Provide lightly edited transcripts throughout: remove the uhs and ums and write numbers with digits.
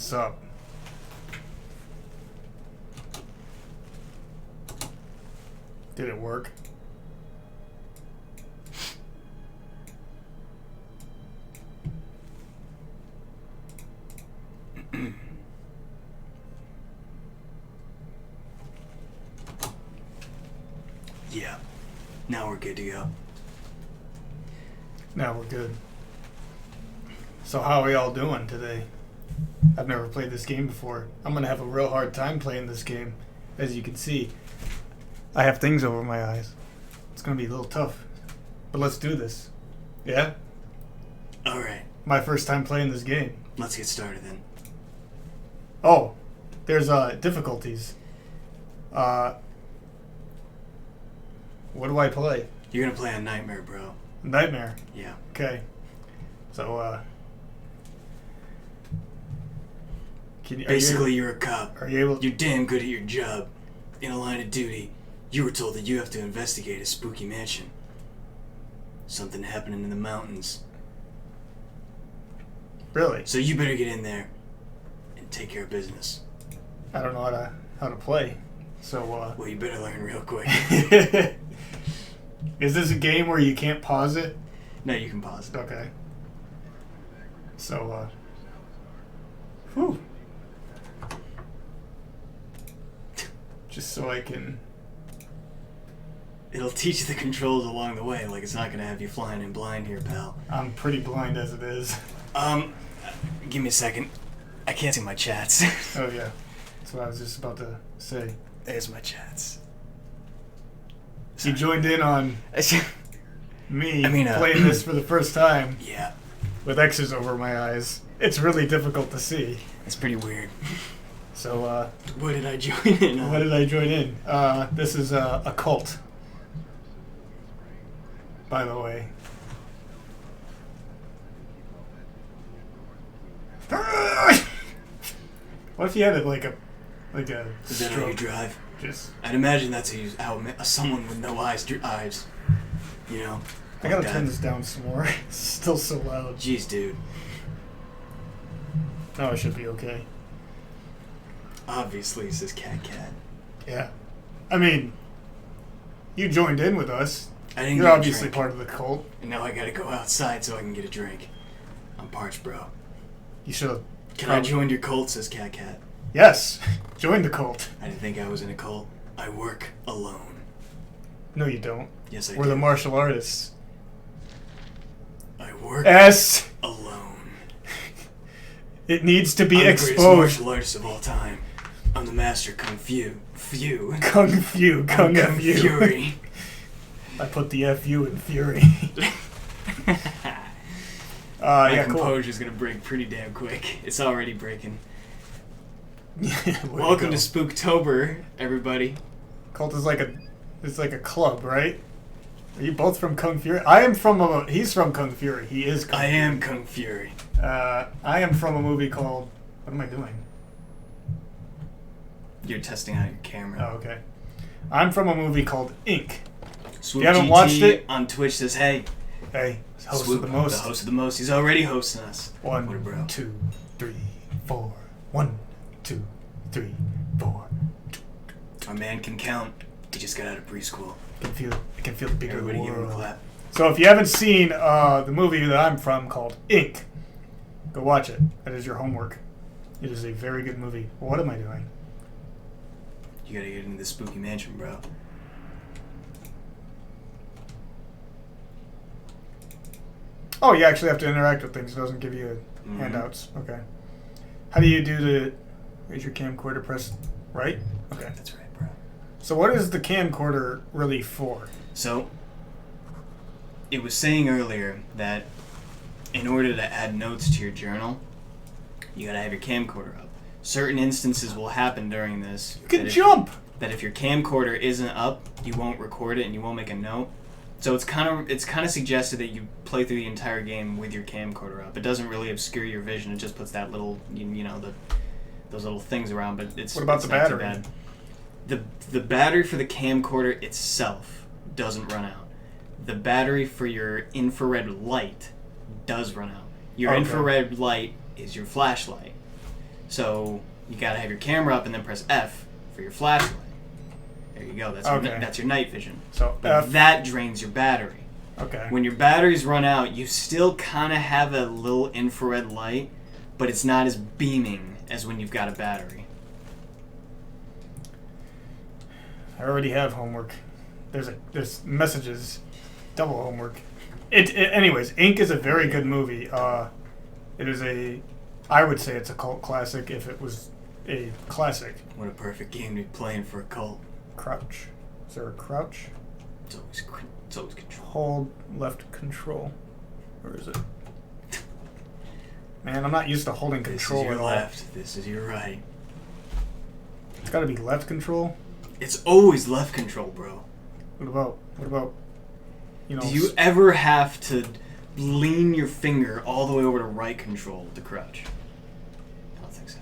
Sup? Did it work? Yeah. Now we're good to go. Now we're good. So how are y'all doing today? I've never played this game before. I'm gonna have a real hard time playing this game. As you can see, I have things over my eyes. It's gonna be a little tough. But let's do this. Yeah? Alright, My first time playing this game. let's get started then. Oh, there's difficulties. What do I play? You're gonna play on Nightmare, bro. Nightmare. Yeah. Okay. So, Basically, you're a cop. Are you able? You're damn good at your job. In a line of duty, you were told that you have to investigate a spooky mansion. Something happening in the mountains. Really? So you better get in there and take care of business. I don't know how to play. So, Well, you better learn real quick. Is this a game where you can't pause it? No, you can pause it. Okay. So, whew. Just so I can... It'll teach you the controls along the way, like it's not gonna have you flying in blind here, pal. I'm pretty blind as it is. Give me a second. I can't see my chats. Oh, yeah. That's what I was just about to say. There's my chats. You joined in on me playing this for the first time Yeah, with X's over my eyes. It's really difficult to see. it's pretty weird. So, What did I join in on? what did I join in? This is a cult, by the way. What if you had like a Is that how you stroke? drive? Just I'd imagine that's how someone with no eyes drives. You know? I gotta Like turn that. this down some more. It's still so loud. Jeez, dude. Oh, it should be okay. Obviously, it says cat. Yeah. I mean, you joined in with us. I didn't You're get a obviously drink. part of the cult. And now I gotta go outside so I can get a drink. I'm parched, bro. You should have. Can I join your cult, says cat? Yes. Join the cult. I didn't think I was in a cult. I work alone. No, you don't. Yes, I We're do. the martial artists. I work S. alone. It needs to be I'm the greatest exposed. martial artist of all time. I'm the master Kung Fu. Kung Fu. Kung Kung Fu. Fury. I put the FU in Fury. My yeah, cool. composure's gonna break pretty damn quick. It's already breaking. Where'd Welcome it to go? Spooktober, everybody. Cult is like a club, right? Are you both from Kung Fury? I am from he's from Kung Fury. He is Kung I Fury. am Kung Fury. I am from a movie called... What am I doing? You're testing out your camera. Oh, okay. I'm from a movie called Ink. Swoop You haven't GT watched it? on Twitch says, "Hey, Hey, host Swoop, of the most. the host of the most. He's already hosting us. What a 1, bro. 2, 3, 4. 1, 2, 3, 4. Our man can count. He just got out of preschool. I can feel the beat of the Everybody give him a world. clap. So if you haven't seen the movie that I'm from called Ink, go watch it. That is your homework. It is a very good movie. What am I doing? You gotta get into the spooky mansion, bro. Oh, you actually have to interact with things. It doesn't give you Mhm. handouts. Okay. How do you do the... Raise your camcorder, press right? Okay. That's right, bro. So what is the camcorder really for? So, it was saying earlier that in order to add notes to your journal, you gotta have your camcorder up. Certain instances will happen during this. You can that if- jump! That if your camcorder isn't up, you won't record it and you won't make a note. So it's kind of suggested that you play through the entire game with your camcorder up. It doesn't really obscure your vision. It just puts that little, those little things around. But it's What about it's the not too battery? bad. The battery for the camcorder itself doesn't run out. The battery for your infrared light does run out. Your Okay. infrared light is your flashlight. So you gotta have your camera up and then press F for your flashlight. There you go. That's your night vision. So but that drains your battery. Okay. When your batteries run out, you still kind of have a little infrared light, but it's not as beaming as when you've got a battery. I already have homework. There's messages, double homework. Anyways, Ink is a very good movie. It is I would say it's a cult classic if it was a classic. What a perfect game to be playing for a cult. Crouch. Is there a crouch? It's always control. Hold left control. Or is it? Man, I'm not used to holding control. This is your left. This is your right. It's got to be left control. It's always left control, bro. What about? Do you ever have to lean your finger all the way over to right control to crouch? I don't think so.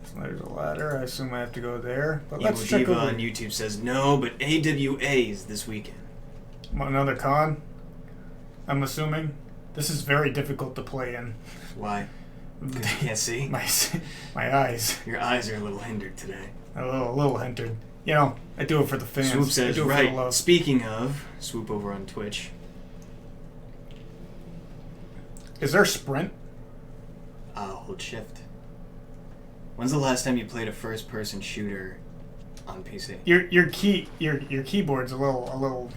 So there's a ladder. I assume I have to go there. But let's Emo check Diva over. on YouTube says no, but AWA's this weekend. Another con. I'm assuming this is very difficult to play in. Why? Because you can't see? My eyes. Your eyes are a little hindered today. A little hindered. You know, I do it for the fans. Swoop says, I do it for right. the love. Speaking of, Swoop over on Twitch. Is there sprint? Hold shift. When's the last time you played a first-person shooter on PC? Your keyboard's a little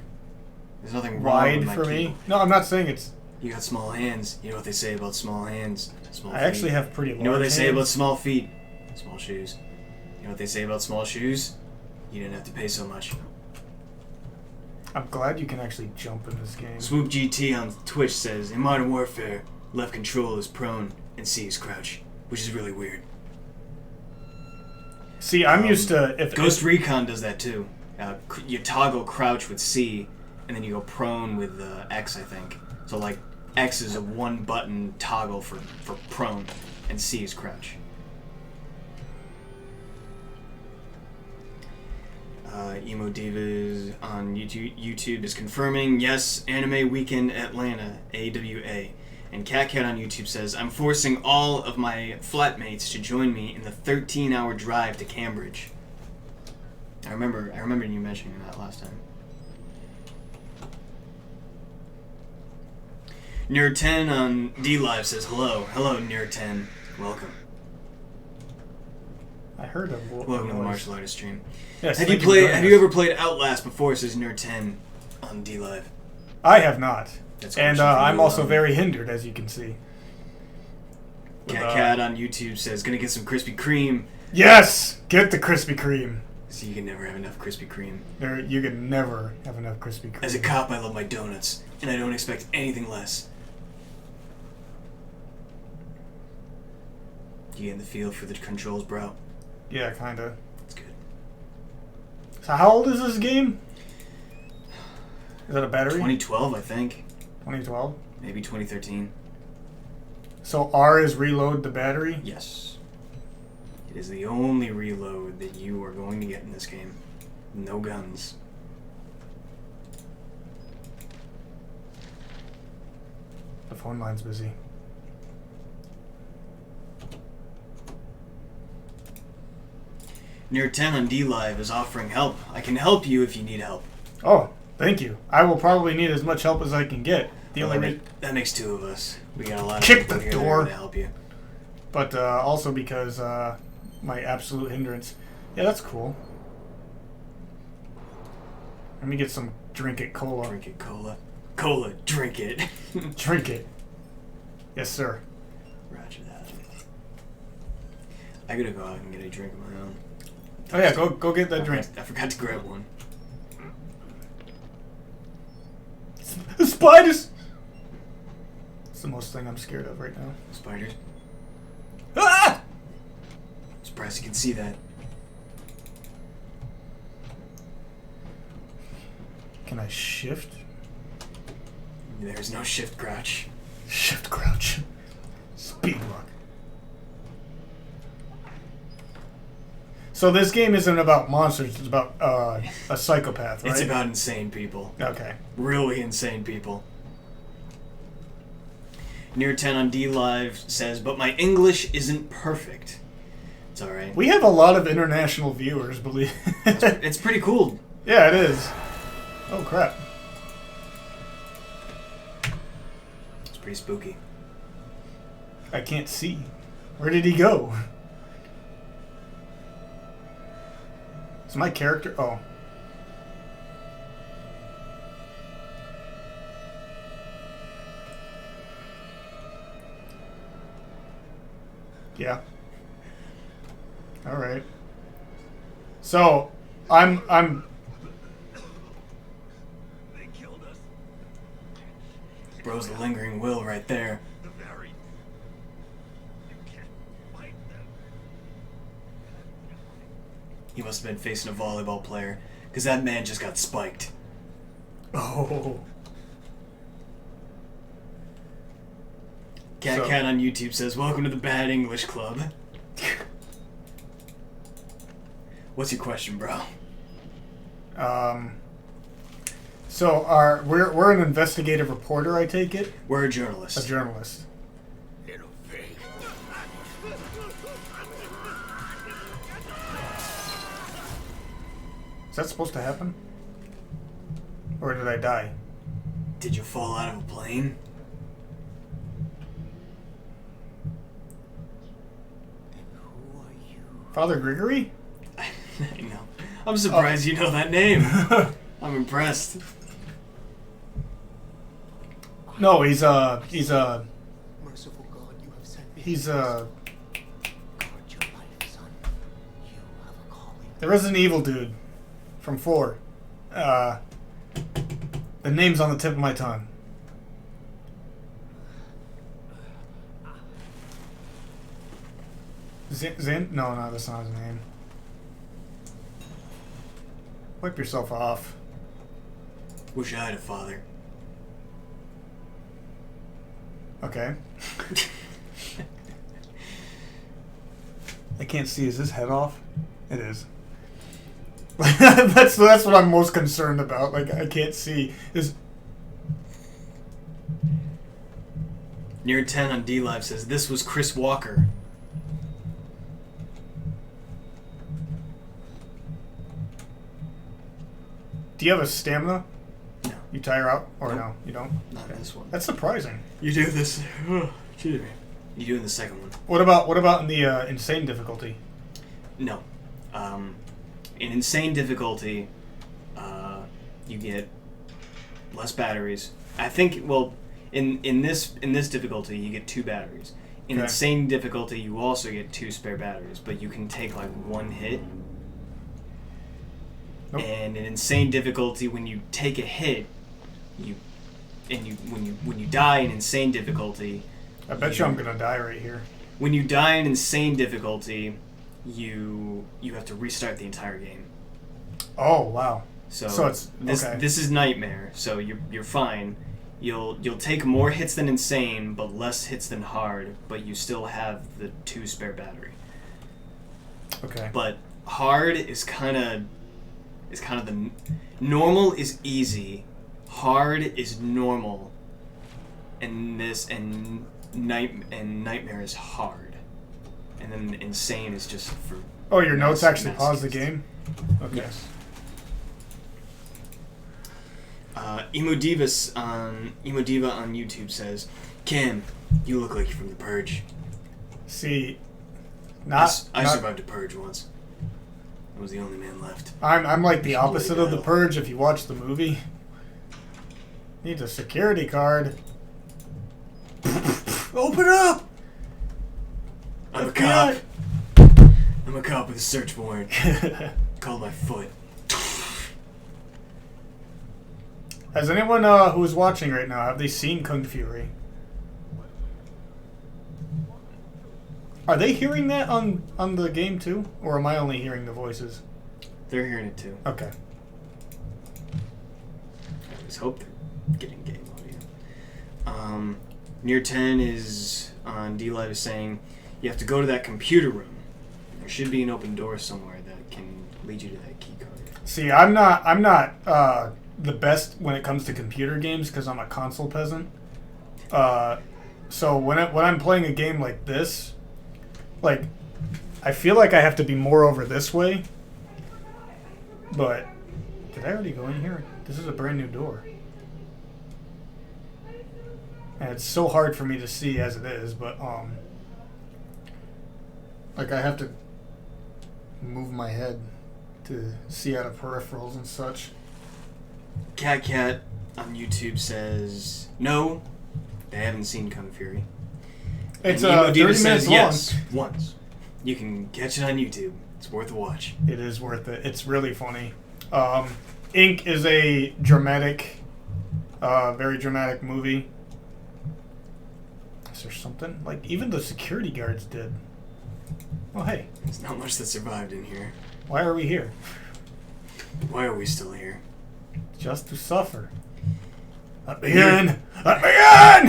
There's nothing wrong wide with my for me. keyboard. No, I'm not saying it's. You got small hands. You know what they say about small hands? Small feet. I actually have pretty large You know what they say hands. about small feet? Small shoes. You know what they say about small shoes? You didn't have to pay so much. I'm glad you can actually jump in this game. Swoop GT on Twitch says, in Modern Warfare, left control is prone and C is crouch, which is really weird. See, I'm used to Ghost Recon does that too. You toggle crouch with C, and then you go prone with X, I think. So like X is a one button toggle for prone, and C is crouch. Emo Divas on YouTube is confirming, yes, Anime Weekend Atlanta, AWA. And Cat on YouTube says, I'm forcing all of my flatmates to join me in the 13-hour drive to Cambridge. I remember you mentioning that last time. Nerd10 on DLive says, hello, Nerd10, welcome. I heard of Welcome to the martial artist stream. Yes, Have you ever played Outlast before? Says Nerd10 on DLive. I have not. That's and I'm also very hindered, as you can see. Cat on YouTube says, gonna get some Krispy Kreme. Yes! Get the Krispy Kreme. So you can never have enough Krispy Kreme. You can never have enough Krispy Kreme. As a cop, I love my donuts, and I don't expect anything less. You getting the feel for the controls, bro? Yeah, kinda. That's good. So how old is this game? Is that a battery? 2012, I think. 2012? Maybe 2013. So R is reload the battery? Yes. It is the only reload that you are going to get in this game. No guns. The phone line's busy. Nerd10 on DLive is offering help. I can help you if you need help. Oh, thank you. I will probably need as much help as I can get. That makes two of us. We got a lot of Kick people the here door to help you. But also because my absolute hindrance. Yeah, that's cool. Let me get some drink it cola. Drink it, cola. Cola, drink it. Drink it. Yes, sir. Roger that. I gotta go out and get a drink of my own. Oh yeah, go get that drink. I forgot to grab one. Spiders! It's the most thing I'm scared of right now. Spiders. Ah! Surprised you can see that. Can I shift? There's no shift crouch. Shift crouch. Speed walk. So this game isn't about monsters, it's about a psychopath, right? It's about insane people. Okay. Really insane people. Near 10 on D Live says, but my English isn't perfect. It's alright. We have a lot of international viewers, believe. It's pretty cool. Yeah, it is. Oh, crap. It's pretty spooky. I can't see. Where did he go? Is my character... Oh. Yeah. All right. So, I'm They killed us. Bro's the lingering will right there. The very. You can't fight them. He must have been facing a volleyball player, because that man just got spiked. Oh. Cat on YouTube says, welcome to the Bad English Club. What's your question, bro? So we're an investigative reporter, I take it? We're a journalist. A journalist. Little pig. Is that supposed to happen? Or did I die? Did you fall out of a plane? Who are you? Father Gregory? I know. I'm surprised you know that name. I'm impressed. No, he's Merciful God, you have sent me. guard your life, son. You have a calling. the Resident Evil dude from 4. The name's on the tip of my tongue. Zin? No, that's not his name. Wipe yourself off. Wish I had a father. Okay. I can't see. Is his head off? It is. that's what I'm most concerned about. Like, I can't see. Near 10 on D Live says, this was Chris Walker. Do you have a stamina? No. You tire out? Or Nope. no? You don't? Not Okay. this one. That's surprising. You do this. Excuse me. You doing the second one? What about in the insane difficulty? No. In insane difficulty, you get less batteries. I think. Well, in this difficulty, you get 2 batteries. In Okay. insane difficulty, you also get 2 spare batteries, but you can take like 1 hit. Nope. And in insane difficulty, when you take a hit, when you die in insane difficulty, I bet you I'm gonna die right here. when you die in insane difficulty, you have to restart the entire game. Oh wow. So it's okay. this is nightmare. So you're fine. You'll take more hits than insane, but less hits than hard. But you still have the 2 spare battery. Okay. But hard is kind of the normal is easy, hard is normal, and nightmare is hard, and then insane is just for. Oh, your notes mass- actually mass pause the use. game? Okay. Yes. Emo Diva on YouTube says, Kim, you look like you're from the Purge. See, I survived a Purge once. I was the only man left. I'm like the opposite of the battle. Purge. If you watch the movie, needs a security card. Open up. I'm a FBI. cop. I'm a cop with a search warrant. Called my foot. Has anyone who's watching right now, have they seen Kung Fury? Are they hearing that on the game too, or am I only hearing the voices? They're hearing it too. Okay. I just hope they're getting game audio. Near 10 is on D-Live is saying you have to go to that computer room. There should be an open door somewhere that can lead you to that key card. See, I'm not the best when it comes to computer games because I'm a console peasant. So when I'm playing a game like this, like, I feel like I have to be more over this way. But did I already go in here? This is a brand new door. And it's so hard for me to see as it is, but like I have to move my head to see out of peripherals and such. Cat on YouTube says no, they haven't seen Kung Fury. It's And Emo 30 Diva minutes says long. yes, once. You can catch it on YouTube. It's worth a watch. It is worth it. It's really funny. Ink is a dramatic, very dramatic movie. Is there something? Like, even the security guards did. Oh, hey. There's not much that survived in here. Why are we here? Why are we still here? Just to suffer. Let me in! Let me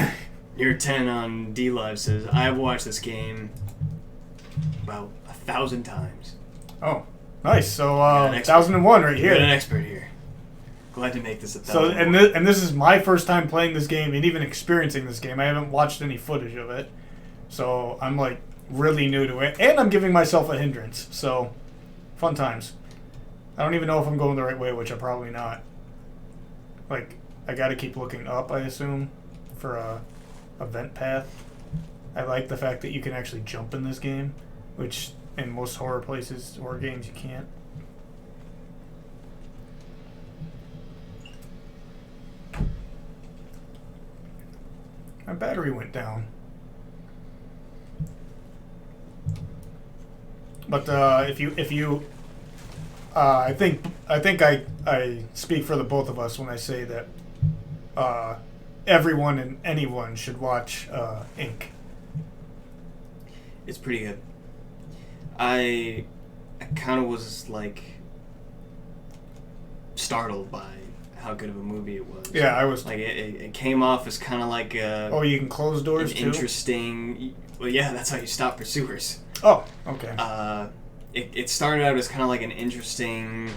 in! Your 10 on D Live says, I've watched this game about 1,000 times. Oh, nice. So, got an expert. 1001 right You're an here. expert here. Glad to make this 1,000. So, and this is my first time playing this game and even experiencing this game. I haven't watched any footage of it. So, I'm like really new to it. And I'm giving myself a hindrance. So, fun times. I don't even know if I'm going the right way, which I'm probably not. Like, I gotta keep looking up, I assume, for a vent path. I like the fact that you can actually jump in this game, which in most horror games, you can't. My battery went down. But if you I think I speak for the both of us when I say that everyone and anyone should watch Ink. It's pretty good. I kind of was like startled by how good of a movie it was. Yeah, I was. Like it came off as kind of like a Oh, you can close doors an too? interesting. Well, yeah, that's how you stop pursuers. Oh, okay. It started out as kind of like an interesting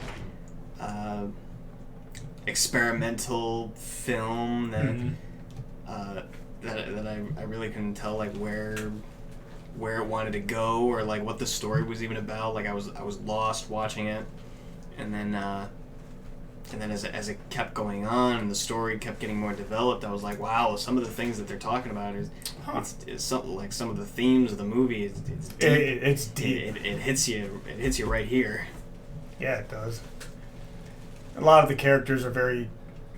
experimental film that that I really couldn't tell like where it wanted to go or like what the story was even about. Like I was lost watching it, and then as it kept going on and the story kept getting more developed, I was like, wow, some of the things that they're talking about is it's something like some of the themes of the movie. It's deep. It's deep. It hits you. It hits you right here. Yeah, it does. A lot of the characters are very.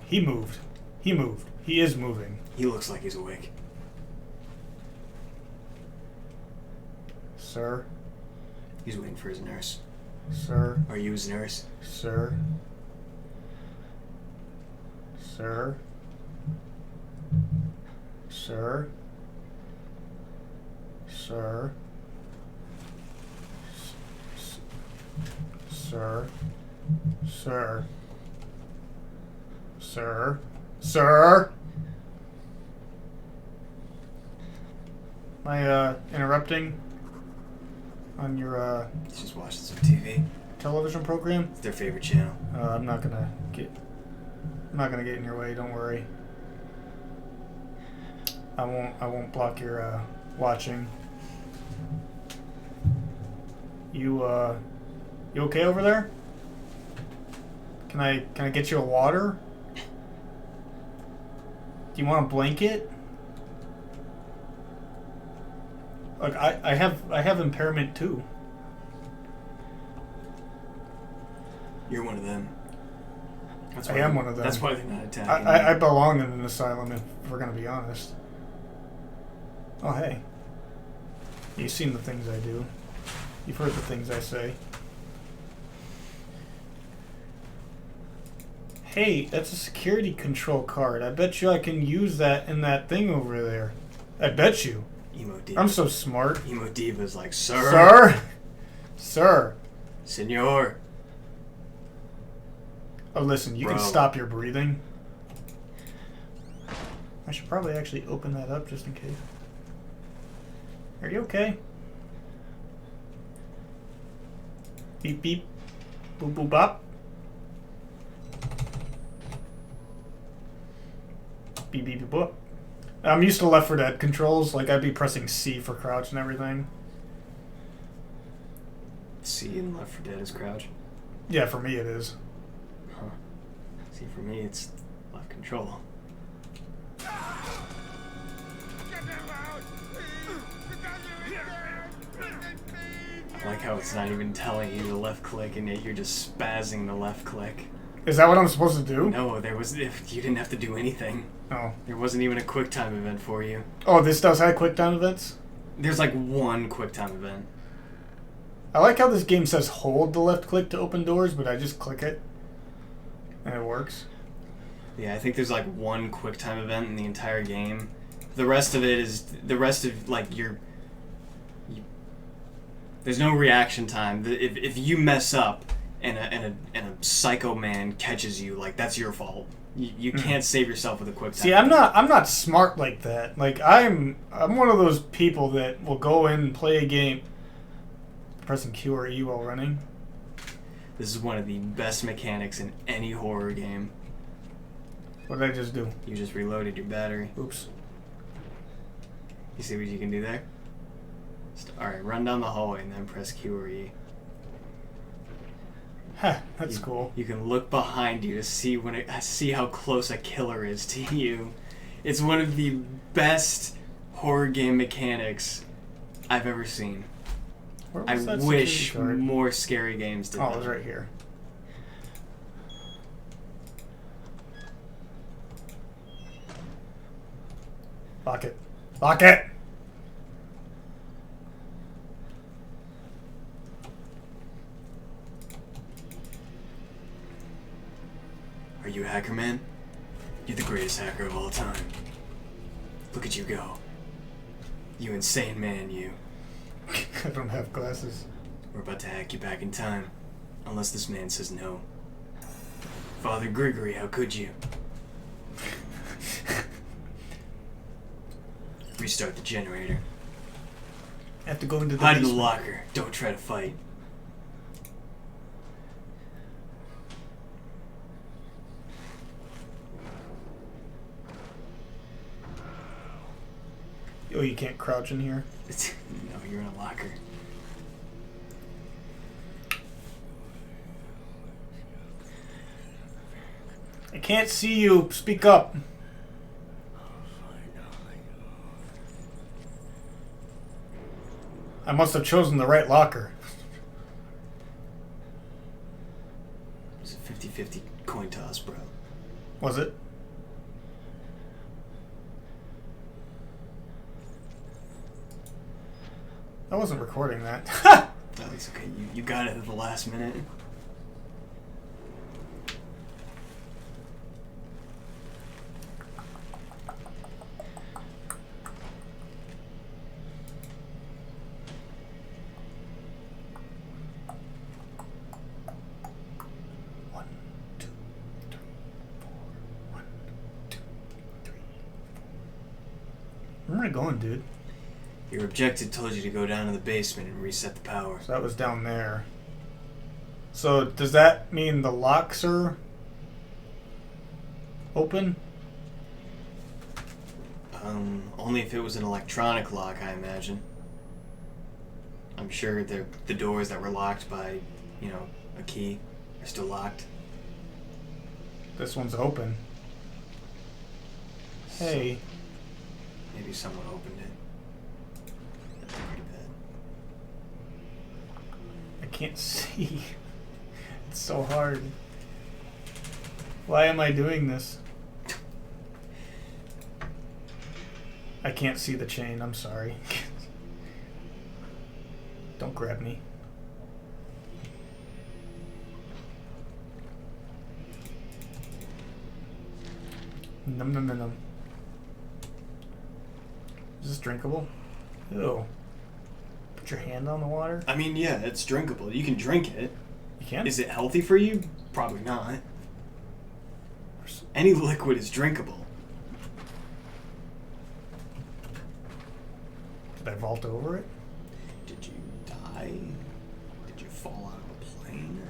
He moved. He is moving. He looks like he's awake. Sir. He's waiting for his nurse. Sir. Are you his nurse? Sir. Sir. Sir. Sir. Sir. Sir. Sir. Sir. Am I interrupting on your He's just watching some TV. television program? It's their favorite channel. I'm not gonna get in your way. Don't worry. I won't block your watching. You okay over there? Can I get you a water? Do you want a blanket? Look, I have impairment too. You're one of them. That's I am one of them. That's why they're not attacking. I belong in an asylum if we're gonna be honest. Oh hey. You've seen the things I do. You've heard the things I say. Hey, that's a security control card. I bet you I can use that in that thing over there. I bet you. Emo Diva. I'm so smart. Emo Diva's like, sir. Sir? Sir. Senor. Oh, listen, you can Bro. stop your breathing. I should probably actually open that up just in case. Are you okay? Beep beep. Boop boop bop. Beep beep boop boop. I'm used to Left 4 Dead controls. Like, I'd be pressing C for crouch and everything. C in Left 4 Dead is crouch. Yeah, for me it is. Huh. See, for me it's left control. I like how it's not even telling you to left click and yet you're just spazzing the left click. Is that what I'm supposed to do? No, if you didn't have to do anything. Oh. There wasn't even a QuickTime event for you. Oh, this does have QuickTime events? There's like one QuickTime event. I like how this game says hold the left click to open doors, but I just click it. And it works. Yeah, I think there's like one QuickTime event in the entire game. The rest of it is like there's no reaction time. If you mess up and a psycho man catches you, like that's your fault. You can't save yourself with a QuickTime. See, I'm not smart like that. Like I'm one of those people that will go in and play a game pressing Q or E while running. This is one of the best mechanics in any horror game. What did I just do? You just reloaded your battery. Oops. You see what you can do there? Alright, run down the hallway and then press Q or E. Huh, that's cool. You can look behind you to see how close a killer is to you. It's one of the best horror game mechanics I've ever seen. Where I was that wish security card? more scary games did Oh, that. it was right here. Lock it. Lock it! Are you a hacker, man? You're the greatest hacker of all time. Look at you go. You insane man, you. I don't have glasses. We're about to hack you back in time. Unless this man says no. Father Gregory, how could you? Restart the generator. I have to go into the Hide in the basement. locker. Don't try to fight. Oh, you can't crouch in here? No, you're in a locker. I can't see you. Speak up. I must have chosen the right locker. It's a 50-50 coin toss, bro. Was it? I wasn't recording that. Oh, it's okay. You got it at the last minute. One, two, three, four. 1, 2, 3, 4. Where am I going, dude? Your objective told you to go down to the basement and reset the power. So that was down there. So does that mean the locks are open? Only if it was an electronic lock, I imagine. I'm sure the doors that were locked by, a key are still locked. This one's open. Hey. Maybe someone opened it. That's pretty bad. I can't see. It's so hard. Why am I doing this? I can't see the chain. I'm sorry. Don't grab me. Num num num num. Is this drinkable? Ew. Put your hand on the water? I mean, yeah, it's drinkable. You can drink it. You can? Is it healthy for you? Probably not. Any liquid is drinkable. Did I vault over it? Did you die? Did you fall out of a plane?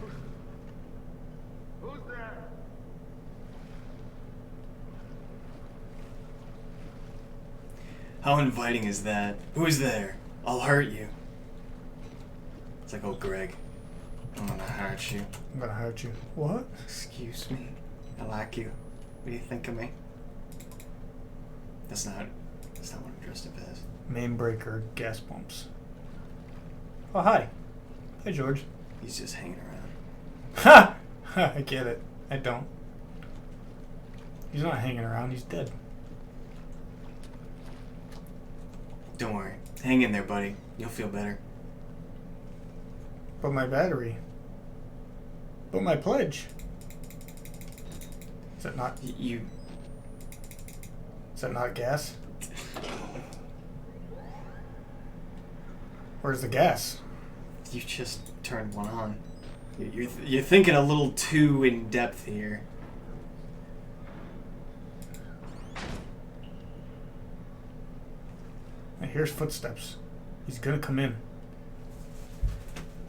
Who's there? How inviting is that? Who's there? I'll hurt you. It's like, oh, Greg, I'm gonna hurt you. I'm gonna hurt you. What? Excuse me. I like you. What do you think of me? That's not what I'm dressed up as. Main breaker, gas pumps. Oh, hi. Hi, George. He's just hanging around. Ha! I get it. I don't. He's not hanging around. He's dead. Don't worry. Hang in there, buddy. You'll feel better. But my battery. But my pledge. Is that not? You. Is that not gas? Where's the gas? You just turned one on. You're thinking a little too in depth here. I hear footsteps. He's gonna come in.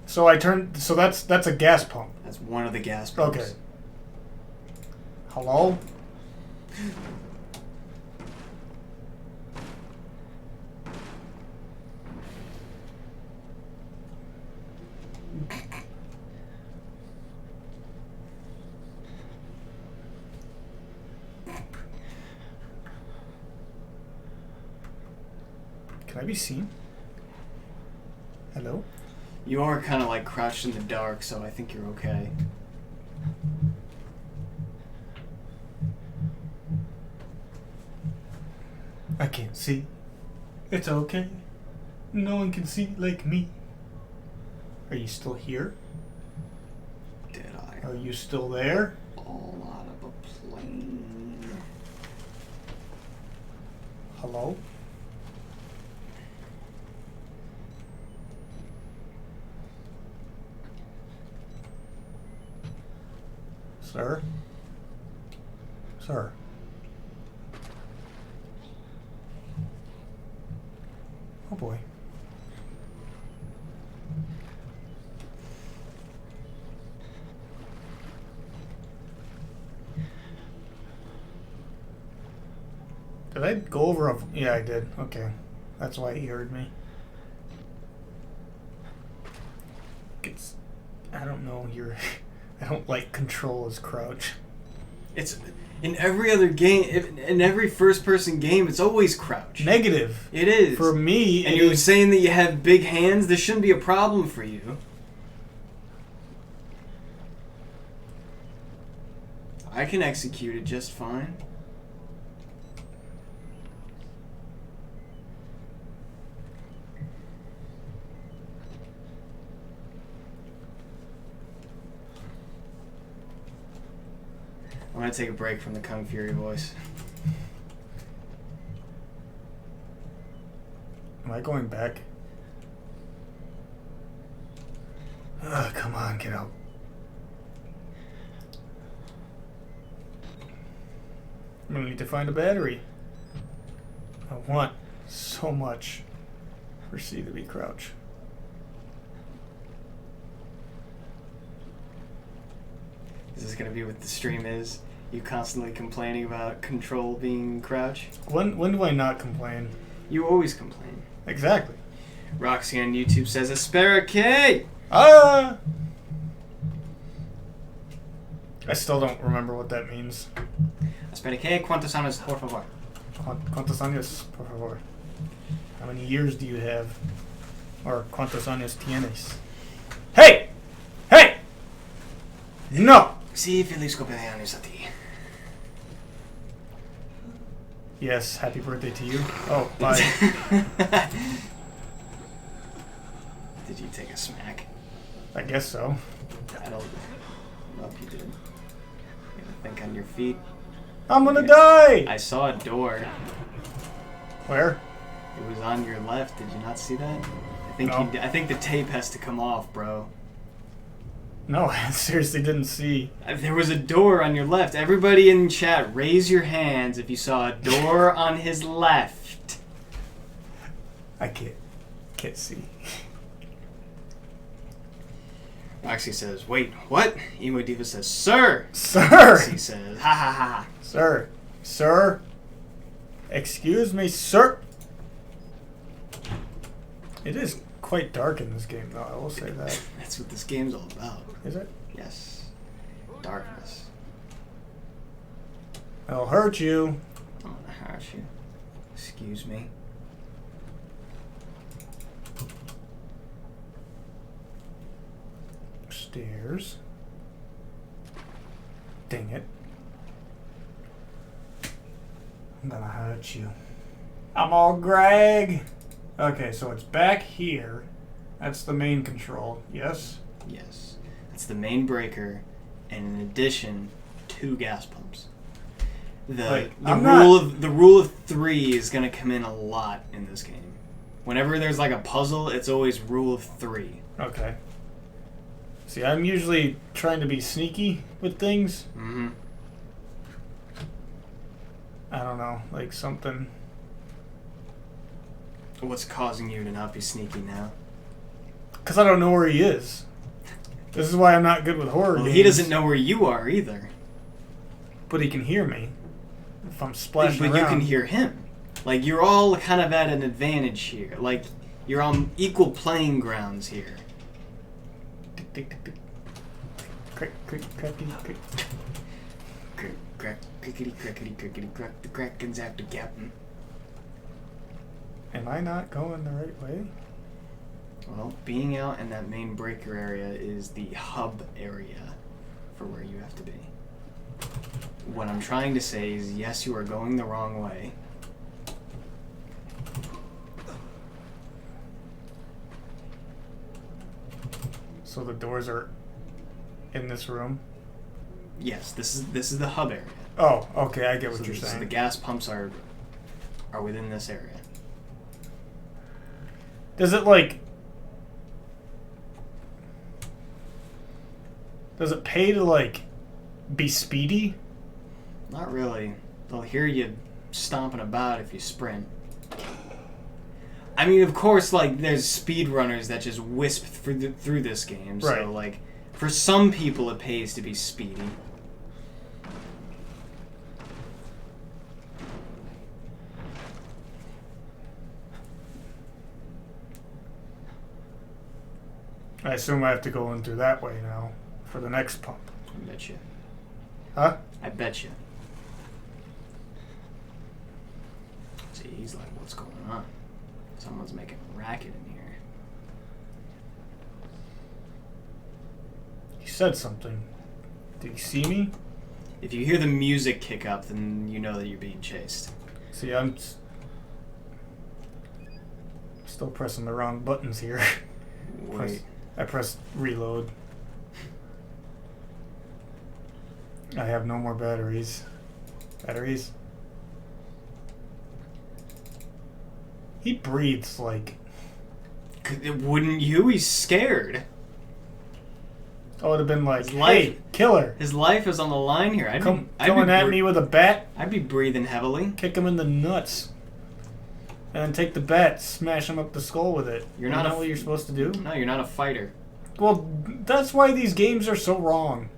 So I turned. So that's a gas pump. That's one of the gas pumps. Okay. Hello? Can I be seen? Hello? You are kind of like crouched in the dark, so I think you're okay. I can't see. It's okay. No one can see like me. Are you still here? Did I Are you still there? fall out of a plane? Hello? Sir? Sir? Oh boy. Did I go over a... Yeah, I did. Okay. That's why he heard me. It's... I don't know. You're... I don't like control as crouch. It's in every other game, in every first-person game, it's always crouch. Negative. It is. For me, and it you were is... saying that you have big hands. This shouldn't be a problem for you. I can execute it just fine. I'm gonna take a break from the Kung Fury voice. Am I going back? Ugh, come on, get out. I'm gonna need to find a battery. I want so much for C to be crouch. Is this gonna be what the stream is? You constantly complaining about control being crouch? When do I not complain? You always complain. Exactly. Roxy on YouTube says, Aspericate! Ah! I still don't remember what that means. Aspericate, ¿cuántos años, por favor? ¿Cuántos años, por favor? How many years do you have? Or ¿cuántos años tienes? Hey! Hey! No! Sí, feliz cumpleaños a ti. Yes, happy birthday to you. Oh, bye. Did you take a smack? I guess so. I don't know if you did. You gotta think on your feet. I'm gonna die! I saw a door. Where? It was on your left. Did you not see that? I think No. I think the tape has to come off, bro. No, I seriously didn't see. There was a door on your left. Everybody in chat, raise your hands if you saw a door on his left. I can't see. Roxy says, wait, what? Emo Diva says, sir! Sir! Roxy says, ha ha ha. Sir. Sir. Excuse me, sir. It is quite dark in this game, though. I will say that. That's what this game's all about. Is it? Yes. Darkness. I'll hurt you. I'm gonna hurt you. Excuse me. Stairs. Dang it. I'm gonna hurt you. I'm all Greg. Okay, so it's back here. That's the main control. Yes? Yes. That's the main breaker, and in addition, 2 gas pumps. The rule of 3 is gonna come in a lot in this game. Whenever there's like a puzzle, it's always rule of 3. Okay. See, I'm usually trying to be sneaky with things. Mm-hmm. I don't know, like something. What's causing you to not be sneaky now? Because I don't know where he is. This is why I'm not good with horror games. He doesn't know where you are either. But he can hear me if I'm splashing But around. you can hear him. Like, you're all kind of at an advantage here. Like, you're on equal playing grounds here. Tick, tick, tick, tick. Crick, crick, crackety, crick. Crick, crack, crickety, crickety, crickety, crack. The Kraken's after Captain. Am I not going the right way? Well, being out in that main breaker area is the hub area for where you have to be. What I'm trying to say is, yes, you are going the wrong way. So the doors are in this room? Yes, this is the hub area. Oh, okay, I get what So you're the saying. gas pumps are within this area. Does it like... Does it pay to like be speedy? Not really. They'll hear you stomping about if you sprint. I mean, of course, like, there's speedrunners that just wisp through this game. Right. So, like, for some people, it pays to be speedy. I assume I have to go in through that way now for the next pump. I bet you. Huh? I bet you. See, he's like, what's going on? Someone's making a racket in here. He said something. Did he see me? If you hear the music kick up, then you know that you're being chased. See, I'm still pressing the wrong buttons here. Wait. I pressed reload. I have no more batteries. Batteries? He breathes like... Wouldn't you? He's scared. I would have been like, His hey, life- killer! His life is on the line here. Coming at me with a bat, I'd be breathing heavily. kick him in the nuts. And then take the bat, smash him up the skull with it. You're Isn't not that what you're supposed to do? No, you're not a fighter. Well, that's why these games are so wrong.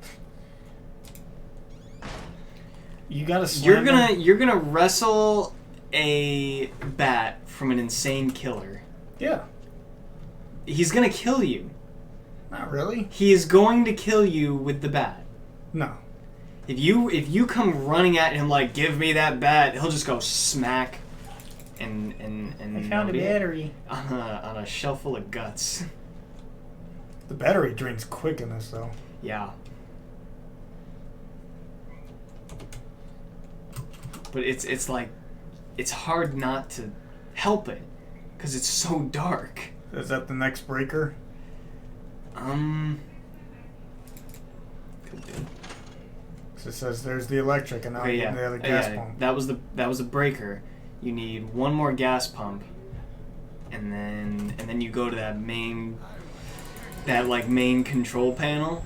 You gotta slam them. You're gonna wrestle a bat from an insane killer. Yeah. He's gonna kill you. Not really. He is going to kill you with the bat. No. If you come running at him like, give me that bat, he'll just go smack and I found a battery. on a shelf full of guts. The battery drains quick in this, though. Yeah. But it's like, it's hard not to help it because it's so dark. Is that the next breaker? Could be. 'Cause it says there's the electric and now Okay, I'm getting the other gas pump. That was the breaker. You need one more gas pump, and then you go to that main control panel,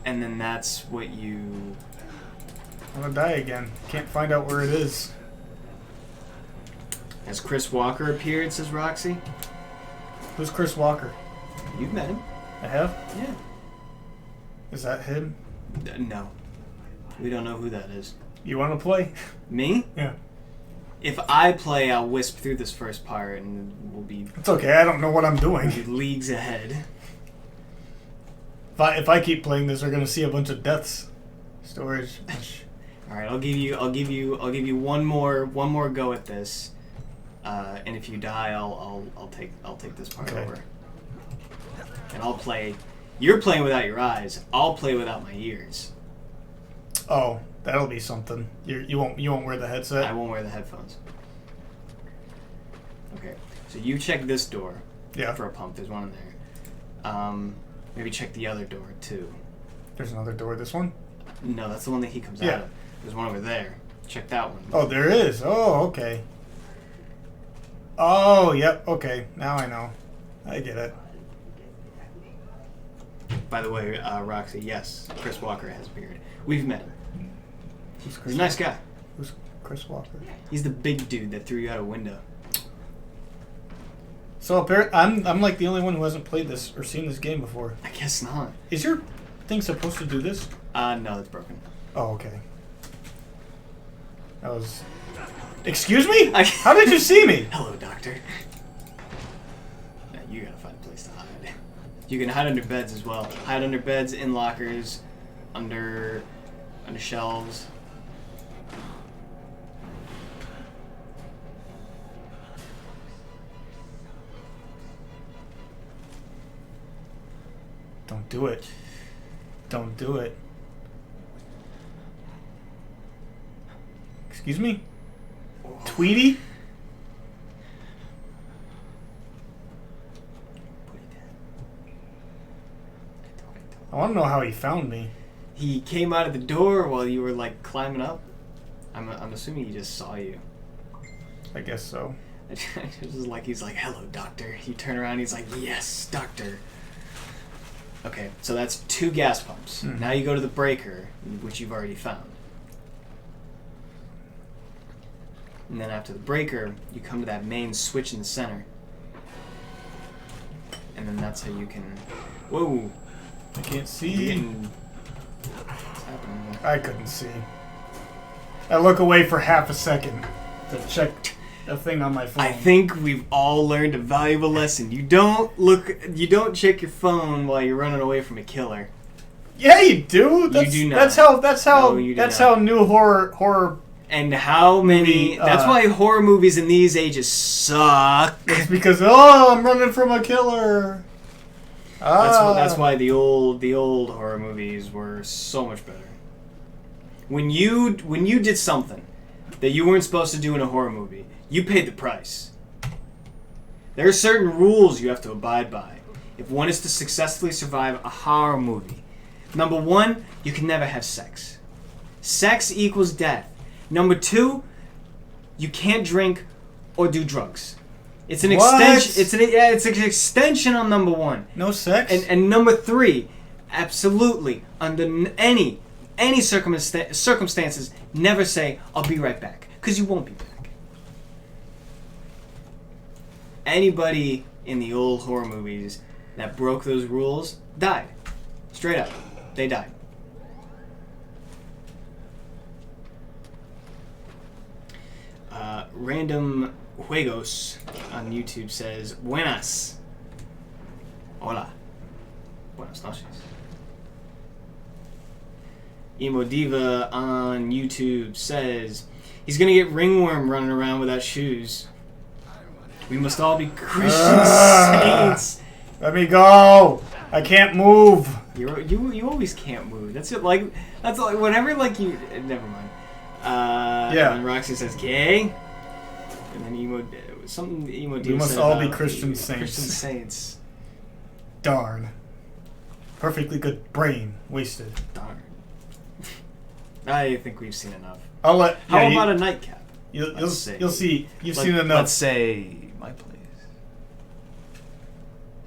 and then that's what you. I'm gonna die again. Can't find out where it is. Has Chris Walker appeared? Says Roxy. Who's Chris Walker? You've met him. I have? Yeah. Is that him? No. We don't know who that is. You wanna play? Me? Yeah. If I play, I'll wisp through this first part, and we'll be It's okay. I don't know what I'm doing. leagues ahead. If I keep playing this, we're gonna see a bunch of deaths. Storage. All right, I'll give you one more go at this, and if you die, I'll take this part Okay. over, and I'll play. You're playing without your eyes. I'll play without my ears. Oh, that'll be something. You won't wear the headset. I won't wear the headphones. Okay, so you check this door. Yeah. For a pump, there's one in there. Maybe check the other door too. There's another door. This one. No, that's the one that he comes Yeah. out of. There's one over there. Check that one. Oh, there is. Oh, okay. Oh, yep. Okay, now I know. I get it. By the way, Roxy, yes, Chris Walker has a beard. We've met him. Who's Chris? He's a nice guy. Who's Chris Walker? He's the big dude that threw you out a window. So apparently, I'm like the only one who hasn't played this or seen this game before. I guess not. Is your thing supposed to do this? No, it's broken. Oh, okay. That was. Excuse me? I- How did you see me? Hello, Doctor. Now you gotta find a place to hide. You can hide under beds as well. Hide under beds, in lockers, under shelves. Don't do it. Don't do it. Excuse me? Tweety? I want to know how he found me. He came out of the door while you were like climbing up. I'm assuming he just saw you. I guess so. It's just like he's like, "Hello, Doctor." You turn around, he's like, "Yes, Doctor." Okay, so that's 2 gas pumps. Mhm. Now you go to the breaker, which you've already found. And then after the breaker, you come to that main switch in the center. And then that's how you can... Whoa! I can't You're see. getting... What's happening there? I couldn't see. I look away for half a second to check a thing on my phone. I think we've all learned a valuable lesson. You don't check your phone while you're running away from a killer. Yeah, you do. That's, do not. That's how. No, you do that's not. how new horror. And how many... Movie, that's why horror movies in these ages suck. It's because I'm running from a killer. That's why the old horror movies were so much better. When you did something that you weren't supposed to do in a horror movie, you paid the price. There are certain rules you have to abide by if one is to successfully survive a horror movie. Number 1, you can never have sex. Sex equals death. Number 2, you can't drink or do drugs. It's an What? extension. It's an extension on number 1. No sex. And number 3, absolutely under any circumstances, never say "I'll be right back," because you won't be back. Anybody in the old horror movies that broke those rules died. Straight up, they died. Random Juegos on YouTube says, "Buenas. Hola. Buenas noches." Emo Diva on YouTube says, "He's gonna get ringworm running around without shoes. We must all be Christian saints." Let me go. I can't move. You always can't move. That's it. That's like whenever you. Never mind. Yeah. And Roxy says, "K." And then Emo Diva We must said all be about Christian saints. Christian saints. Darn. Perfectly good brain wasted. Darn. I think we've seen enough. I'll let. How yeah, about a nightcap? You'll Let's see. see. You've Let- seen enough. Let's say my place.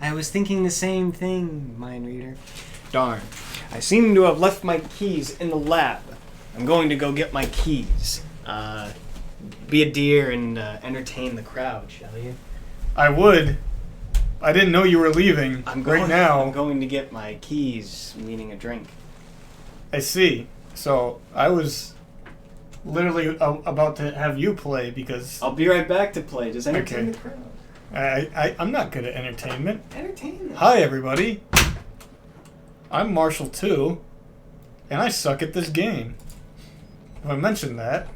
I was thinking the same thing, mind reader. Darn. I seem to have left my keys in the lab. I'm going to go get my keys. Be a dear and entertain the crowd, shall you? I would. I didn't know you were leaving. Right now. I'm going to get my keys, meaning a drink. I see. So I was literally about to have you play because I'll be right back to play. Just entertain Okay. the crowd. I'm not good at entertainment. Entertain them. Hi, everybody. I'm Marshall 2, and I suck at this game. If I mentioned that.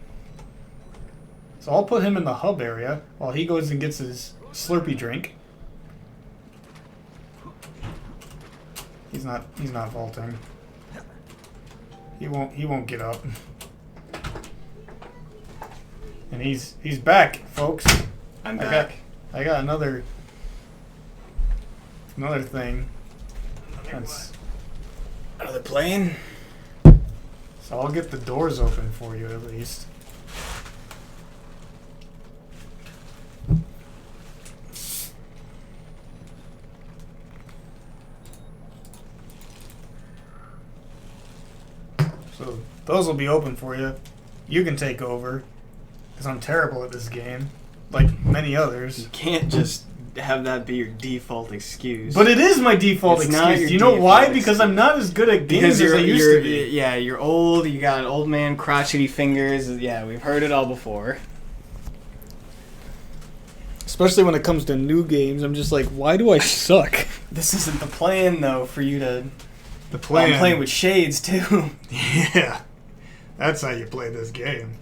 So I'll put him in the hub area while he goes and gets his Slurpee drink. He's not vaulting. He won't get up. And he's back, folks. I'm back. I got another thing. Another plane? So I'll get the doors open for you at least. So those will be open for you. You can take over, because I'm terrible at this game, like many others. You can't just have that be your default excuse. But it is my default It's not excuse. your Do you know why? default Because I'm not as good at games as I used to be. Yeah, you're old. You got old man crotchety fingers. Yeah, we've heard it all before. Especially when it comes to new games, I'm just like, why do I suck? This isn't the plan, though, for you to. The plan. I'm playing with shades too. Yeah, that's how you play this game.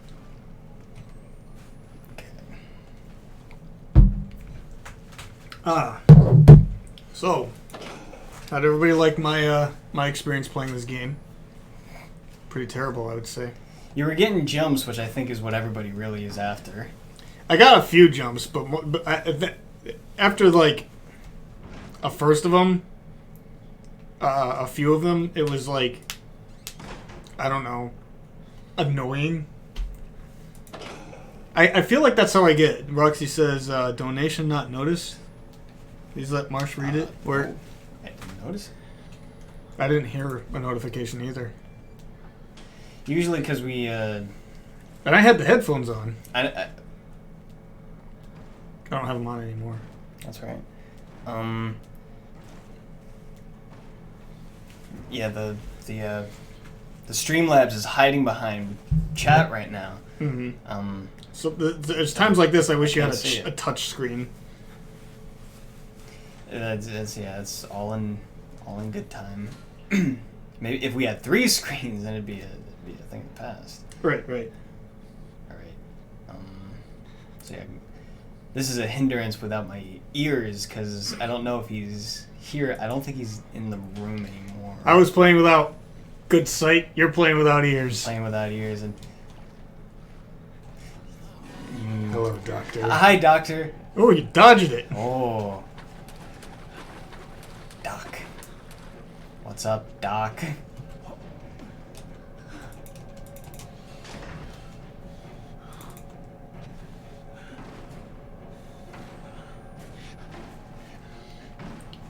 So, how'd everybody like my experience playing this game? Pretty terrible, I would say. You were getting jumps, which I think is what everybody really is after. I got a few jumps, but after like a first of them, a few of them, it was like, I don't know, annoying. I feel like that's how I get. Roxy says, donation not noticed. Please let Marsh read it. Where I didn't notice it. I didn't hear a notification either. Usually because we... And I had the headphones on. I I don't have them on anymore. That's right. Yeah, the Streamlabs is hiding behind chat right now. Mm-hmm. So there's times like this I wish you had can't see a it. touch screen. It's all in good time. Maybe if we had 3 screens, then it'd be a thing of the past. Right. All right. So yeah, this is a hindrance without my ears because I don't know if he's here. I don't think he's in the room anymore. I was playing without good sight. You're playing without ears. Playing without ears and. Hello, Doctor. Hi, Doctor. Oh, you dodged it. Oh. Doc. What's up, Doc?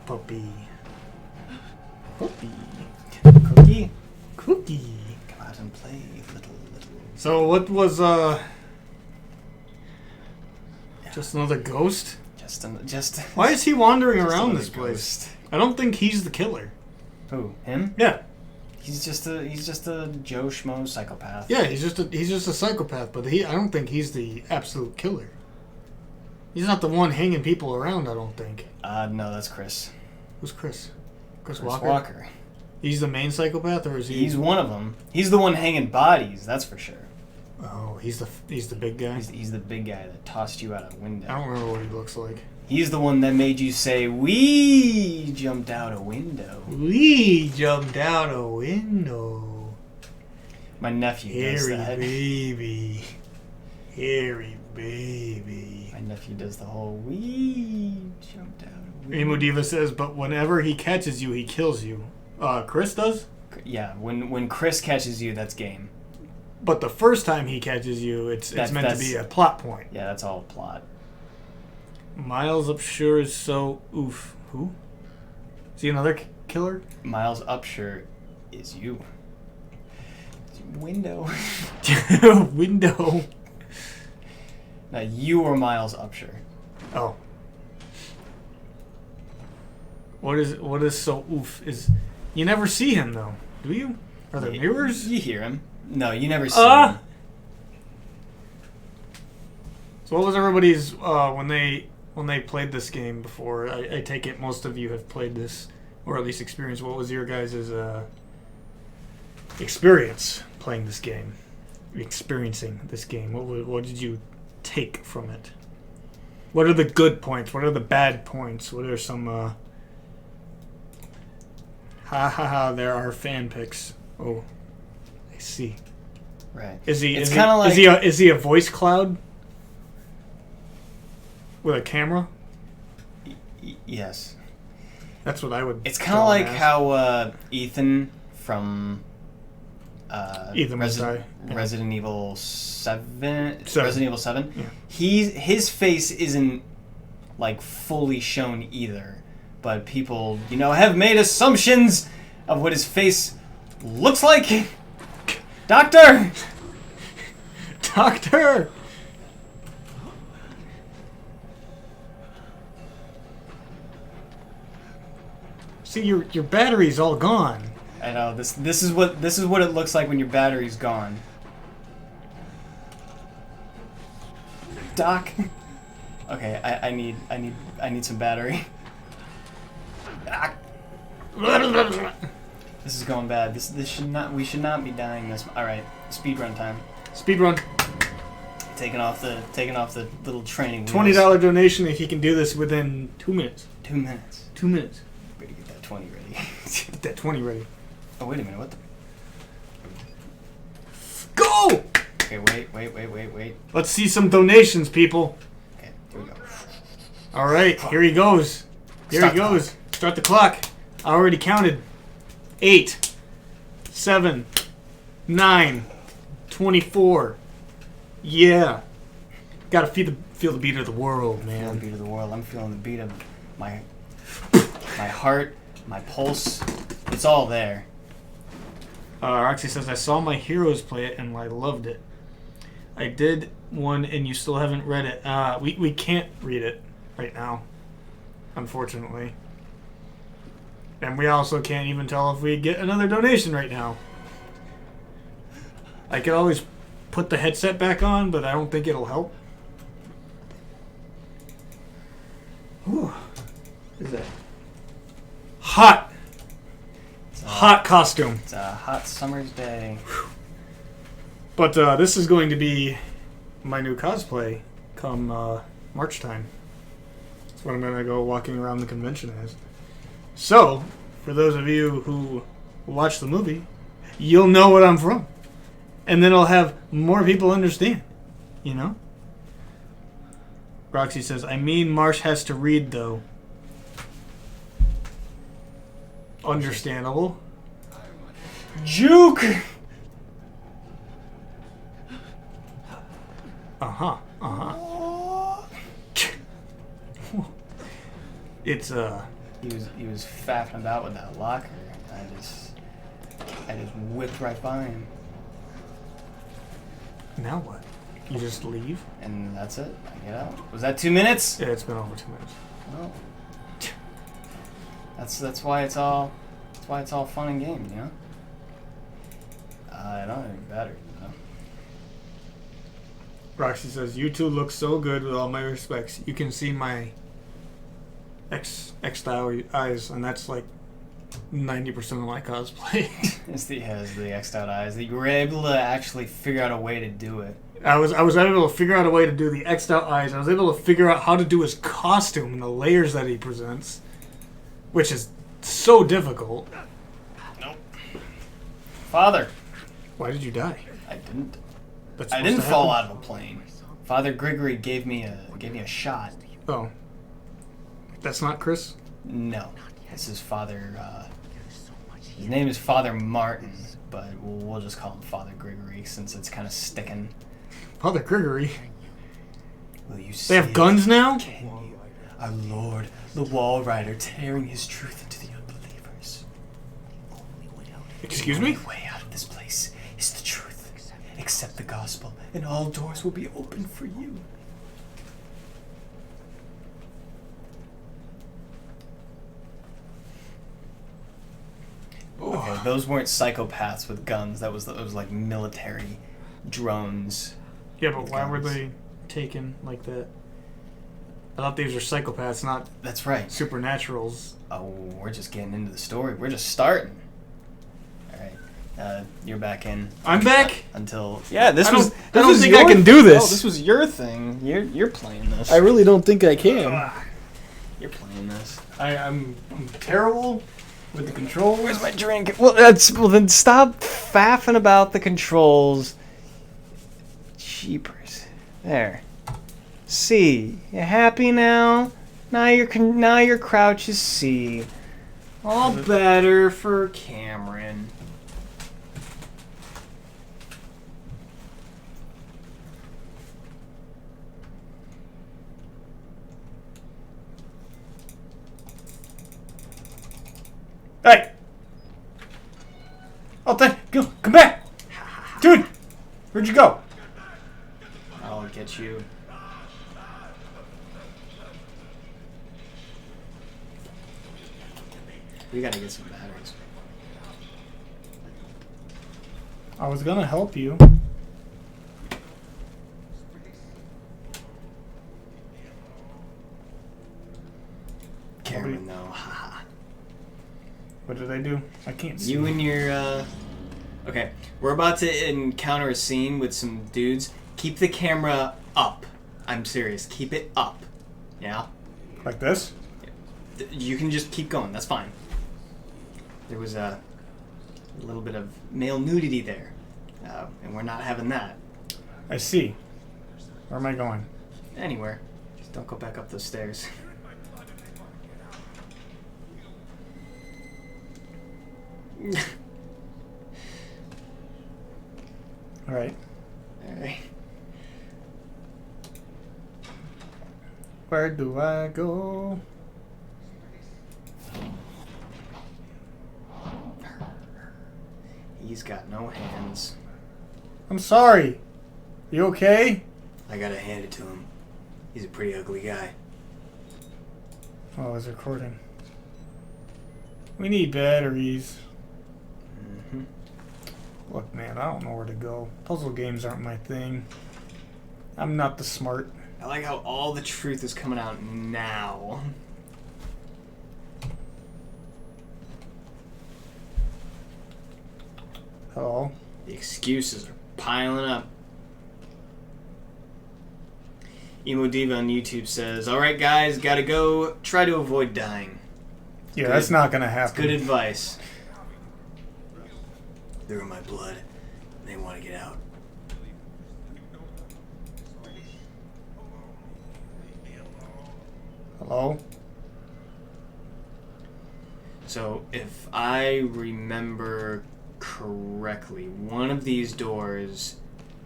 Puppy. Cookie? Cookie. Come out and play, little. So what was just another ghost? Just. Why is he wandering just around another this place? ghost. I don't think he's the killer. Who? Him? Yeah. He's just a Joe Schmo psychopath. Yeah, he's just a psychopath, but I don't think he's the absolute killer. He's not the one hanging people around, I don't think. No, that's Chris. Who's Chris? Chris Walker. He's the main psychopath, or is he? He's one of them. He's the one hanging bodies, that's for sure. Oh, he's the big guy. He's the big guy that tossed you out a window. I don't remember what he looks like. He's the one that made you say, "We jumped out a window." We jumped out a window. My nephew does Hairy that. baby. Hairy baby. My nephew does the whole "we jumped out a window." Emo Diva says, but whenever he catches you, he kills you. Chris does? Yeah, when Chris catches you, that's game. But the first time he catches you, it's meant to be a plot point. Yeah, that's all plot. Miles Upshur is so oof. Who? Is he another killer? Miles Upshur is you. Window. Window. Now you are Miles Upshur. Oh. What is so oof? Is you never see him though, do you? Are there mirrors? You hear him. No, you never see him. So what was everybody's when they played this game before? I take it most of you have played this, or at least experienced. What was your guys' experience playing this game? Experiencing this game. What did you take from it? What are the good points? What are the bad points? What are some there are fan picks. Oh, I see. Right. Is he It's is kinda he, like- is he a voice cloud with a camera? Yes. That's what I would. It's kind of like how Ethan from Ethan Resident Evil 7. Seven. Resident Evil 7. Yeah. His face isn't like fully shown either, but people, have made assumptions of what his face looks like. Doctor! Doctor! See, your battery's all gone. I know this is what it looks like when your battery's gone. Doc. Okay, I need some battery. Ah. This is going bad. We should not be dying this. All right, speedrun time. Speedrun. Taking off the little training wheels. $20 donation if you can do this within 2 minutes. 2 minutes. 2 minutes. Better get that 20 ready. Get that 20 ready. Oh wait a minute. What the? Go! Okay, wait. Let's see some donations, people. Okay, here we go. All right, here he goes. Here Start he the goes. Start the clock. I already counted. 8, 7, 9, 24. Yeah. Gotta feel the beat of the world, I'm feeling man. the beat of the world. I'm feeling the beat of my heart, my pulse. It's all there. Roxy says, I saw my heroes play it and I loved it. I did one and you still haven't read it. We can't read it right now, unfortunately. And we also can't even tell if we get another donation right now. I could always put the headset back on, but I don't think it'll help. Whew. What is that? Hot! Hot costume. It's a hot summer's day. But this is going to be my new cosplay come March time. That's what I'm going to go walking around the convention as. So, for those of you who watch the movie, you'll know what I'm from. And then I'll have more people understand. You know? Roxy says, I mean Marsh has to read, though. Understandable. Juke! Uh-huh. It's, He was faffing about with that locker. I just whipped right by him. Now what? You just leave? And that's it. I get out. Was that 2 minutes? Yeah, it's been over 2 minutes. Oh. That's why it's all fun and games, you know? I don't have any batteries, though. Roxy says, you two look so good with all my respects. You can see my X-style eyes, and that's like 90% of my cosplay. It's the X'd out eyes that you were able to actually figure out a way to do it. I was able to figure out a way to do the X'd out eyes. I was able to figure out how to do his costume and the layers that he presents, which is so difficult. Nope. Father. Why did you die? I didn't. That's I supposed didn't to fall happen? out of a plane. Father Gregory gave me a shot. Oh. That's not Chris? No. This is Father. His name is Father Martin, but we'll just call him Father Gregory since it's kind of sticking. Father Gregory? Will you They have see guns now? Can you? Our Lord, the Wall Rider, tearing his truth into the unbelievers. Excuse The me? only way out of this place is the truth. Accept the gospel, and all doors will be open for you. Okay, those weren't psychopaths with guns. It was like military drones. Yeah, but with why were guns. they taken like that. I thought these were psychopaths, not That's right. supernaturals. Oh, we're just getting into the story. We're just starting. All right. You're back in. I'm back? Until I don't was think I your- can do this. Oh, this was your thing. You're playing this. I really don't think I can. You're playing this. I'm terrible with the controls. Where's my drink? Well, then stop faffing about the controls. Jeepers. There. C. You happy now? Now your crouch is C. All better for Cameron. Hey! Oh, come back! Dude! Where'd you go? I'll get you. We gotta get some batteries. I was gonna help you. Cameron, though. Haha. What did I do? I can't see. You and your, Okay, we're about to encounter a scene with some dudes. Keep the camera up. I'm serious. Keep it up. Yeah? Like this? You can just keep going. That's fine. There was a little bit of male nudity there. And we're not having that. I see. Where am I going? Anywhere. Just don't go back up those stairs. Alright. Alright. Where do I go? He's got no hands. I'm sorry. You okay? I gotta hand it to him. He's a pretty ugly guy. Oh, I was recording. We need batteries. Mm-hmm. Look, man, I don't know where to go. Puzzle games aren't my thing. I'm not the smart. I like how all the truth is coming out now. Hello? The excuses are piling up. Emo Diva on YouTube says, "Alright guys, gotta go. Try to avoid dying." Yeah, Good. that's not gonna It's happen. good advice. They're in my blood. They want to get out. Hello? So, if I remember correctly, one of these doors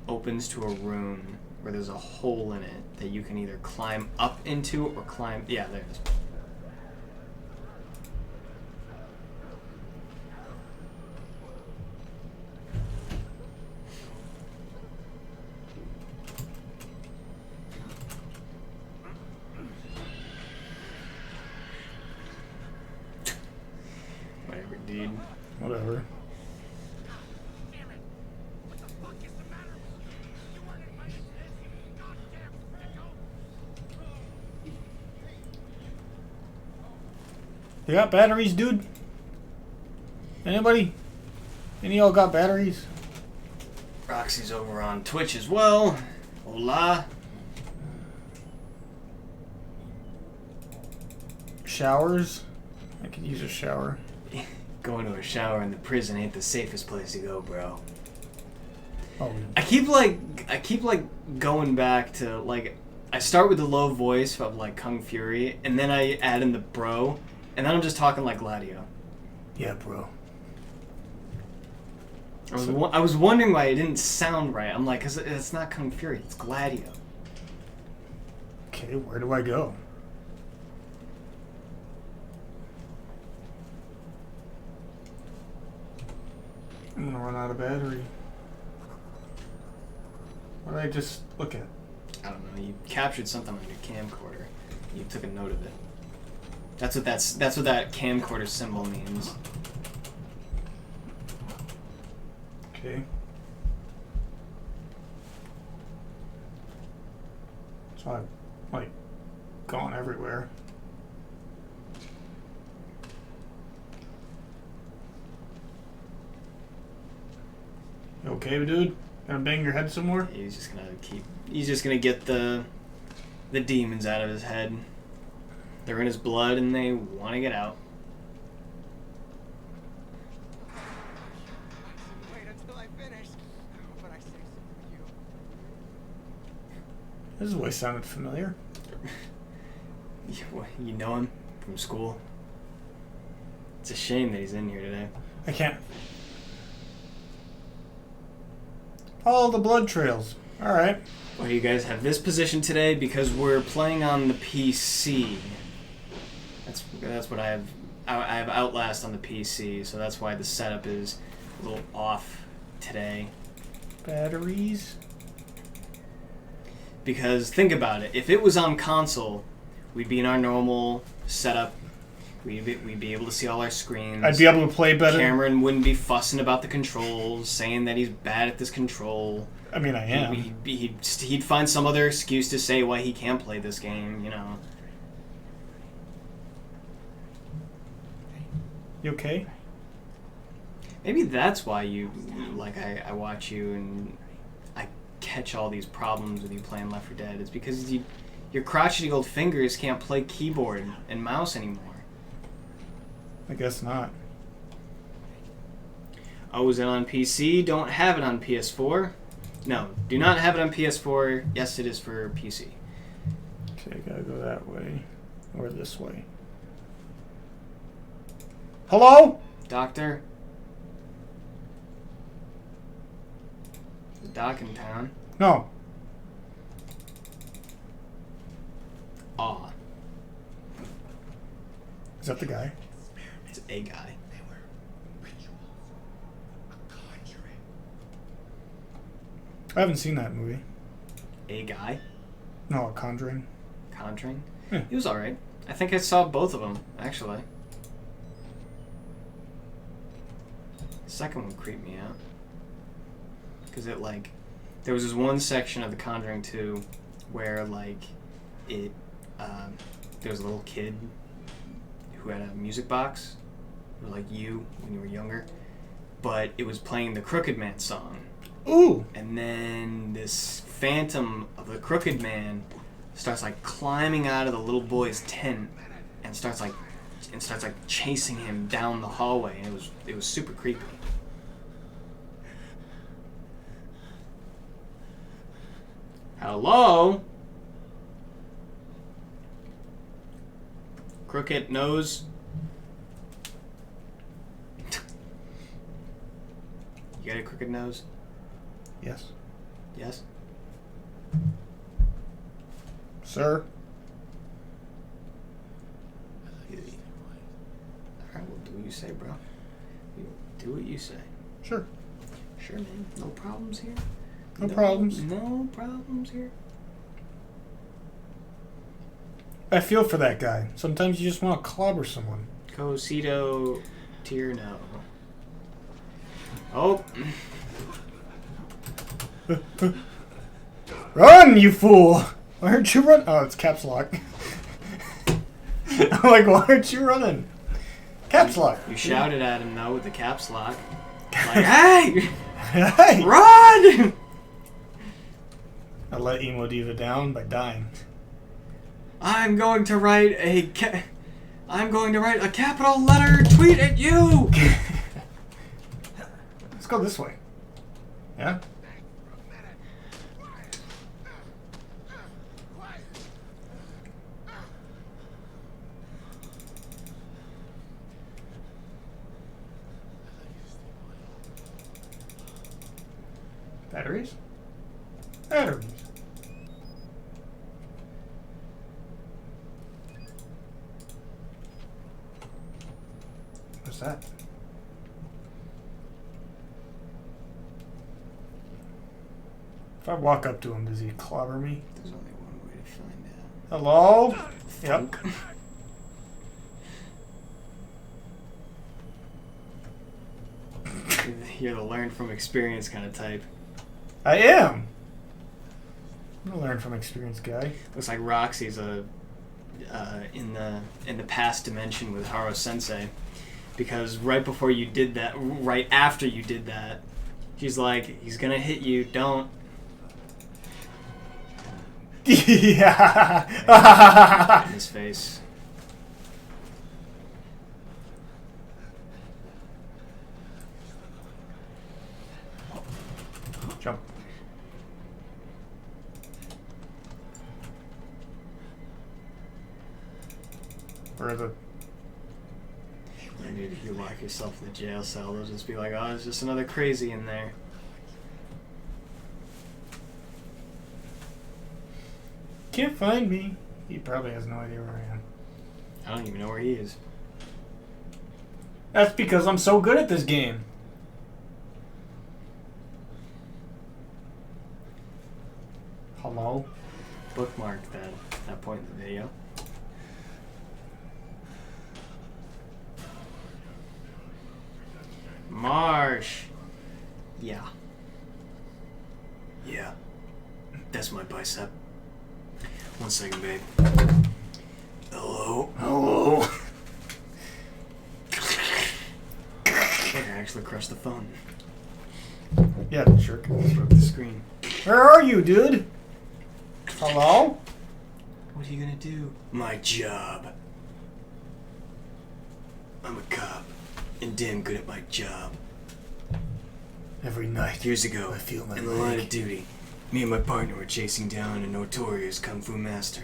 opens to a room where there's a hole in it that you can either climb up into or climb... Yeah, there it is. Whatever, dude. Whatever. Damn it! What the fuck is the matter with you? You weren't invited to this, you goddamn sicko! You got batteries, dude? Anybody? Any of y'all got batteries? Roxy's over on Twitch as well. Hola. Showers? I could use a shower. Going to a shower in the prison ain't the safest place to go, bro. Oh, I keep going back to like I start with the low voice of like Kung Fury, and then I add in the bro, and then I'm just talking like Gladio. yeah, bro. I was wondering why it didn't sound right. I'm like, 'cause it's not Kung Fury, it's Gladio. Okay, where do I go? I'm gonna run out of battery. What did I just look at? I don't know. You captured something on your camcorder. You took a note of it. That's what that camcorder symbol means. Okay. So I've, like, gone everywhere. You okay, dude? Gonna bang your head some more? He's just gonna get the demons out of his head. They're in his blood and they want to get out. Wait until I finish. But I say something to you. His voice sounded familiar. You know him from school. It's a shame that he's in here today. I can't. Follow the blood trails. Alright. Well, you guys have this position today because we're playing on the PC. That's what I have. I have Outlast on the PC, so that's why the setup is a little off today. Batteries. Because think about it, if it was on console, we'd be in our normal setup. We'd be able to see all our screens. I'd be able to play better. Cameron wouldn't be fussing about the controls, saying that he's bad at this control. I mean, I am. He'd find some other excuse to say why he can't play this game, you know. You okay? Maybe that's why I watch you and I catch all these problems with you playing Left 4 Dead. It's because your crotchety old fingers can't play keyboard and mouse anymore. I guess not. Oh, is it on PC? Don't have it on PS4? No, do not have it on PS4. Yes, it is for PC. Okay, I gotta go that way. Or this way. Hello? Doctor? Is Doc in town? No. Aw. Is that the guy? It's a guy. They were rituals. A conjuring. I haven't seen that movie. A guy? No, Conjuring. Conjuring? Yeah. He was alright. I think I saw both of them, actually. The second one creeped me out. Because it, like... There was this one section of The Conjuring 2 where, like, it... there was a little kid who had a music box. Or like you, when you were younger. But it was playing the Crooked Man song. Ooh! And then this phantom of the Crooked Man starts like climbing out of the little boy's tent and starts like chasing him down the hallway, and it was super creepy. Hello? Crooked nose. You got a crooked nose? Yes. Yes? Sir? Alright, we'll do what you say, bro. We'll do what you say. Sure. Sure, man. No problems here? No problems. No problems here? I feel for that guy. Sometimes you just want to clobber someone. Cosito tier no. Oh. Run, you fool! Why aren't you run? Oh, it's caps lock. I'm like, why aren't you running? Caps lock. You shouted at him, though, with the caps lock. Like, hey! Hey! Run! I let Emo Diva down by dying. I'm going to write a capital letter tweet at you! Let's go this way. Yeah? Batteries? Batteries. What's that? If I walk up to him, does he clobber me? There's only one way to find Hello? Yep. out. You're the learn from experience kind of type. I am. I'm gonna learn from experienced guy. Looks like Roxy's in the past dimension with Haro Sensei, because right after you did that, she's like, he's gonna hit you. Don't. Yeah. In his face. Jump. Where is it? Maybe if you lock yourself in the jail cell, they'll just be like, oh, there's just another crazy in there. Can't find me. He probably has no idea where I am. I don't even know where he is. That's because I'm so good at this game. Hello? Bookmark that point in the video. Marsh. Yeah. Yeah. That's my bicep. 1 second, babe. Hello? Hello? I actually crushed the phone. Yeah, jerk. Broke the screen. Where are you, dude? Hello? What are you gonna do? My job. I'm a cop, and damn good at my job. Every night. Years ago, I feel my in the line leg. of duty, me and my partner were chasing down a notorious kung fu master.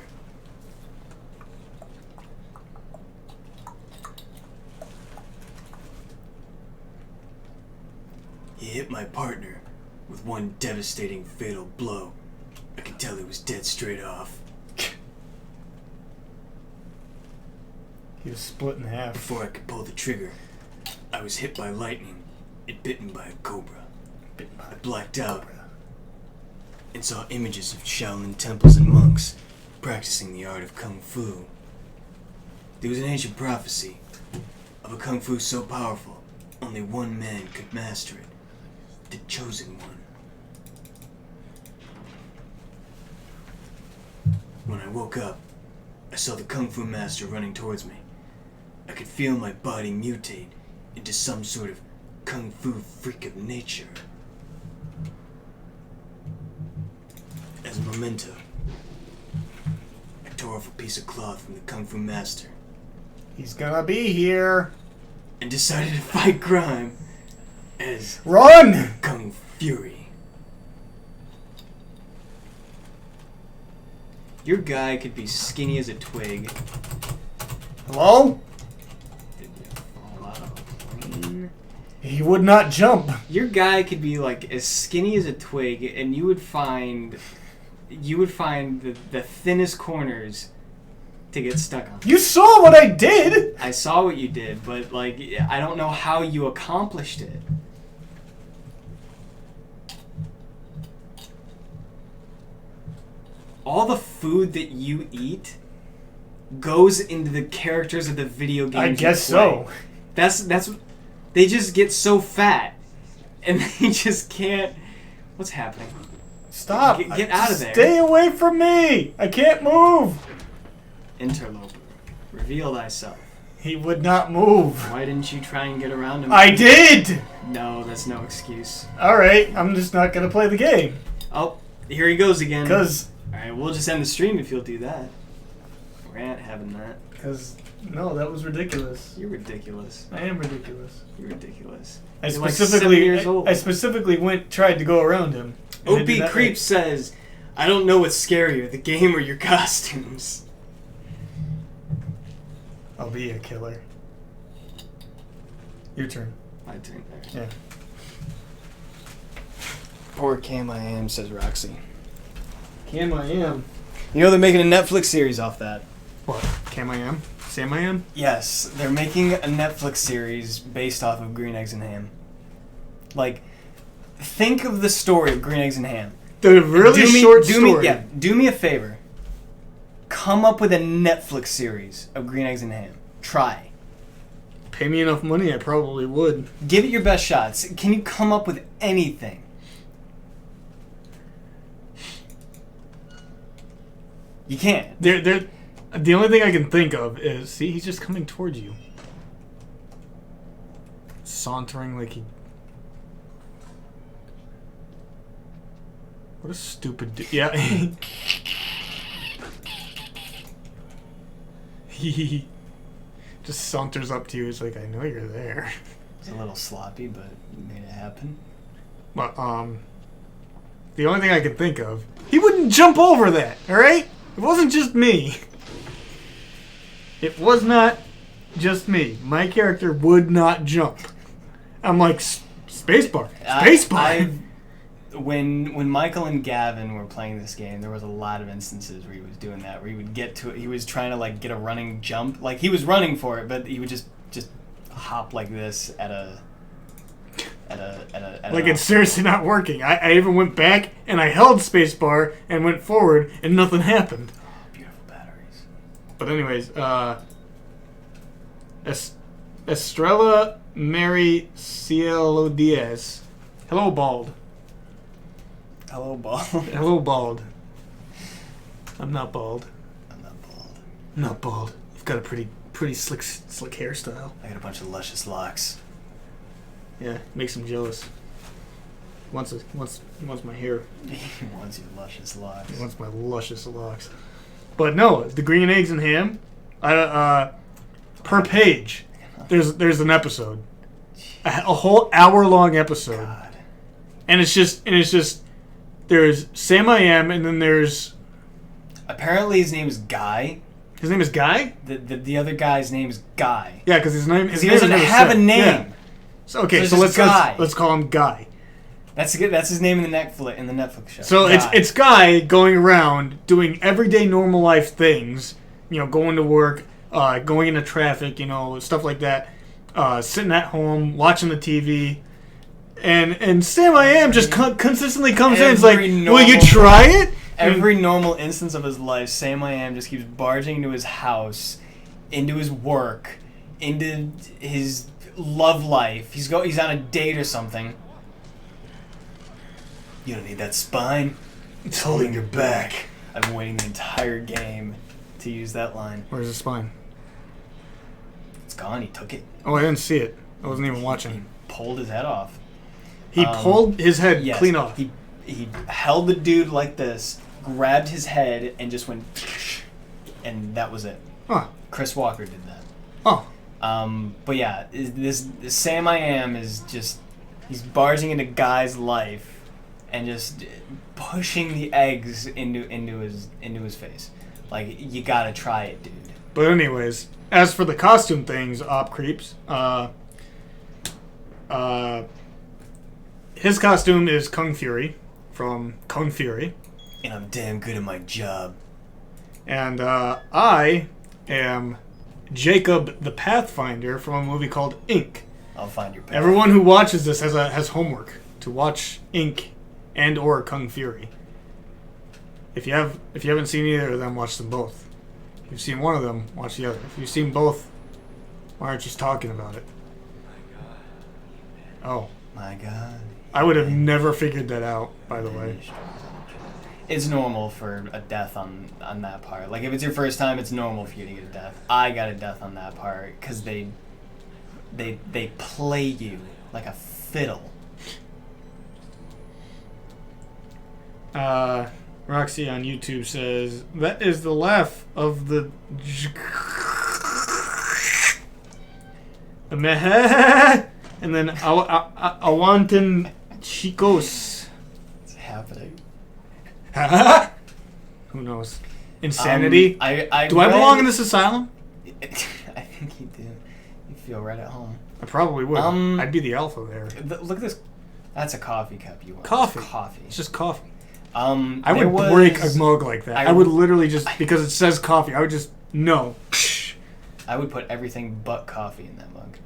He hit my partner with one devastating fatal blow. I could tell he was dead straight off. He was split in half. Before I could pull the trigger, I was hit by lightning and bitten by a cobra. I blacked out and saw images of Shaolin temples and monks practicing the art of kung fu. There was an ancient prophecy of a kung fu so powerful only one man could master it, the chosen one. When I woke up, I saw the kung fu master running towards me. I could feel my body mutate into some sort of kung fu freak of nature. As a memento, I tore off a piece of cloth from the kung fu master He's gonna be here. and decided to fight crime as Run! Kung Fury. Your guy could be skinny as a twig. Hello? Did you fall out of a plane? He would not jump. Your guy could be like as skinny as a twig, and you would find the thinnest corners to get stuck on. You saw what I did! I saw what you did, but like I don't know how you accomplished it. All the food that you eat goes into the characters of the video games. I guess you play. so. That's they just get so fat, and they just can't. What's happening? Stop. Get out of there. Stay away from me. I can't move. Interloper, reveal thyself. He would not move. Why didn't you try and get around him? I did! No, that's no excuse. Alright, I'm just not gonna play the game. Oh, here he goes again. Because, Alright, we'll just end the stream if you'll do that. We ain't having that. no, that was ridiculous. You're ridiculous. I am ridiculous. You're ridiculous. I You're like 7 years old. I specifically tried to go around him. And I did OP not Creep says, I don't know what's scarier, the game or your costumes. I'll be a killer. Your turn. My turn there. Yeah. Poor Cam I Am, says Roxy. Cam I am. You know they're making a Netflix series off that. What? Cam I am? Sam I am? Yes, they're making a Netflix series based off of Green Eggs and Ham. Like, think of the story of Green Eggs and Ham. The really short story. Do me a favor. Come up with a Netflix series of Green Eggs and Ham. Try. Pay me enough money, I probably would. Give it your best shots. Can you come up with anything? You can't. The only thing I can think of is, see, he's just coming towards you. Sauntering like he... What a stupid yeah. He just saunters up to you. He's like, I know you're there. It's a little sloppy, but you made it happen. But, the only thing I can think of, he wouldn't jump over that, alright? It wasn't just me. It was not just me. My character would not jump. I'm like, spacebar. Spacebar. When Michael and Gavin were playing this game, there was a lot of instances where he was doing that, where he would get to it. He was trying to like get a running jump, like he was running for it, but he would just hop like this at like it's seriously not working. I even went back and I held spacebar and went forward and nothing happened. Oh, beautiful batteries. But anyways, Estrella Mary Cielo Diaz. Hello, Bald. Hello, bald. Hello, Bald. I'm not bald. I'm not bald. I'm not bald. I've got a pretty slick hairstyle. I got a bunch of luscious locks. Yeah, makes him jealous. He wants my hair. He wants your luscious locks. He wants my luscious locks. But no, the green eggs and ham. Per page, there's an episode, a whole hour-long episode, God. and it's just there's Sam I Am, and then there's apparently his name is Guy. His name is Guy. The other guy's name is Guy. Yeah, because his name he doesn't have a name. Yeah. So okay, So so it's just let's call him Guy. That's his name in the Netflix show. So Guy. it's Guy going around doing everyday normal life things, going to work, going into traffic, stuff like that, sitting at home watching the TV, and Sam I Am just consistently comes in. It's like, will you try it? Every normal instance of his life, Sam I Am just keeps barging into his house, into his work, into his love life. He's on a date or something. You don't need that spine. It's holding your back. I've been waiting the entire game to use that line. Where's the spine? It's gone. He took it. Oh, I didn't see it. I wasn't even He watching. pulled his head off. He pulled his head Yes, clean off. He held the dude like this, grabbed his head, and just went, and that was it. Huh. Chris Walker did that. Oh. But yeah, this Sam I Am is just, he's barging into Guy's life and just pushing the eggs into his face. Like, you gotta try it, dude. But anyways, as for the costume things, Op Creeps, his costume is Kung Fury from Kung Fury. And I'm damn good at my job. And I am Jacob the Pathfinder from a movie called Ink. I'll find your path. Everyone who watches this has homework to watch Ink and or Kung Fury. If you haven't seen either of them, watch them both. If you've seen one of them, watch the other. If you've seen both, why aren't you just talking about it? Oh. My God. I would have never figured that out, by the way. It's normal for a death on that part. Like, if it's your first time, it's normal for you to get a death. I got a death on that part because they play you like a fiddle. Roxy on YouTube says, that is the laugh of the and then Awantin Chicos. It's happening. Who knows? Insanity? Do I belong in this asylum? I think you do. You feel right at home. I probably would. I'd be the alpha there. Look at this. That's a coffee cup you want. Coffee. It's coffee. It's just coffee. I would break a mug like that. I would literally just, because it says coffee, I would just, no. I would put everything but coffee in that mug.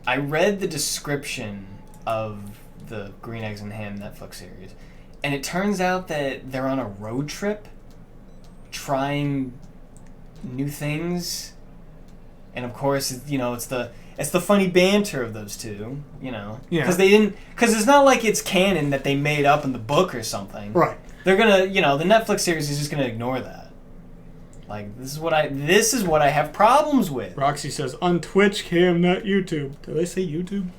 I read the description of the Green Eggs and Ham Netflix series, and it turns out that they're on a road trip trying new things. And of course, it's the funny banter of those two, Yeah. Because it's not like it's canon that they made up in the book or something. Right. They're gonna, the Netflix series is just gonna ignore that. Like, this is what I have problems with. Roxy says, on Twitch cam, not YouTube. Did I say YouTube?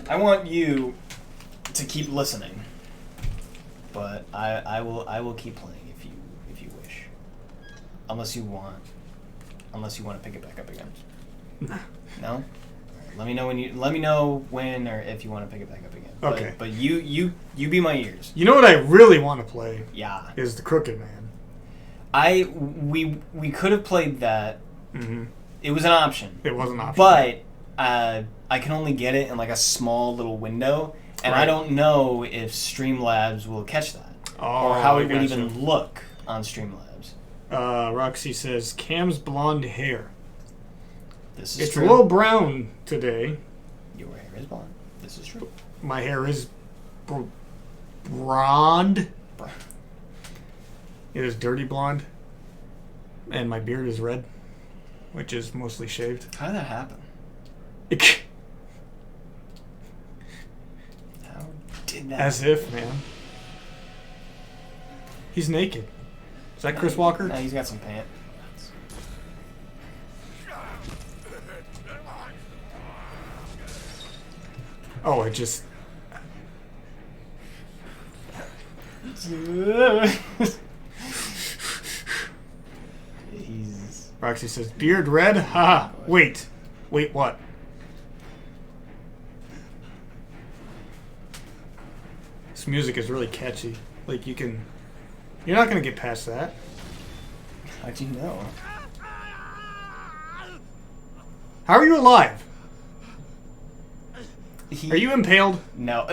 I want you to keep listening, but I will keep playing if you wish, unless you want to pick it back up again. No. Let me know when or if you want to pick it back up again. Okay. But you be my ears. You know what I really want to play? Yeah. Is the Crooked Man. We could have played that. Mm-hmm. It was an option. It was an option. But I can only get it in like a small little window, and I don't know if Streamlabs will catch that or how it would even look on Streamlabs. Roxy says, Cam's blonde hair. This is it's true. a little brown today. Your hair is blonde. This is true. My hair is blonde. It is dirty blonde. And my beard is red, which is mostly shaved. How did that happen? How did that As if, man. He's naked. Is that Chris Walker? No, he's got some pants. Oh, I just... He's... Roxy says, beard red? Ha! Wait, what? This music is really catchy. Like, you're not gonna get past that. How'd you know? How are you alive? He, Are you impaled? No.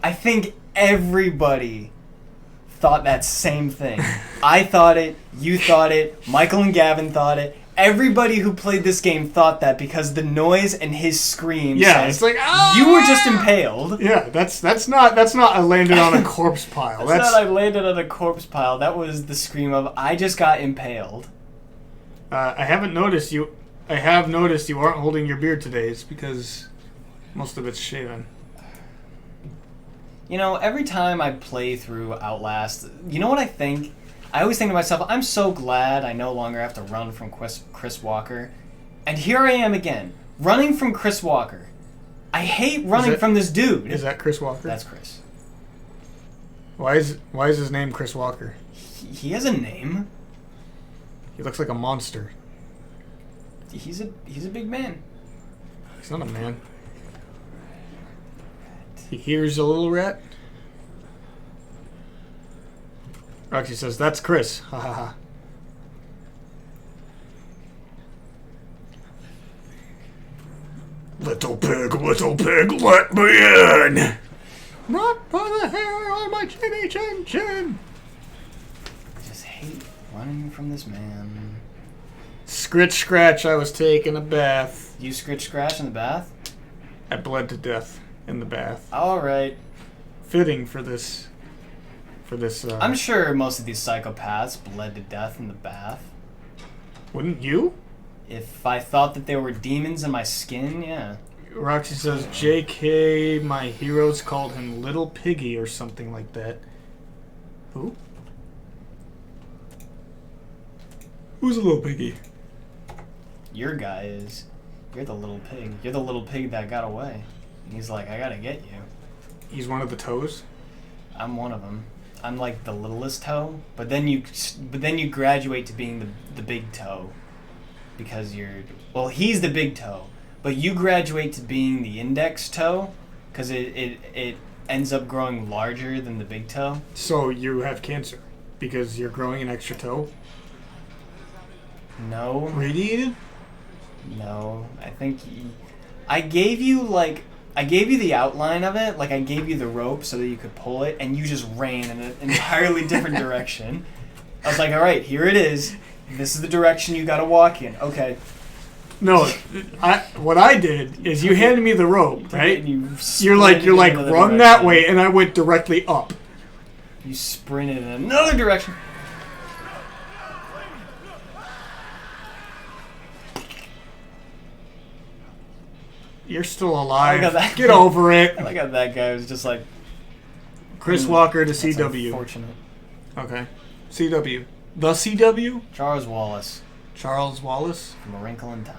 I think everybody thought that same thing. I thought it, you thought it, Michael and Gavin thought it. Everybody who played this game thought that because the noise and his scream Yeah, says, it's like, ah! you were just impaled. Yeah, that's not I landed on a corpse pile. That's not I landed on a corpse pile. That was the scream of I just got impaled. I have noticed you aren't holding your beard today. It's because most of it's shaven. Every time I play through Outlast, you know what I think? I always think to myself, I'm so glad I no longer have to run from Chris Walker. And here I am again, running from Chris Walker. I hate running from this dude. Is that Chris Walker? That's Chris. Why is his name Chris Walker? He has a name. He looks like a monster. He's a big man. He's not a man. He hears a little rat. Roxy says, that's Chris. Ha ha ha. Little pig, let me in! Not by the hair on my chinny chin chin! I just hate running from this man. Scritch scratch, I was taking a bath. You scratch in the bath? I bled to death in the bath. Alright. Fitting for this. I'm sure most of these psychopaths bled to death in the bath. Wouldn't you? If I thought that there were demons in my skin, yeah. Roxy says, JK, my heroes called him Little Piggy or something like that. Who? Who's a Little Piggy? Your guy is. You're the little pig. You're the little pig that got away. And he's like, I gotta get you. He's one of the toes? I'm one of them. I'm like the littlest toe, but then you graduate to being the big toe, because he's the big toe, but you graduate to being the index toe, because it ends up growing larger than the big toe. So you have cancer because you're growing an extra toe? No. Radiated? No, I think I gave you the outline of it, like I gave you the rope so that you could pull it, and you just ran in an entirely different direction. I was like, all right, here it is. This is the direction you got to walk in. Okay. No, what I did is you handed me the rope, right? And you're like run that way, and I went directly up. You sprinted in another direction. You're still alive. I like how Get over it. I like how that guy was just like, Chris Walker to That's CW. unfortunate. Okay. CW. The CW? Charles Wallace Charles Wallace. from A Wrinkle in Time.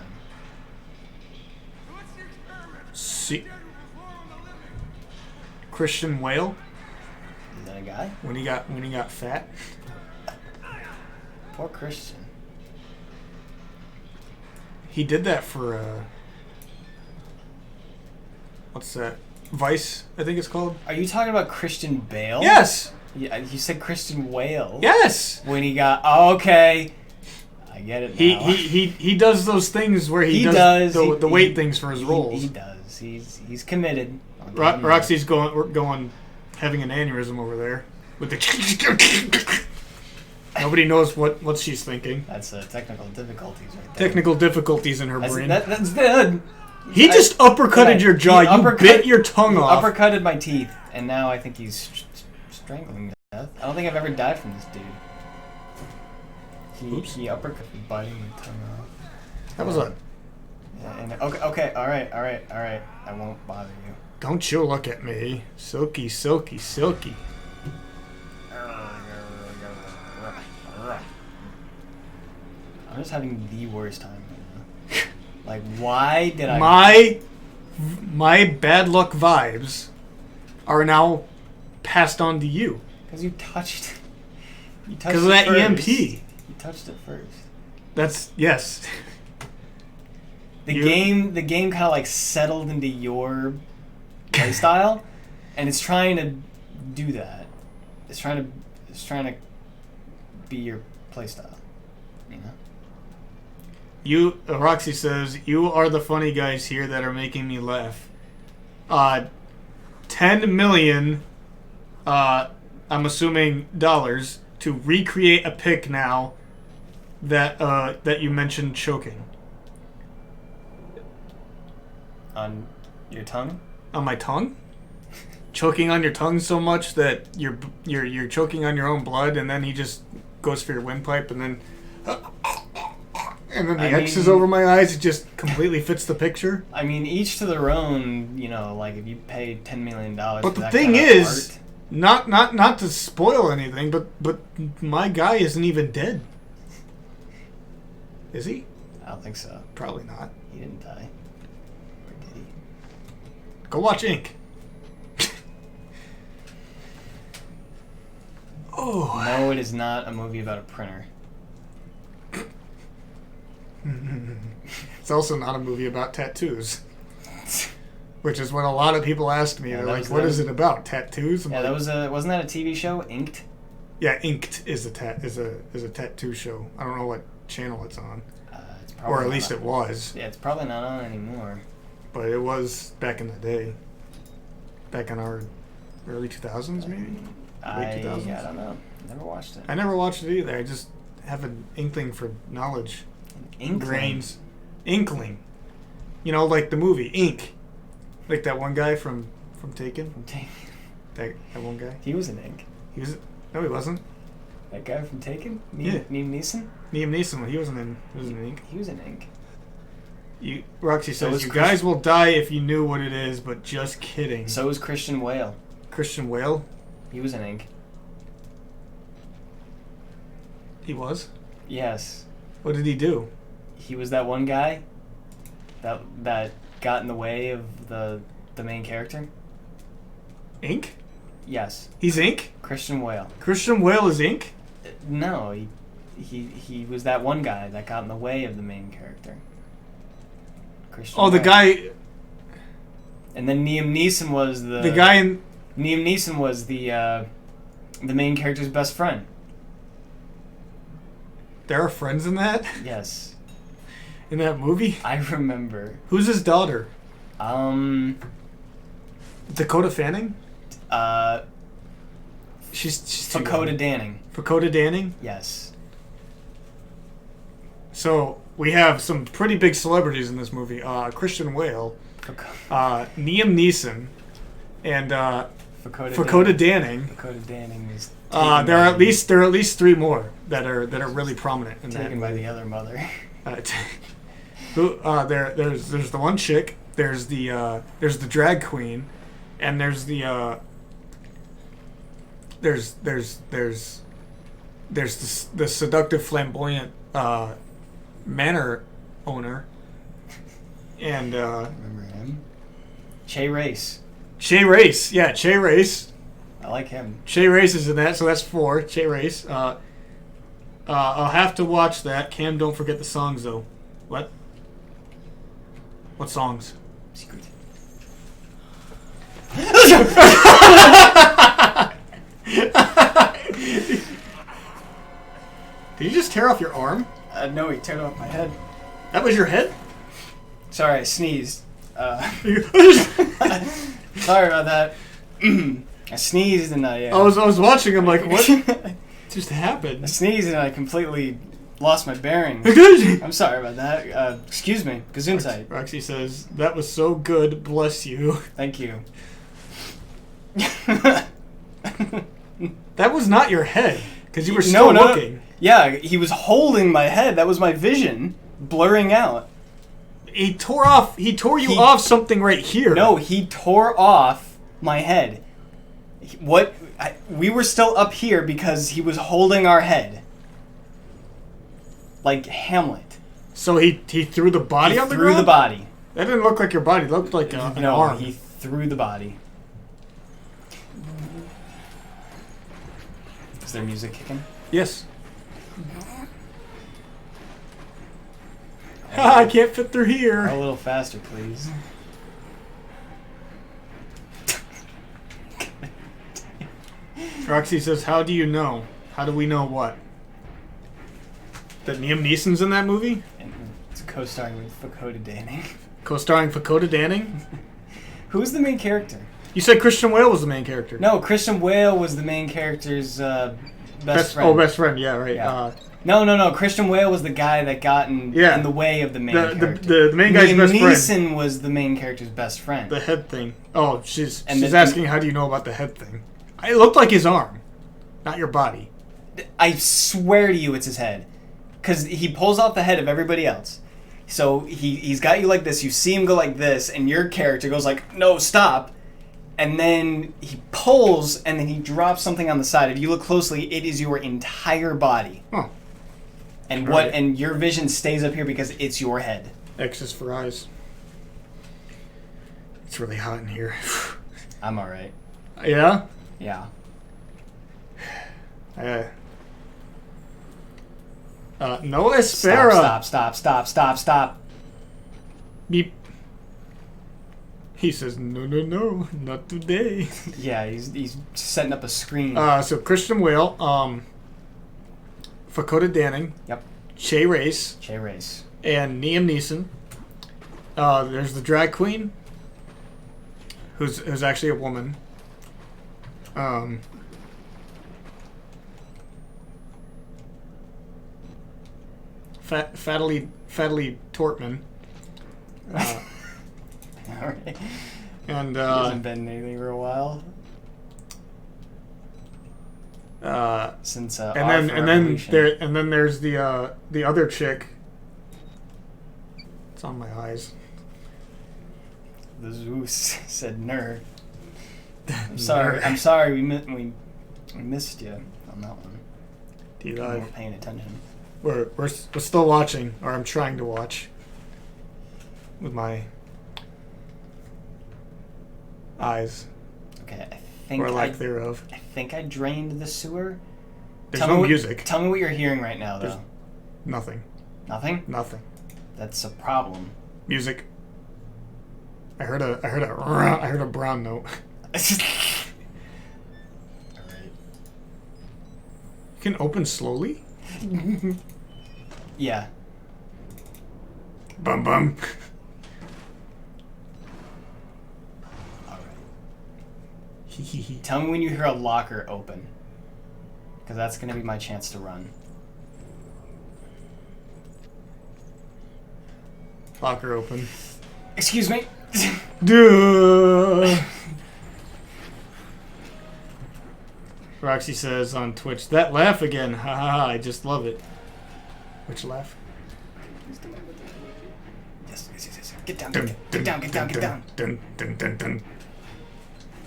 What's the experiment? C- Dead will reform the living. Christian Whale Is that a guy? when he got fat. Poor Christian. He did that for what's that? Vice, I think it's called. Are you talking about Christian Bale? Yes. Yeah, you said Christian Whale. Yes. When he got okay, I get it now. He does those things where he does the weight things for his roles. He does. He's committed. Roxy's going having an aneurysm over there with the. Nobody knows what she's thinking. That's technical difficulties right there. Technical difficulties in her That's, brain. that's good. He just uppercutted your jaw. He You bit your tongue off. Uppercutted my teeth, and now I think he's strangling me to death. I don't think I've ever died from this dude. He uppercutted, biting my tongue off. That was a. Yeah, and okay, all right. I won't bother you. Don't you look at me, silky, silky, silky. I'm just having the worst time right now. Like, why did I? My bad luck vibes are now passed on to you Because you touched. You touched because of it that first. EMP. You touched it first. That's yes. The You- game kind of like settled into your playstyle, and it's trying to do that. It's trying to be your playstyle. You know. Roxy says, you are the funny guys here that are making me laugh. 10 million, I'm assuming dollars, to recreate a pic now that you mentioned choking. On your tongue. On my tongue? Choking on your tongue so much that you're choking on your own blood, and then he just goes for your windpipe, and then the X is over my eyes. It just completely fits the picture. I mean, each to their own. You know, like if you pay $10 million. But for the that thing kind of is, art, not to spoil anything, but my guy isn't even dead. Is he? I don't think so. Probably not. He didn't die. Or did he? Go watch Ink. Oh. No, it is not a movie about a printer. It's also not a movie about tattoos. Which is what a lot of people asked me. Yeah, They're that like, was- "What that is was- it about? Tattoos?" I'm Yeah, like, wasn't that a TV show, Inked? yeah, Inked is a tattoo show. I don't know what channel it's on, It's probably or at not least on- it was, Yeah, it's probably not on anymore. but it was back in the day. Back in our early 2000s, maybe. I 2000s? don't know. Never watched it. I never watched it either. I just have an inkling for knowledge. Inkling. Grains. Inkling. You know, like the movie Ink. Like that one guy from Taken. From Taken. That one guy. He was in Ink. He was. No, he wasn't. That guy from Taken? Yeah. Liam Neeson? Liam Neeson. He wasn't in. He wasn't in Ink. He was in Ink. Roxy So says is you Chris- guys will die if you knew what it is, but just kidding. So was Christian Whale. Christian Whale. He was in Ink. He was. Yes. What did he do? He was that one guy that got in the way of the main character. Ink. Yes. He's Ink. Christian Whale. Christian Whale is Ink. No, he was that one guy that got in the way of the main character. Christian Oh, the Whale. guy. And then Liam Neeson was The guy in. Liam Neeson was the main character's best friend. There are friends in that. Yes, In that movie. I remember. Who's his daughter? Um. Dakota Fanning. Uh. She's too Dakota young. Danning. Dakota Danning. Yes. So we have some pretty big celebrities in this movie. Christian Whale, Liam Neeson, and Dakota Danning. Dakota Danning is. There are at least three more that are really prominent in that taken by movie. the other mother. There's the one chick. There's the drag queen, and there's the the seductive, flamboyant manor owner, and Remember him? Che Race. Che Race. Yeah, Che Race. I like him. Che Race is in that, so that's 4. Che Race. I'll have to watch that. Cam, don't forget the songs though. What? What songs? Secret. Did you just tear off your arm? No, he turned off my head. That was your head? Sorry, I sneezed. I Sorry about that. I sneezed and I was watching. I'm like, what just happened? I sneezed and I completely lost my bearings. I'm sorry about that. Excuse me. Gesundheit. Roxy says, that was so good, bless you. Thank you. That was not your head, because you were No, still no. looking. Yeah, he was holding my head. That was my vision blurring out. He tore you off something right here. No, he tore off my head. We were still up here because he was holding our head. Like Hamlet. So he threw the body on the ground? Threw the body. That didn't look like your body. It looked like an No, arm. he threw the body. Is there music kicking? Yes. I can't fit through A here. little faster, please. Roxy says, how do you know? How do we know what? That Liam Neeson's in that movie? And it's co-starring with Dakota Danning. Co-starring Dakota Danning? Who's the main character? You said Christian Whale was the main character. No, Christian Whale was the main character's best friend. Oh, best friend. Yeah, right. Yeah. No. Christian Whale was the guy that got in the way of the main character. The main guy's Liam best friend. Neeson was the main character's best friend. The head thing. Oh, she's And asking, how do you know about the head thing? It looked like his arm, not your body. I swear to you, it's his head, because he pulls off the head of everybody else. So he's got you like this. You see him go like this, and your character goes like, "No, stop!" And then he pulls, and then he drops something on the side. If you look closely, it is your entire body. Oh. And Right. and your vision stays up here because it's your head. X is for eyes. It's really hot in here. I'm all right. Yeah? Yeah. No Espera. Stop. Beep. He says, no, not today. Yeah, he's setting up a screen. So Christian Whale, Dakota Danning, Yep. Che Race, Che Race. and Liam Neeson. There's the drag queen, who's actually a woman. Fattily Tortman. All right. And He hasn't been anything for a while since. and then there's the other chick. It's on my eyes. The Zeus said nerd. I'm sorry. We missed you on that one. We weren't paying attention. We're still watching, or I'm trying to watch with my eyes, Okay, I think or lack thereof. I think I drained the sewer. There's no music. Tell me what you're hearing right now, though. There's nothing. Nothing. Nothing. That's a problem. Music. I heard a brown note. All right. You can open slowly. Yeah. Bum bum. All right. Tell me when you hear a locker open, because that's gonna be my chance to run. Locker open. Excuse me. Duh. Roxy says on Twitch, that laugh again. Ha ha ha, I just love it. Which laugh? Yes. Get down. Get down. Dun, dun, dun.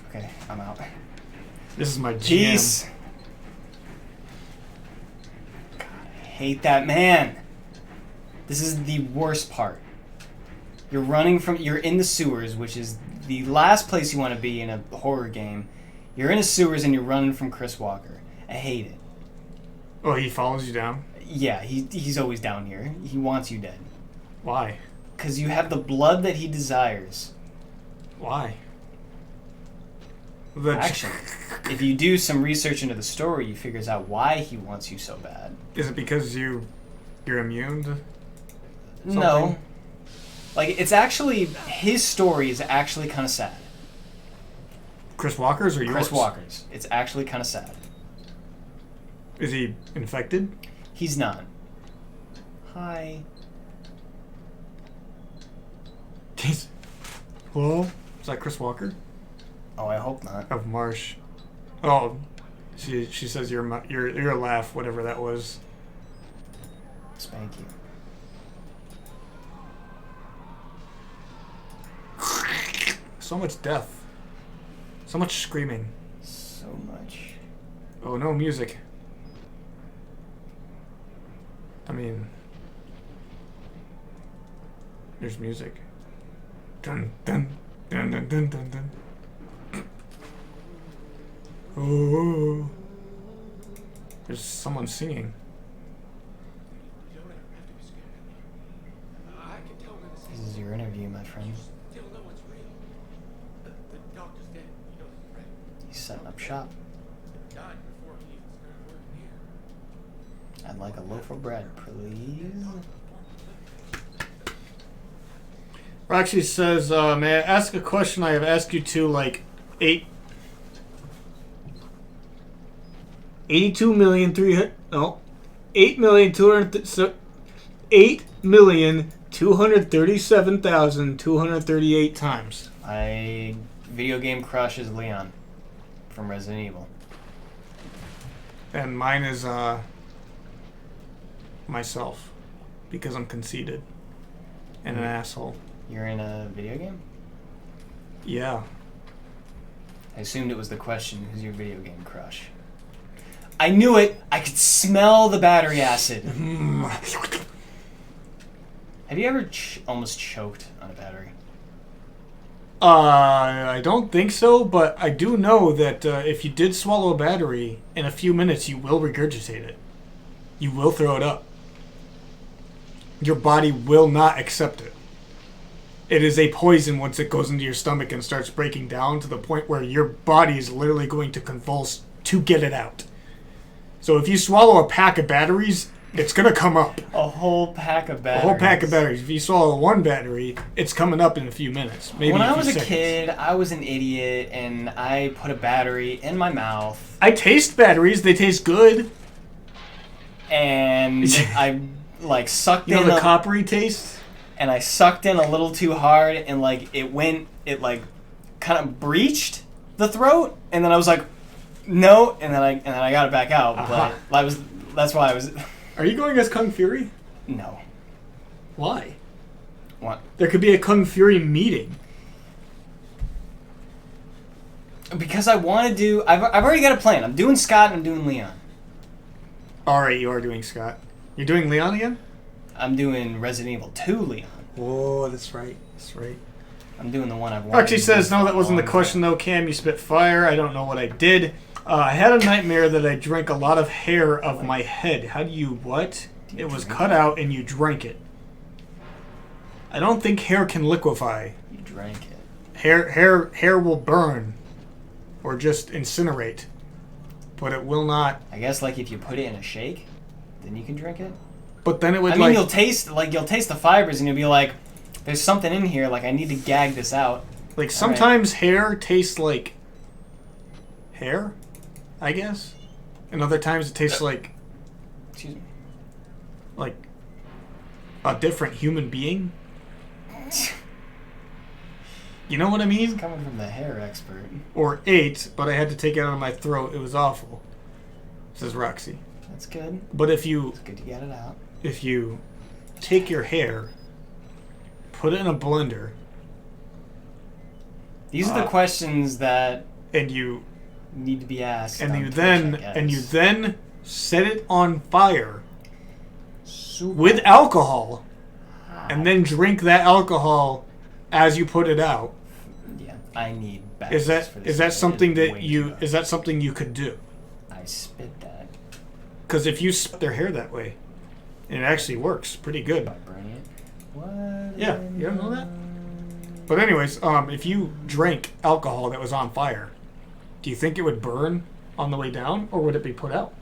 Okay, I'm out. This is my jam. Peace. God, I hate that man. This is the worst part. You're in the sewers, which is the last place you want to be in a horror game. You're in the sewers and you're running from Chris Walker. I hate it. Oh, he follows you down? Yeah, he's always down here. He wants you dead. Why? Because you have the blood that he desires. Why? Actually, if you do some research into the story, you figures out why he wants you so bad. Is it because you're immune to something? No. Like, it's actually... His story is actually kind of sad. Chris Walker's or yours? Chris Walker's. It's actually kind of sad. Is he infected? He's not. Hi. Hello? Is that Chris Walker? Oh, I hope not. Of Marsh. Oh, she says your laugh, whatever that was. Spank you. So much death. So much screaming. So much. Oh, no music. I mean, there's music. Dun dun dun dun dun dun dun. Oh, there's someone singing. You don't ever have to be scared. I can tell when this This is your interview, my friend. still know what's real. The doctor's dead. You know that, right? He's setting up shop. Died before he even started working here. I'd like a loaf of bread, please. Roxy says, may I ask a question I have asked you to like 8,237,238 times. My video game crush is Leon from Resident Evil. And mine is myself, because I'm conceited and an asshole. You're in a video game? Yeah. I assumed it was the question, who's your video game crush? I knew it! I could smell the battery acid. Have you ever almost choked on a battery? I don't think so, but I do know that if you did swallow a battery, in a few minutes you will regurgitate it. You will throw it up. Your body will not accept it. It is a poison once it goes into your stomach and starts breaking down to the point where your body is literally going to convulse to get it out. So if you swallow a pack of batteries, it's going to come up. A whole pack of batteries. A whole pack of batteries. If you swallow one battery, it's coming up in a few minutes. Maybe when a I few was a seconds. kid, I was an idiot, and I put a battery in my mouth. I taste batteries. They taste good. And I, like, sucked You know in the coppery taste? and I sucked in a little too hard, and like it kind of breached the throat, and then I was like, no, and then I got it back out. Uh-huh. But that's why I was. Are you going as Kung Fury? No. Why? What? There could be a Kung Fury meeting. Because I want to do. I've already got a plan. I'm doing Scott and I'm doing Leon. All right, you are doing Scott. You're doing Leon again? I'm doing Resident Evil 2 Leon. Oh, that's right. That's right. I'm doing the one I've wanted. Archie says, no, that wasn't the long question, though. Cam, you spit fire. I don't know what I did. I had a nightmare that I drank a lot of hair of my head. How do you, what? Do you It was drink cut it? out and you drank it. I don't think hair can liquefy. You drank it. Hair will burn or just incinerate, but it will not. I guess like if you put it in a shake, then you can drink it. But then it would I mean, like. you'll taste the fibers, and you'll be like, "There's something in here. Like I need to gag this out." Like sometimes hair tastes like hair, I guess, and other times it tastes like Excuse me. a different human being. You know what I mean? Coming from the hair expert. Or ate, but I had to take it out of my throat. It was awful. Says Roxy. That's good. But if you It's good to get it out. take your hair, put it in a blender, These are the questions that and you need to be asked. and on you Twitch, then I and you guess. then set it on fire Super with alcohol, hot. and then drink that alcohol as you put it out. Yeah, I need. Is batteries for that this is that thing. something It's that way you too hot. is that something you could do? I spit that. Because if you split their hair that way, it actually works pretty good. By burning it. What? Yeah, you don't know that? But anyways, if you drank alcohol that was on fire, do you think it would burn on the way down, or would it be put out?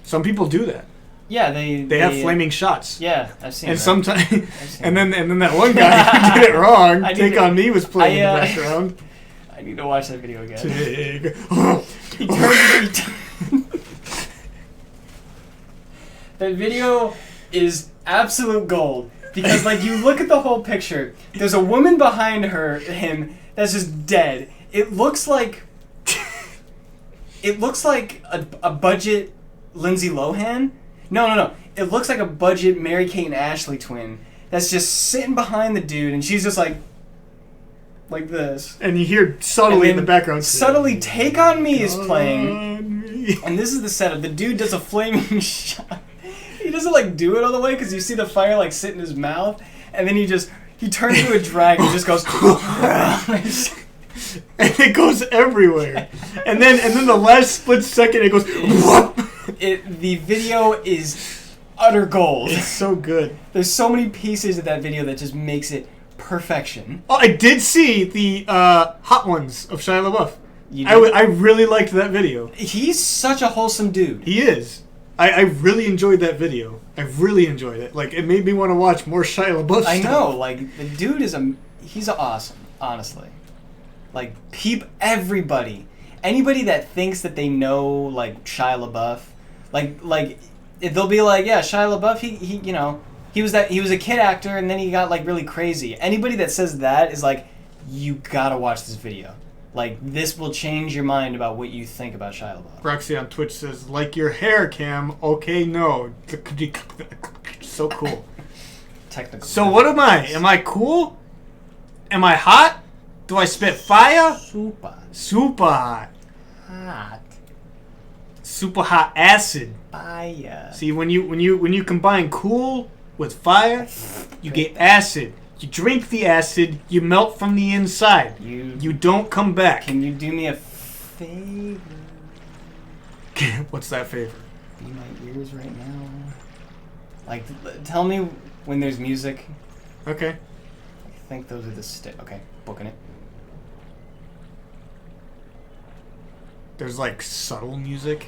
Some people do that. Yeah, They have flaming shots. Yeah, I've seen. And that. sometimes, seen and then that one guy who did it wrong, I need Take to- on Me was playing I, in the background. I need to watch that video again. Take- He turned. That video is absolute gold because, like, you look at the whole picture. There's a woman behind him that's just dead. It looks like a budget Lindsay Lohan. No. It looks like a budget Mary Kate and Ashley twin that's just sitting behind the dude, and she's just like this. And you hear subtly in And the background. Subtly, Take on Me is playing. On me. And this is the setup. The dude does a flaming shot. He doesn't like do it all the way because you see the fire like sit in his mouth, and then he turns into a dragon and just goes. And it goes everywhere. And then the last split second it goes. Whoop. The video is utter gold. It's so good. There's so many pieces of that video that just makes it perfection. Oh, I did see the Hot Ones of Shia LaBeouf. You I really liked that video. He's such a wholesome dude. He is. I really enjoyed that video. I really enjoyed it. Like, it made me want to watch more Shia LaBeouf stuff. I know, like the dude he's awesome, honestly. Like everybody, anybody that thinks that they know like Shia LaBeouf, like if they'll be like, yeah, Shia LaBeouf, he you know, he was a kid actor and then he got like really crazy. Anybody that says that is like, you gotta watch this video. Like, this will change your mind about what you think about Shia LaBeouf. Roxy on Twitch says, like your hair, Cam. Okay, no. So cool. Technical. So what am I? Am I cool? Am I hot? Do I spit fire? Super Super hot. hot Super hot acid. fire. See, when you combine cool with fire, you get acid. You drink the acid, you melt from the inside. You don't come back. Can you do me a favor? What's that favor? Be my ears right now. Like, tell me when there's music. Okay. I think those are the Okay, booking it. There's like subtle music.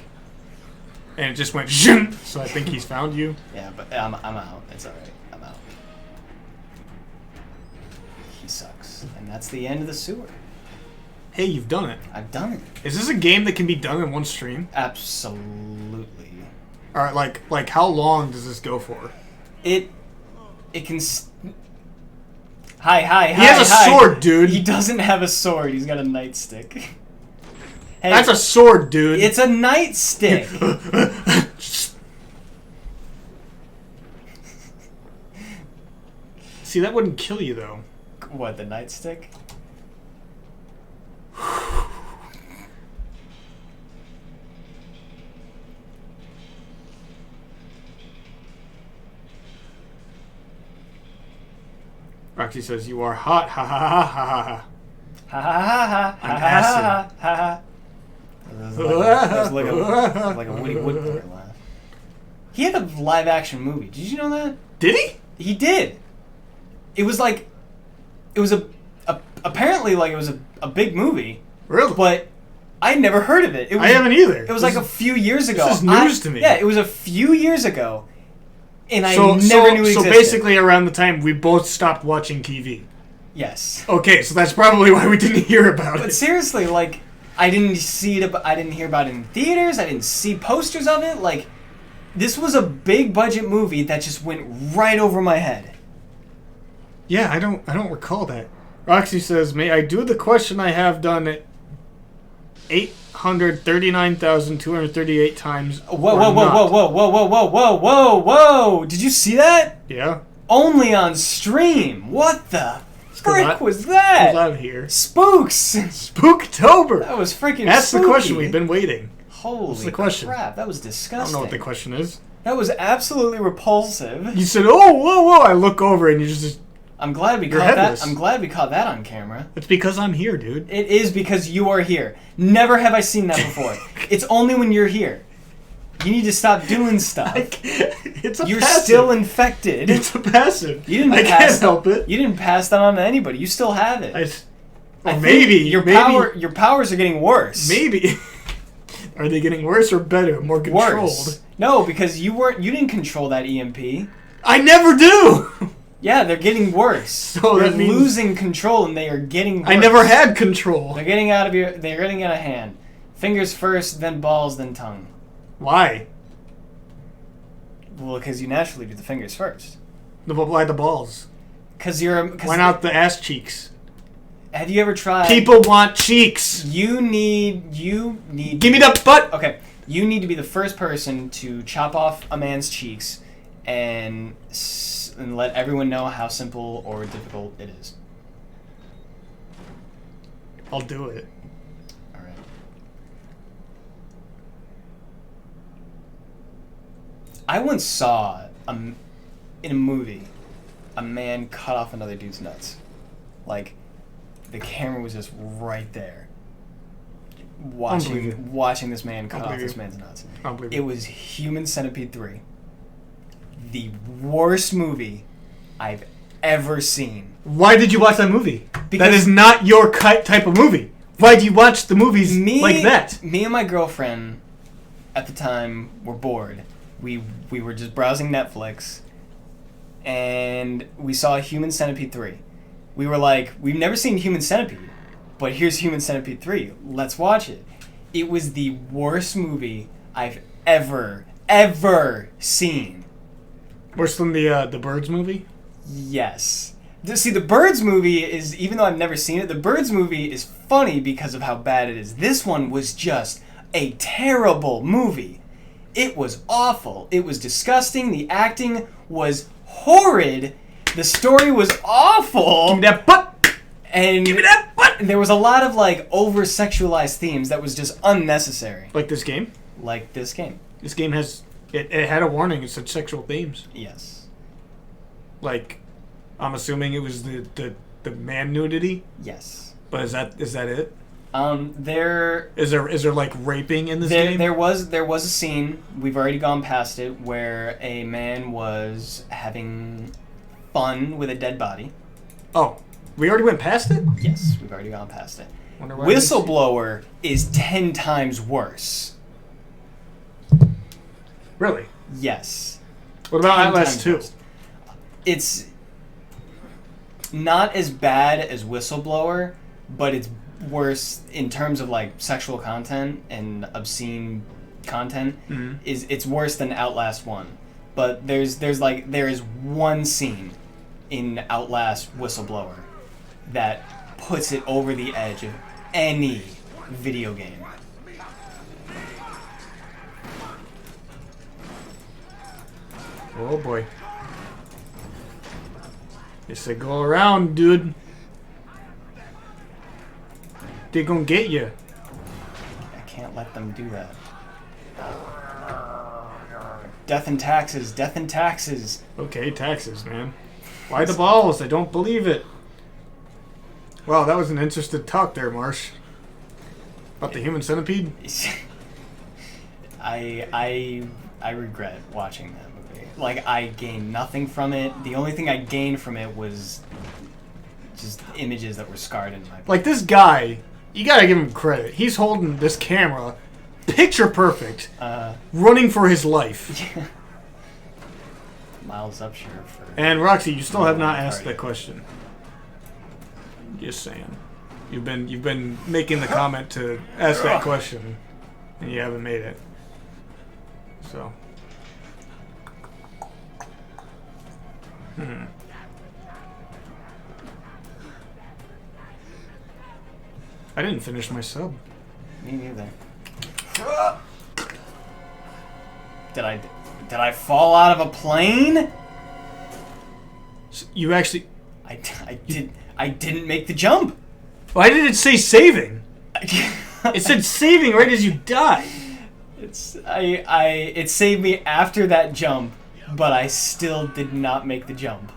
And it just went zoom. So I think he's found you. Yeah, but I'm out. It's alright. I'm out. He sucks. And that's the end of the sewer. Hey, you've done it. I've done it. Is this a game that can be done in one stream? Absolutely. All right, like how long does this go for? It can... Hi. He has a sword, dude. He doesn't have a sword. He's got a nightstick. Hey, That's a sword, dude. It's a nightstick. See, that wouldn't kill you, though. What, the nightstick? Roxy says, you are hot, ha ha ha ha ha. Ha ha ha ha I'm ha ha ha ha. That was like a Woody Woodpecker laugh. He had a live action movie. Did you know that? Did he? He did. It was apparently like it was a big movie, Really? but I'd never heard of it. It was, I haven't either. It was like a few years ago. This is news to me. Yeah, it was a few years ago, and I so, never knew it so existed. basically around the time we both stopped watching TV. Yes. Okay, so that's probably why we didn't hear about But it. seriously, like, I didn't see it. I didn't hear about it in theaters. I didn't see posters of it. Like, this was a big budget movie that just went right over my head. Yeah, I don't recall that. Roxy says, may I do the question I have done 839,238 times? Whoa. Did you see that? Yeah. Only on stream. What the frick was that? I'm here. Spooks! Spooktober! That was freaking That's the question. spooky. We've been waiting. Holy the question? crap, that was I disgusting. don't know what the question is. That was absolutely repulsive. You said, "Oh, whoa, whoa!" I look over and you just. I'm glad we You're caught headless. that. I'm glad we caught that on camera. It's because I'm here, dude. It is because you are here. Never have I seen that before. It's only when you're here. You need to stop doing stuff. It's a You're passive. still infected. It's a passive. You didn't I pass can't help it. You didn't pass that on to anybody. You still have it. I think Maybe your powers are getting worse. Maybe. Are they getting worse or better? More controlled? Worse. No, because you didn't control that EMP. I never do. Yeah, they're getting worse. So they're that means- losing control and they are getting worse. I never had control. They're getting out of hand. Fingers first, then balls, then tongue. Why? Well, because you naturally do the fingers first. Why the balls? Why Why not the ass cheeks? Have you ever tried? People want cheeks. You need. Give me the butt. Okay, you need to be the first person to chop off a man's cheeks and let everyone know how simple or difficult it is. I'll do it. All right. I once saw in a movie a man cut off another dude's nuts. Like, the camera was just right there. Watching this man cut off this man's nuts. It was Human Centipede 3. The worst movie I've ever seen. Why did you watch that movie? Because that is not your type of movie. Why do you watch the movies like that? Me and my girlfriend at the time were bored. We were just browsing Netflix and we saw Human Centipede 3. We were like, we've never seen Human Centipede, but here's Human Centipede 3. Let's watch it. It was the worst movie I've ever seen. Worse than the Birds movie? Yes. See, the Birds movie is, even though I've never seen it, the Birds movie is funny because of how bad it is. This one was just a terrible movie. It was awful. It was disgusting. The acting was horrid. The story was awful. Give me that butt! And Give me that butt! there was a lot of, like, over-sexualized themes that was just unnecessary. Like this game? Like this game. This game has... It had a warning. It said sexual themes. Yes. Like, I'm assuming it was the man nudity? Yes. But is that it? There Is there like raping in this game? There was a scene, we've already gone past it, where a man was having fun with a dead body. Oh, we already went past it? Yes, we've already gone past it. Wonder why I didn't see it. Whistleblower is 10 times worse. Really? Yes. What about 10 Outlast times 2? worse. It's not as bad as Whistleblower, but it's worse in terms of like sexual content and obscene content. Mm-hmm. It's worse than Outlast 1. But there is one scene in Outlast Whistleblower that puts it over the edge of any video game. Oh boy. Yes, they go around, dude. They gonna get you. I can't let them do that. Death and taxes, death and taxes. Okay, taxes, man. Why the balls? I don't believe it. Wow, that was an interesting talk there, Marsh. About the human centipede? I regret watching that movie. Like, I gained nothing from it. The only thing I gained from it was just images that were scarred in my brain. Like, this guy, you gotta give him credit. He's holding this camera, picture perfect, running for his life. Miles up, sure. And Roxy, you still have not asked that question. Just saying. You've been making the comment to ask that question, and you haven't made it. So. I didn't finish my sub. Me neither. Did I fall out of a plane? You actually... I did. I didn't make the jump. Why did it say saving? It said saving right as you die. It saved me after that jump, but I still did not make the jump.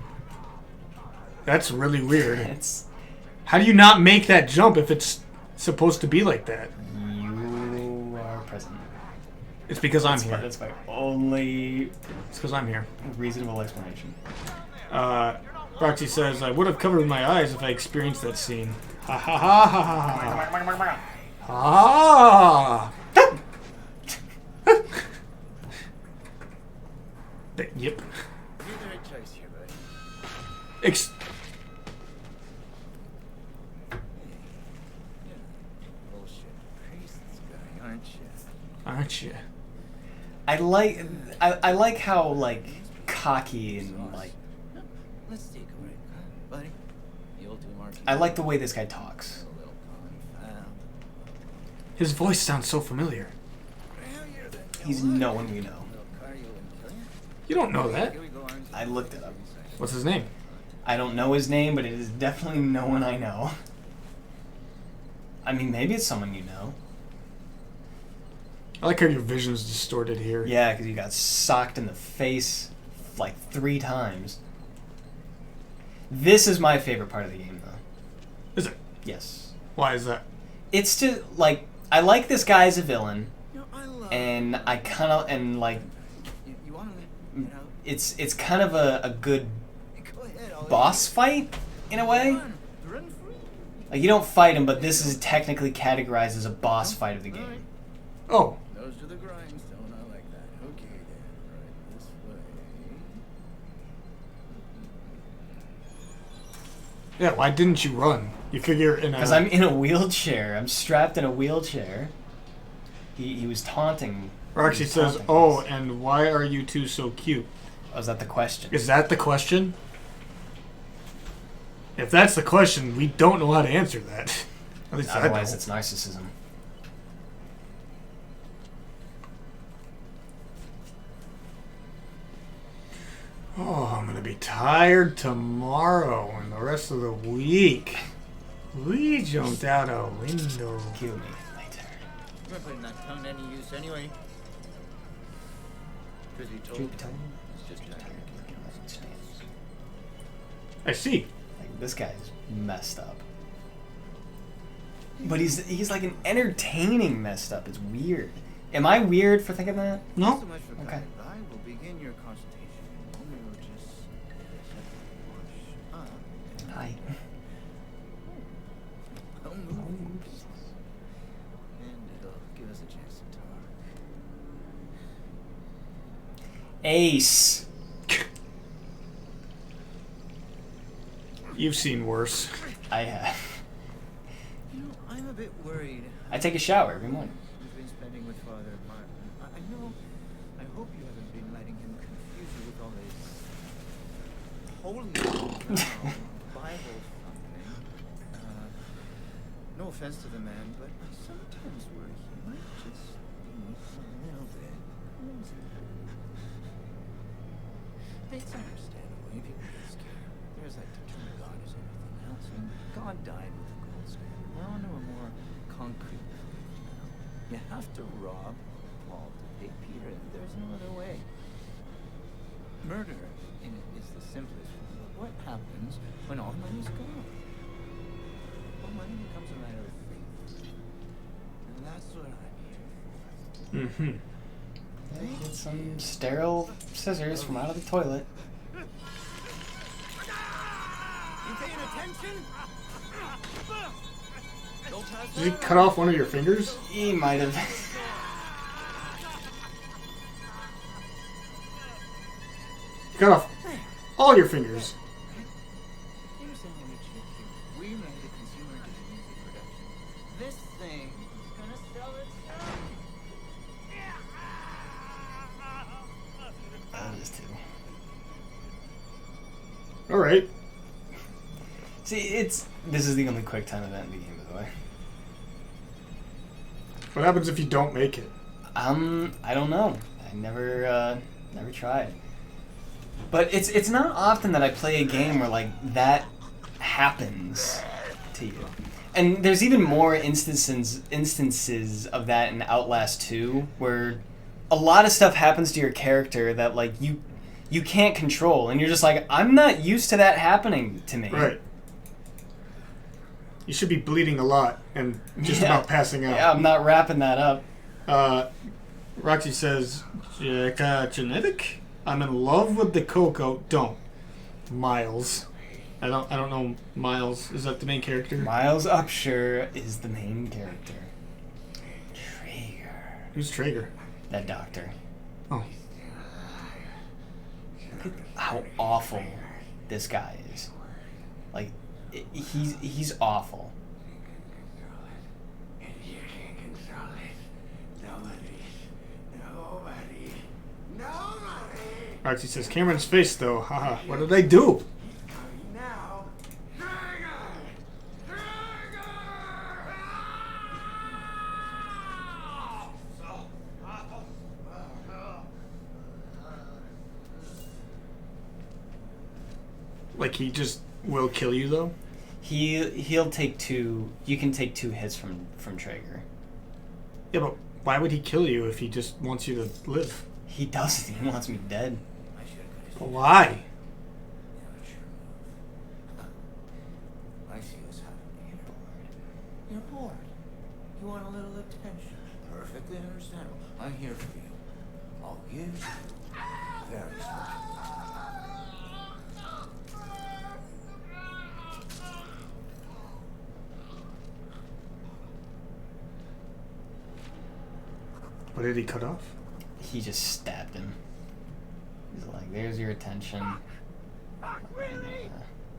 That's really weird. It's How do you not make that jump if it's supposed to be like that? you are present. It's because I'm That's here. that's my only It's because I'm here. reasonable explanation. Roxy says, I would have covered my eyes if I experienced that scene. Ha ha ha ha ha ha. Ah! Yep. You made the right choice here, buddy. Bullshit priest guy, aren't you? Aren't you? I like how like cocky and like Let's take a break, huh, buddy? The old mark. I like the way this guy talks. A little confound. His voice sounds so familiar. Well, you're the He's no one we know. little cardio and kill you. You don't know that. Here we go, arms. I looked it up. What's his name? I don't know his name, but it is definitely no one I know. I mean, maybe it's someone you know. I like how your vision's distorted here. Yeah, because you got socked in the face like 3 times. This is my favorite part of the game, though. Is it? Yes. Why is that? It's to, like, I like this guy as a villain, You know, I love and I kind of, and, like, You want to get out? it's kind of a good Go ahead. I'll boss fight, in a way. Run free. Like, you don't fight him, but this is technically categorized as a boss fight of the game. Oh, Nose to the grindstone. I like that. Okay, then. Right this way. yeah, why didn't you run? You figure in a... Because I'm in a wheelchair. I'm strapped in a wheelchair. He was taunting. Roxy he was says, taunting oh, us. and why are you two so cute? Oh, is that the question? Is that the question? If that's the question, we don't know how to answer that. At least Otherwise, I it's narcissism. don't. Oh, I'm going to be tired tomorrow and the rest of the week. We jumped out a window. Kill me later. You're putting that tongue to any use anyway. Truth be told, Truth be told, it's just tired. I see. like, this guy's messed up. But he's like an entertaining messed up. It's weird. Am I weird for thinking that? Not No? so much for Okay. that. I will begin your consultation. We will just wash up. Hi. We'll move things. And it'll give us a chance to talk. Ace. You've seen worse. I have. You know, I'm a bit worried. I take a shower every morning. You've been spending with Father Martin. I know. I hope you haven't been letting him confuse you with all this holy Bible something. No offense to the man, but I sometimes worry he might just be a little bit crazy. It's understandable. People get scared. There's that term God is everything else, and God died with the gold standard. We're on to a more concrete level now. You have to rob Paul to pay Peter. There's no other way. Murder is the simplest one, but what happens when all money's gone? Well, money becomes a matter of faith. And that's what I'm here for. Mm-hmm. Get some sterile scissors from out of the toilet. You paying attention? Don't pass Did he that cut off one of your fingers? He might have. He cut off all your fingers. Here's how we check here. We made a consumer digital music production. This thing is gonna sell itself. That is too. All right. See, this is the only quick time event in the game, by the way. What happens if you don't make it? I don't know. I never tried. But it's not often that I play a game where like that happens to you. And there's even more instances of that in Outlast 2, where a lot of stuff happens to your character that like you can't control, and you're just like, I'm not used to that happening to me. Right. You should be bleeding a lot and just about passing out. Yeah, I'm not wrapping that up. Roxy says, genetic? I'm in love with the Coco. Don't. Miles. I don't know Miles. Is that the main character? Miles Upshur is the main character. Traeger. Who's Traeger? That doctor. Oh. Look at how awful this guy is. Like, he's awful. Roxy says, Cameron's face though. Haha. What did I do? Like he just will kill you though? He'll take two. You can take 2 hits from Traeger. Yeah, but why would he kill you if he just wants you to live? He doesn't. He wants me dead. But why? I see what's happening here. You're bored. You want a little attention. Perfectly understandable. I'm here for you. I'll give you very much. What did he cut off? He just stabbed him. He's like, there's your attention.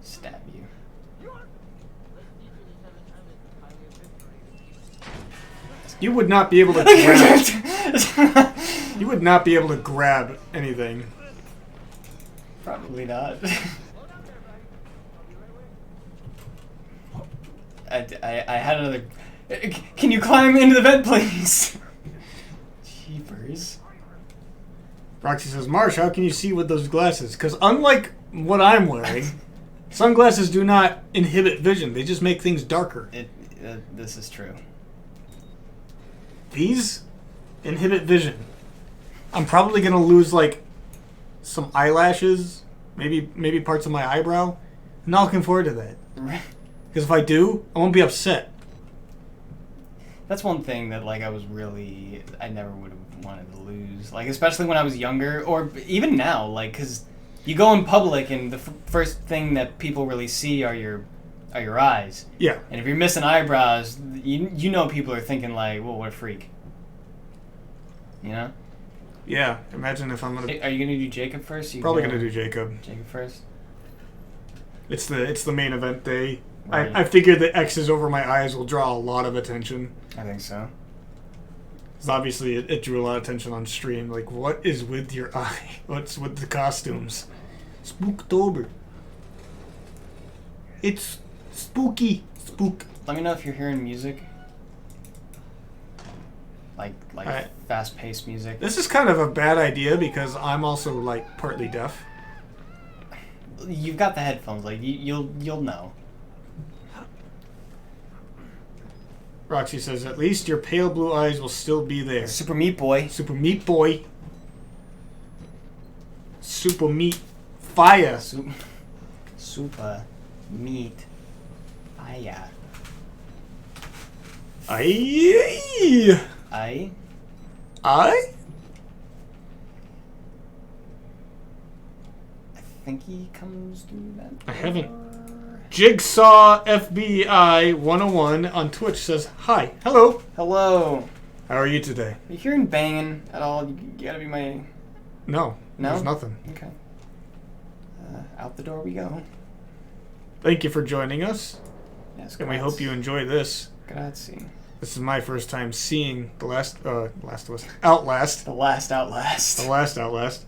Stab you. You would not be able to grab. You would not be able to grab anything. Probably not. I had another. Can you climb into the vent, please? Jeepers. Roxy says, Marsh, how can you see with those glasses? Because unlike what I'm wearing, sunglasses do not inhibit vision. They just make things darker. This is true. These inhibit vision. I'm probably going to lose, like, some eyelashes, maybe parts of my eyebrow. I'm not looking forward to that. Because if I do, I won't be upset. That's one thing that, like, I never would have wanted to lose. Like, especially when I was younger, or even now, like, because you go in public and the first thing that people really see are your eyes. Yeah. And if you're missing eyebrows, you know people are thinking, like, whoa, what a freak. You know? Yeah. Imagine if I'm going to... Are you going to do Jacob first? Probably going to do Jacob. Jacob first? It's the main event day. Right. I figured the X's over my eyes will draw a lot of attention. I think so. Because obviously it drew a lot of attention on stream. Like, what is with your eye? What's with the costumes? Spooktober. It's spooky. Spook. Let me know if you're hearing music. Like fast-paced music. This is kind of a bad idea because I'm also, like, partly deaf. You've got the headphones. Like, you'll know. Roxy says, at least your pale blue eyes will still be there. Super Meat Boy. Super Meat Boy. Super Meat Fire. Super Meat Fire. Aye. I think he comes through that. I haven't. Jigsaw FBI 101 on Twitch says, hi. Hello. Hello. How are you today? Are you hearing banging at all? You gotta be my... No. No? There's nothing. Okay. Out the door we go. Thank you for joining us. Yes, And we hope you enjoy this. Grazie. This is my first time seeing the Last of Us. Outlast. The last Outlast. The last Outlast.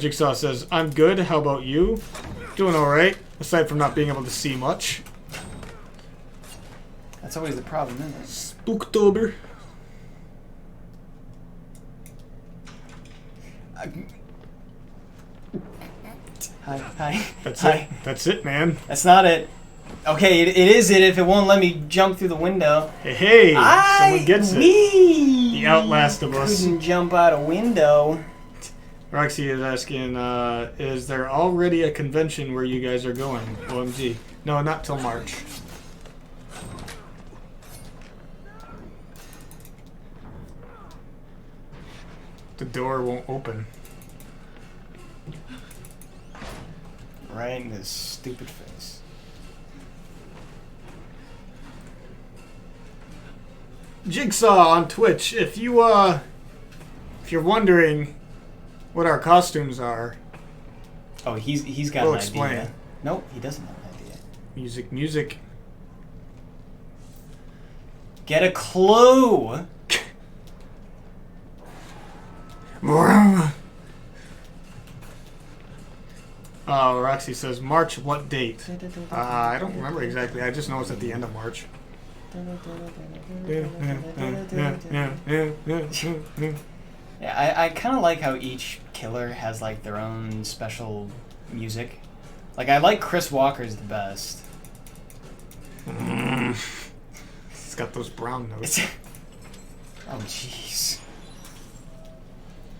Jigsaw says, I'm good. How about you? Doing alright. Aside from not being able to see much. That's always the problem, isn't it? Spooktober. Hi. That's Hi. it. That's it, man. That's not it. Okay, it is it if it won't let me jump through the window. Hey, someone gets it. The Outlast of us. Couldn't jump out a window. Roxy is asking, is there already a convention where you guys are going? OMG. No, not till March. The door won't open. Right in his stupid face. Jigsaw on Twitch. If you're wondering what our costumes are, Oh, he's got we'll an explain. idea. Nope, he doesn't have an idea. Music. Get a clue. Roxy says March. What date? I don't remember exactly. I just know it's at the end of March. Yeah, I kind of like how each killer has like their own special music. Like I like Chris Walker's the best. It's got those brown notes. Oh jeez.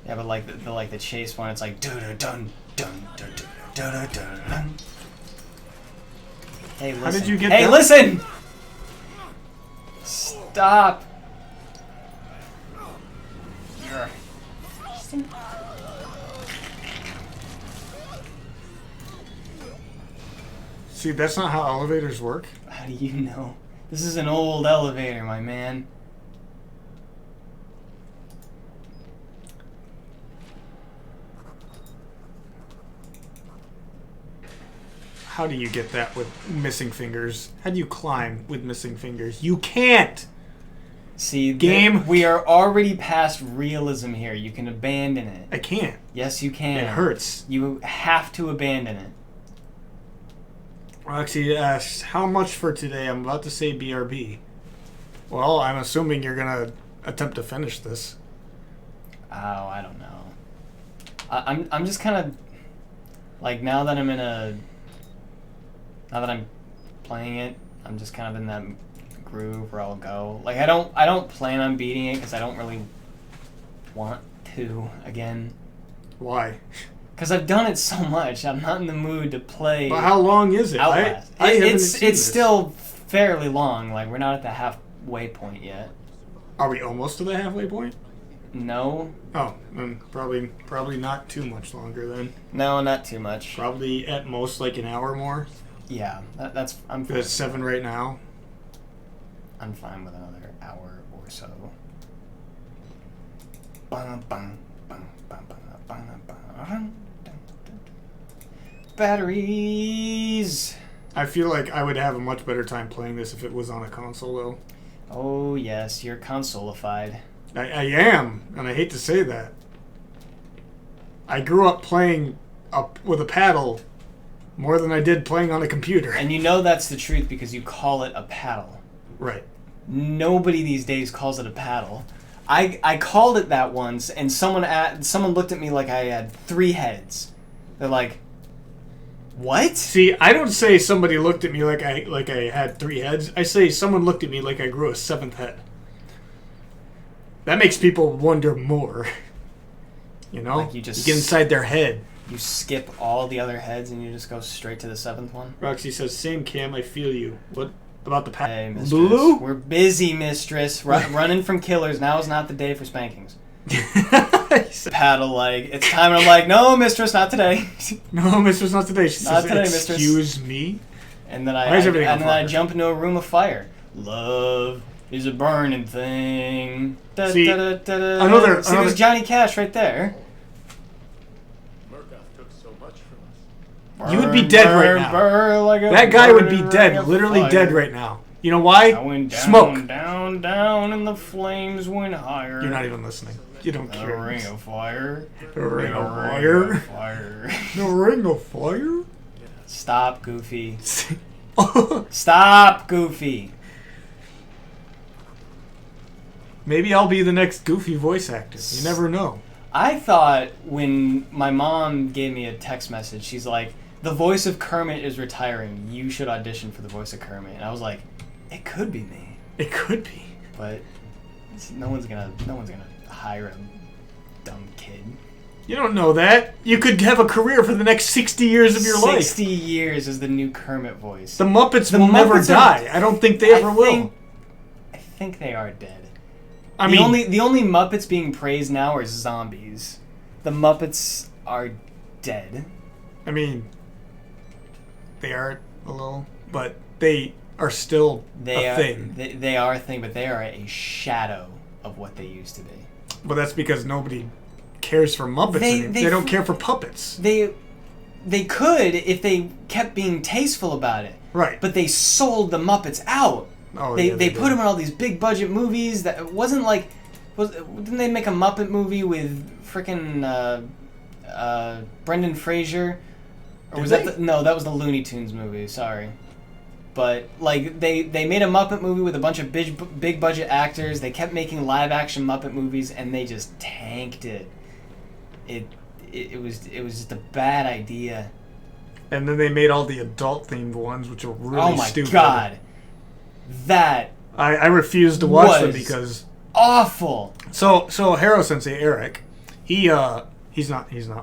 Yeah, but like the chase one, it's like dun dun dun dun dun dun dun dun. Hey, listen. How did you get Hey, that? listen! Stop. See, that's not how elevators work. How do you know? This is an old elevator, my man. How do you get that with missing fingers? How do you climb with missing fingers? You can't! See, Game. we are already past realism here. You can abandon it. I can't. Yes, you can. It hurts. You have to abandon it. Roxy asks, how much for today? I'm about to say BRB. Well, I'm assuming you're gonna attempt to finish this. Oh, I don't know. I'm just kind of like now that I'm playing it, I'm just kind of in that groove where I'll go. Like I don't plan on beating it because I don't really want to again. Why? Because I've done it so much, I'm not in the mood to play. But how long is it? Outlast. I haven't It's seen this. still fairly long. Like we're not at the halfway point yet. Are we almost to the halfway point? No, Oh, then probably not too much longer then. no, not too much. Probably at most like an hour more. Yeah, that's I'm. Fine. It's 7 right now. I'm fine with another hour or so. Batteries. I feel like I would have a much better time playing this if it was on a console though. Oh yes, you're consolified. I am, and I hate to say that. I grew up playing with a paddle more than I did playing on a computer. And you know that's the truth because you call it a paddle. Right. Nobody these days calls it a paddle. I called it that once, and someone looked at me like I had 3 heads. They're like, "What?" See, I don't say somebody looked at me like I had 3 heads. I say someone looked at me like I grew a 7th head. That makes people wonder more. You know? Like you just- get inside their head. You skip all the other heads and you just go straight to the 7th one. Roxy says, same Cam, I feel you. What about the Hey, mistress. Lulu? We're busy, mistress. Running from killers. Now is not the day for spankings. Paddle like, it's time, and I'm like, no, mistress, not today. No, mistress, not today. She Not says, today, mistress. excuse me? And then Why is everything on and then I fire? jump into a room of fire. Love is a burning thing. Da, See, da, da, da, da. another- See, there's Johnny Cash right there. Murkoff took so much from us. You would be dead right now. Burn like a That guy would be burning dead, ring of literally fire. dead right now. You know why? I went down, Smoke. down, down, and the flames went higher. You're not even listening. You don't The care. ring of fire. The ring of The fire. ring of fire. The ring of fire? Stop, Goofy. Stop, Goofy. Maybe I'll be the next Goofy voice actor. You never know. I thought when my mom gave me a text message, she's like, "The voice of Kermit is retiring. You should audition for the voice of Kermit." And I was like, "It could be me, It could be. but no one's gonna hire a dumb kid." You don't know that. You could have a career for the next 60 years of your 60 life. years is the new Kermit voice. The Muppets The will never Muppets are- die. I don't think they ever will. I think they are dead. I the mean, only Muppets being praised now are zombies. The Muppets are dead. I mean, they are a little, but they are still a thing. They are a thing, but they are a shadow of what they used to be. But that's because nobody cares for Muppets anymore. They don't care for puppets. They could if they kept being tasteful about it. Right. But they sold the Muppets out. Oh, They yeah, put did. them in all these big budget movies that it wasn't like didn't they make a Muppet movie with frickin' Brendan Fraser? Or Did was they? that no, that was the Looney Tunes movie, sorry. But like they made a Muppet movie with a bunch of big budget actors. They kept making live action Muppet movies and they just tanked it. It was just a bad idea. And then they made all the adult themed ones, which were really Oh my stupid. god. That I refused to watch them was because awful. so Haro Sensei Eric, he's not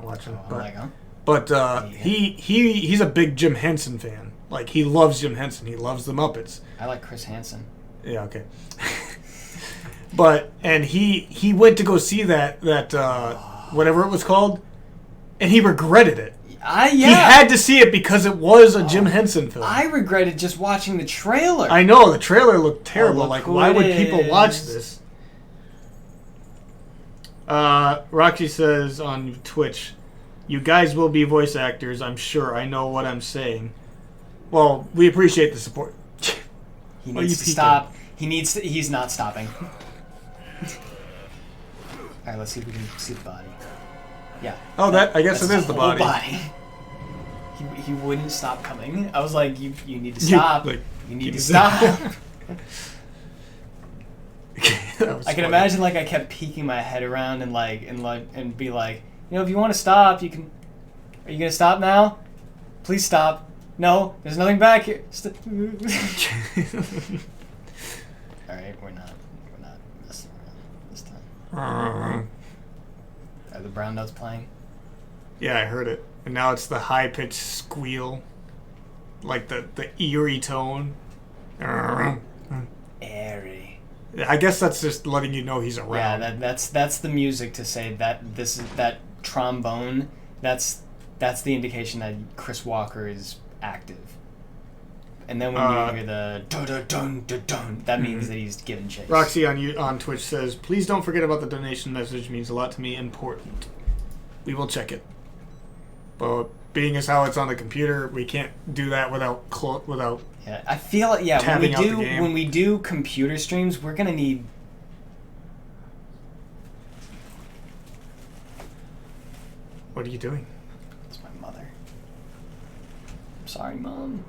watching, I'm but like, huh? but he's a big Jim Henson fan. Like he loves Jim Henson. He loves the Muppets. I like Chris Hansen. Yeah, okay. But and he went to go see that whatever it was called, and he regretted it. Yeah. He had to see it because it was a Jim Henson film. I regretted just watching the trailer. I know the trailer looked terrible. look Like, who why it would people watch is. this? Roxy says on Twitch, "You guys will be voice actors, I'm sure. I know what I'm saying." Well, we appreciate the support. He Why are you needs to peeking? stop. He's not stopping. Alright, let's see if we can see the body. Yeah. Oh, I guess That's it is his the whole body. He wouldn't stop coming. I was like, you need to stop. like, You need to keep- stop. That was I can funny. imagine like I kept peeking my head around and be like, if you want to stop, you can. Are you gonna stop now? Please stop. No, there's nothing back here. All right, we're not messing around this time. Are the brown notes playing? Yeah, I heard it. And now it's the high-pitched squeal. Like the eerie tone. Airy. I guess that's just letting you know he's around. Yeah, that's the music to say that this is that trombone. That's the indication that Chris Walker is active. And then when you hear the dun, that means that he's giving chase. Roxy on Twitch says, "Please don't forget about the donation message. Means a lot to me. Important. We will check it. But being as how it's on the computer, we can't do that without Yeah, I feel when tabbing out the game. when we do computer streams, we're gonna need. What are you doing? It's my mother. I'm sorry, Mom.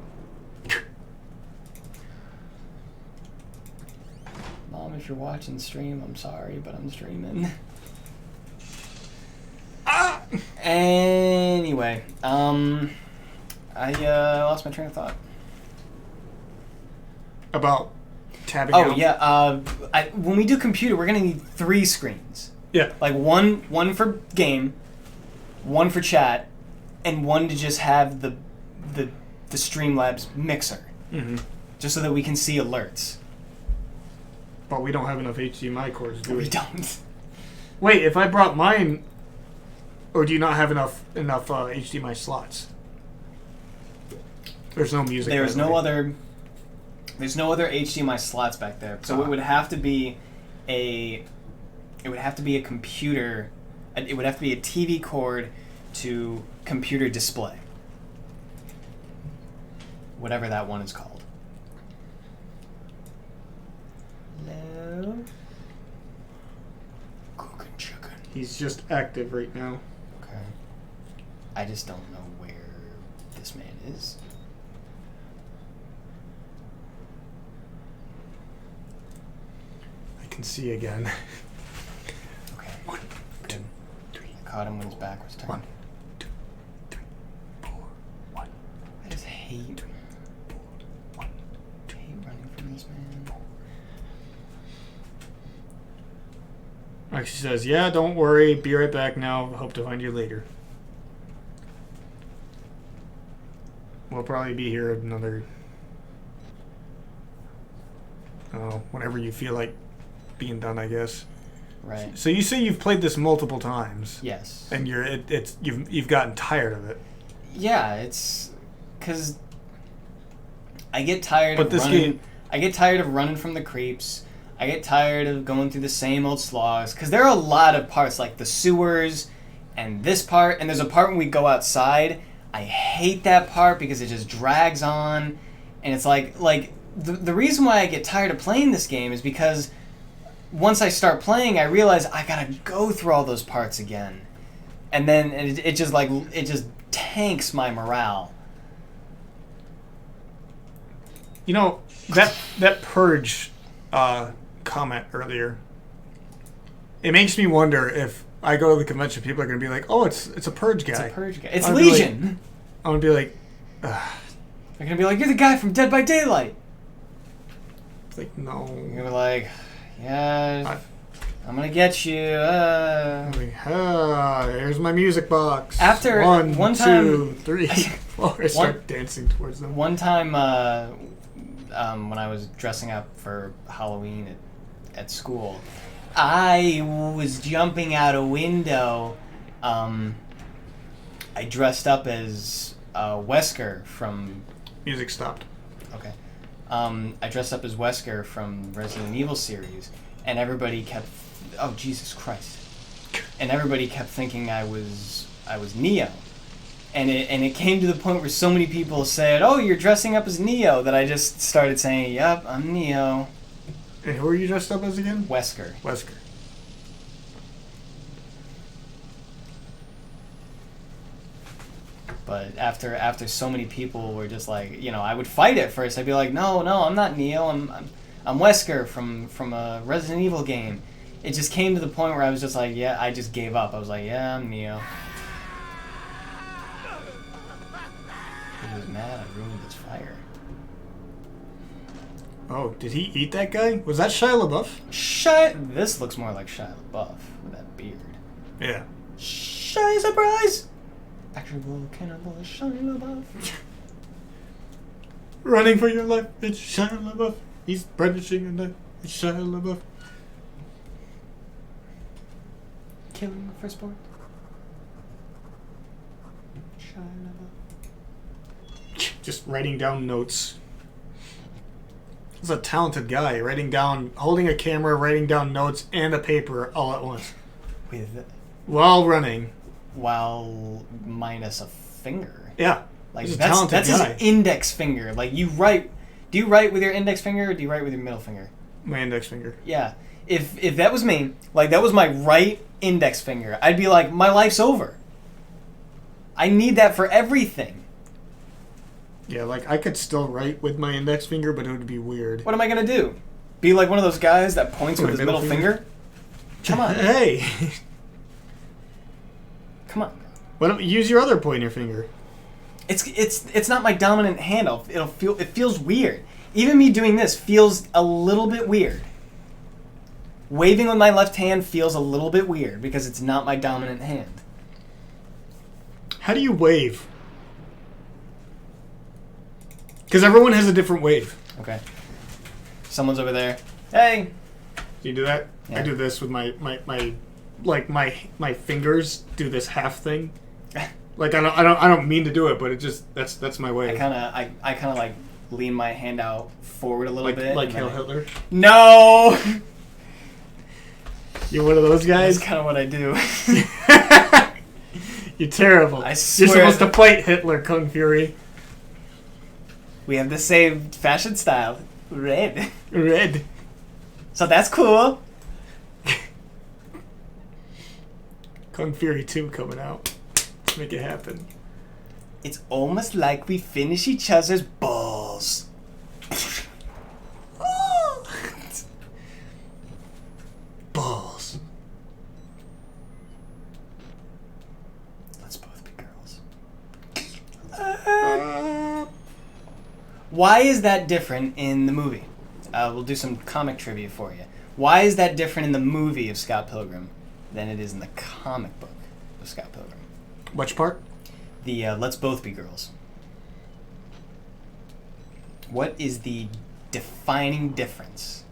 Mom, if you're watching the stream, I'm sorry, but I'm streaming. Anyway, I lost my train of thought. About tabbing Oh out? yeah, when we do computer, we're gonna need 3 screens. Yeah. Like one for game, one for chat, and one to just have the Streamlabs mixer, Mm-hmm. just so that we can see alerts. But we don't have enough HDMI cords, do we? We don't. Wait, if I brought mine, or do you not have enough HDMI slots? There's no music. There's by the no way. other. There's no other HDMI slots back there, so it would have to be a. It would have to be a computer. It would have to be a TV cord to computer display. Whatever that one is called. Hello. Cooking chicken. He's just active right now. Okay. I just don't know where this man is. I can see again. Okay. 1, 2, caught him when his back was turned. 1, 2, 3, 4, 1. I just hate running from this man. Like she says, yeah, don't worry. Be right back now. Hope to find you later. We'll probably be here another... whenever you feel like being done, I guess. Right. So you say you've played this multiple times. Yes. And you've gotten tired of it. Yeah, it's because I get tired But of this running. game- I get tired of running from the creeps. I get tired of going through the same old slogs because there are a lot of parts like the sewers and this part, and there's a part when we go outside. I hate that part because it just drags on, and it's like the reason why I get tired of playing this game is because once I start playing, I realize I gotta go through all those parts again, and then it just tanks my morale. You know, that Purge comment earlier, it makes me wonder if I go to the convention, people are going to be like, oh, it's a Purge guy. It's a Purge guy. It's I'm gonna be Legion. I'm going to be like, They're gonna be like, you're the guy from Dead by Daylight. it's like, no. You're gonna be like, yeah, I'm gonna get you. I'm like, here's my music box. After one one 2, time- 3, 4. I start dancing towards them. One time, when I was dressing up for Halloween at school, I was jumping out a window. I dressed up as Wesker from. Music stopped. Okay. I dressed up as Wesker from Resident Evil series, and everybody kept. Oh Jesus Christ! And everybody kept thinking I was Neo. And it came to the point where so many people said, "Oh, you're dressing up as Neo," that I just started saying, "Yep, I'm Neo." And who are you dressed up as again? Wesker. Wesker. But after so many people were just like, I would fight at first. I'd be like, "No, I'm not Neo. I'm Wesker from a Resident Evil game." It just came to the point where I was just like, "Yeah," I just gave up. I was like, "Yeah, I'm Neo." He was mad I ruined his fire. Oh, did he eat that guy? Was that Shia LaBeouf? This looks more like Shia LaBeouf with that beard. Yeah. Shia surprise! Actual cannibal Shia LaBeouf. Running for your life, it's Shia LaBeouf. He's brandishing a knife, it's Shia LaBeouf. Killing for sport. Shia LaBeouf. Just writing down notes. He's a talented guy, holding a camera, writing down notes and a paper all at once. While running. While minus a finger. Yeah. Like he's a that's talented guy. his index finger. Like you write. Do you write with your index finger or do you write with your middle finger? My index finger. Yeah. If that was me, like that was my right index finger, I'd be like, my life's over. I need that for everything. Yeah, like I could still write with my index finger, but it would be weird. What am I gonna do? Be like one of those guys that points with his middle finger? Come on. Hey. Come on. Why don't you use your other pointer finger? It's not my dominant hand. It feels weird. Even me doing this feels a little bit weird. Waving with my left hand feels a little bit weird because it's not my dominant hand. How do you wave? Because everyone has a different wave. Okay. Someone's over there. Hey. Do you do that? Yeah. I do this with my fingers do this half thing. Like I don't mean to do it, but it just that's my way. I kind of like lean my hand out forward a little bit. Like Hail Hitler. No. You're one of those guys. That's kind of what I do. You're terrible. I swear You're supposed to fight Hitler, Kung Fury. We have the same fashion style. Red. Red. So that's cool. Kung Fury 2 coming out. Let's make it happen. It's almost like we finish each other's balls. Balls. Why is that different in the movie? We'll do some comic trivia for you. Why is that different in the movie of Scott Pilgrim than it is in the comic book of Scott Pilgrim? Which part? The Let's Both Be Girls. What is the defining difference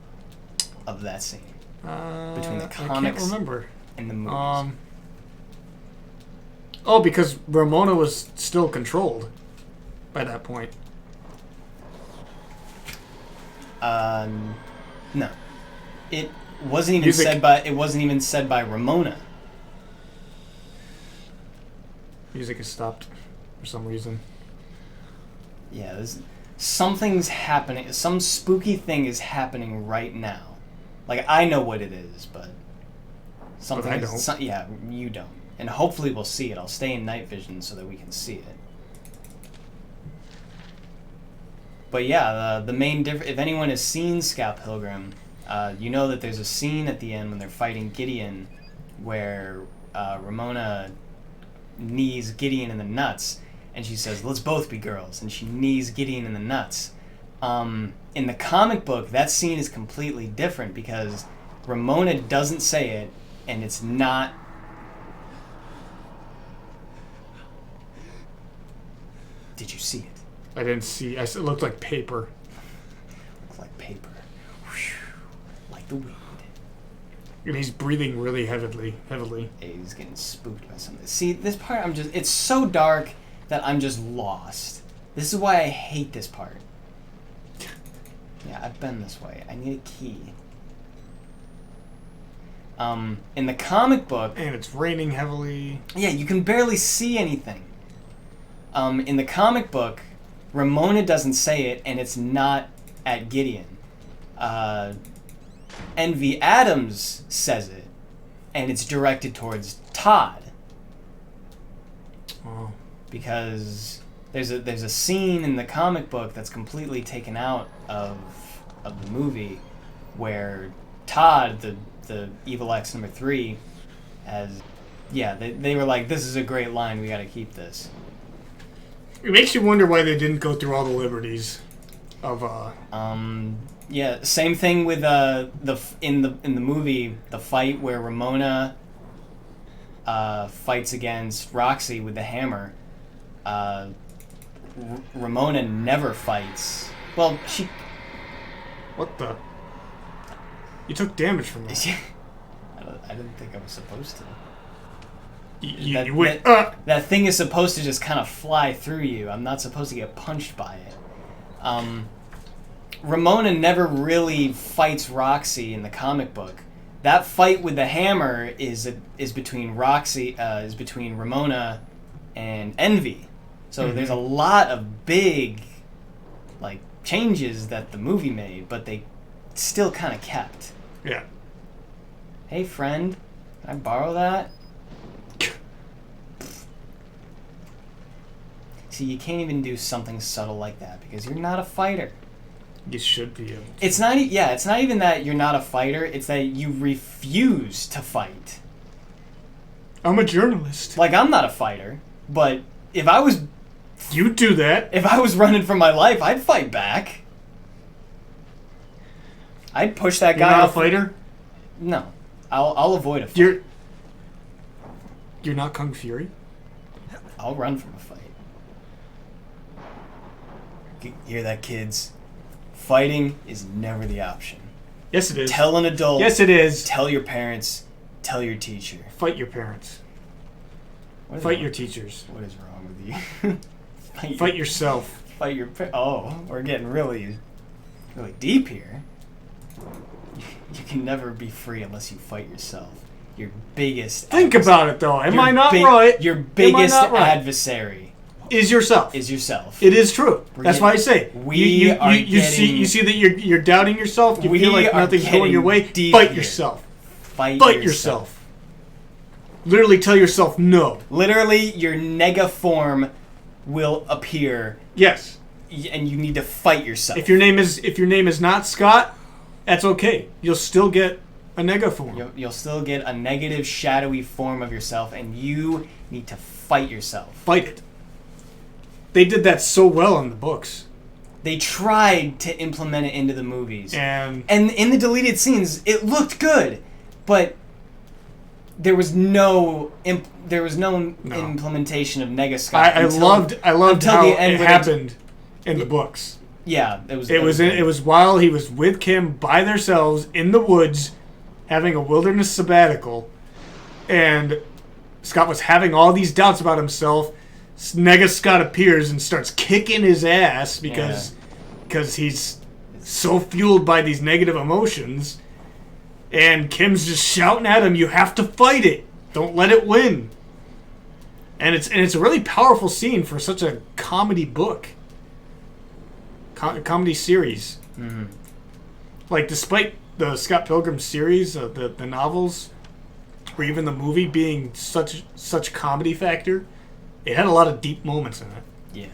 of that scene between the I can't comics remember. and the movies? Oh, because Ramona was still controlled by that point. No, it wasn't even Music. said by. It wasn't even said by Ramona. Music is stopped for some reason. Yeah, something's happening. Some spooky thing is happening right now. Like, I know what it is, but something. But I don't. Yeah, you don't. And hopefully we'll see it. I'll stay in night vision so that we can see it. But yeah, the main difference. If anyone has seen Scott Pilgrim, you know that there's a scene at the end when they're fighting Gideon, where Ramona knees Gideon in the nuts, and she says, "Let's both be girls," and she knees Gideon in the nuts. In the comic book, that scene is completely different because Ramona doesn't say it, and it's not. Did you see it? I didn't see. It looked like paper. Looked like paper. Whew. Like the wind. And he's breathing really heavily. He's getting spooked by something. See, this part, it's so dark that I'm just lost. This is why I hate this part. Yeah, I've been this way. I need a key. In the comic book... And it's raining heavily. Yeah, you can barely see anything. In the comic book, Ramona doesn't say it, and it's not at Gideon. Envy Adams says it, and it's directed towards Todd. Oh. Because there's a scene in the comic book that's completely taken out of the movie where Todd, the Evil X number 3, has... Yeah, they were like, this is a great line, we gotta keep this. It makes you wonder why they didn't go through all the liberties of Yeah, same thing with in the movie, the fight where Ramona fights against Roxy with the hammer. Ramona never fights. Well, she... What the? You took damage from that. I didn't think I was supposed to. You went. That thing is supposed to just kind of fly through you. I'm not supposed to get punched by it. Ramona never really fights Roxy in the comic book. That fight with the hammer is between between Ramona and Envy. So there's a lot of big, like, changes that the movie made, but they still kind of kept. Yeah. Hey, friend, can I borrow that? See, you can't even do something subtle like that because you're not a fighter. You should be able to. It's not even that you're not a fighter, it's that you refuse to fight. I'm a journalist. Like, I'm not a fighter, but if I was... You do that. If I was running for my life, I'd fight back. I'd push that guy You're not off. a fighter? No. I'll avoid a fight. You're not Kung Fury? I'll run from a fight. Hear that, kids? Fighting is never the option. Yes, it is. Tell an adult. Yes, it is. Tell your parents. Tell your teacher. Fight your parents. Fight your teachers. What is wrong with you? Fight yourself. Fight your... Oh, we're getting really, really deep here. You can never be free unless you fight yourself. Your biggest... Think about it, though. Am I not right? Your biggest not right? adversary... Is yourself. Is yourself. It is true. That's why I say you see that you're doubting yourself. You feel like nothing's going your way. Fight yourself. Fight yourself. Literally tell yourself no. Literally, your nega form will appear. Yes. And you need to fight yourself. If your name is not Scott, that's okay. You'll still get a nega form. You'll still get a negative, shadowy form of yourself, and you need to fight yourself. Fight it. They did that so well in the books. They tried to implement it into the movies. And in the deleted scenes, it looked good, but there was no implementation of Nega Scott. I loved until how the end it where happened in the books. Yeah, it was while he was with Kim by themselves in the woods, having a wilderness sabbatical, and Scott was having all these doubts about himself. Nega Scott appears and starts kicking his ass because he's so fueled by these negative emotions, and Kim's just shouting at him, "You have to fight it. Don't let it win." And it's a really powerful scene for such a comedy book, comedy series. Mm-hmm. Like, despite the Scott Pilgrim series, the novels, or even the movie being such comedy factor, it had a lot of deep moments in it. Yeah.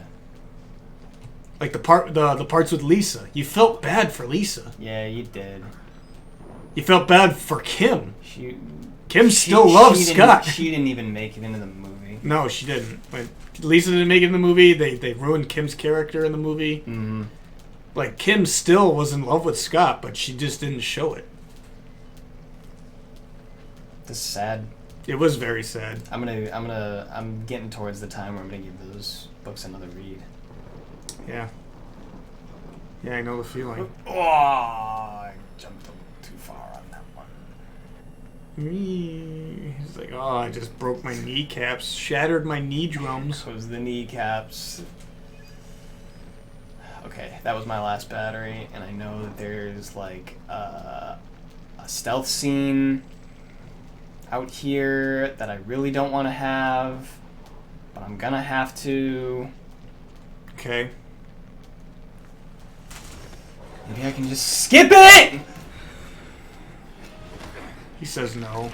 Like the parts with Lisa. You felt bad for Lisa. Yeah, you did. You felt bad for Kim. Kim She still loves Scott. She didn't even make it into the movie. No, she didn't. Like, Lisa didn't make it in the movie. They ruined Kim's character in the movie. Mm-hmm. Like, Kim still was in love with Scott, but she just didn't show it. This is sad. It was very sad. I'm getting towards the time where I'm gonna give those books another read. Yeah. Yeah, I know the feeling. Oh, I jumped too far on that one. He's like, oh, I just broke my kneecaps, shattered my knee drums. Close the kneecaps. Okay, that was my last battery, and I know that there's like a stealth scene out here that I really don't want to have, but I'm gonna have to. Okay. Maybe I can just skip it! He says no.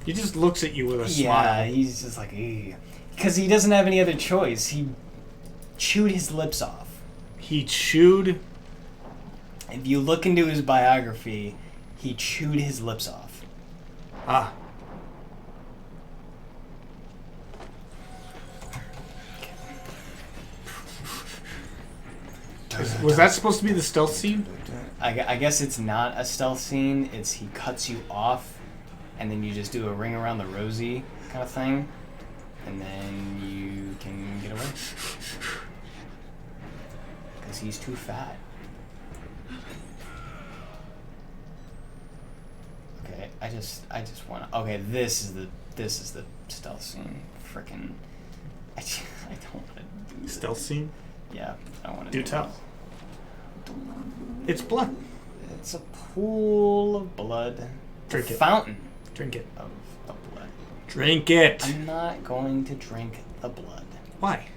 He just looks at you with a smile. Yeah, he's just like, ew. Because he doesn't have any other choice. He chewed his lips off. He chewed. If you look into his biography, he chewed his lips off. Ah. Was that supposed to be the stealth scene? I guess it's not a stealth scene. It's he cuts you off, and then you just do a ring around the rosy kind of thing, and then you can get away. Because he's too fat. Okay, I just want to. Okay, this is the stealth scene. Frickin', I don't want to do this. Stealth scene? Yeah, I don't want to Do tell. It's blood. It's a pool of blood. Drink a it. Fountain Drink it. of blood. Drink it. I'm not going to drink the blood. Why?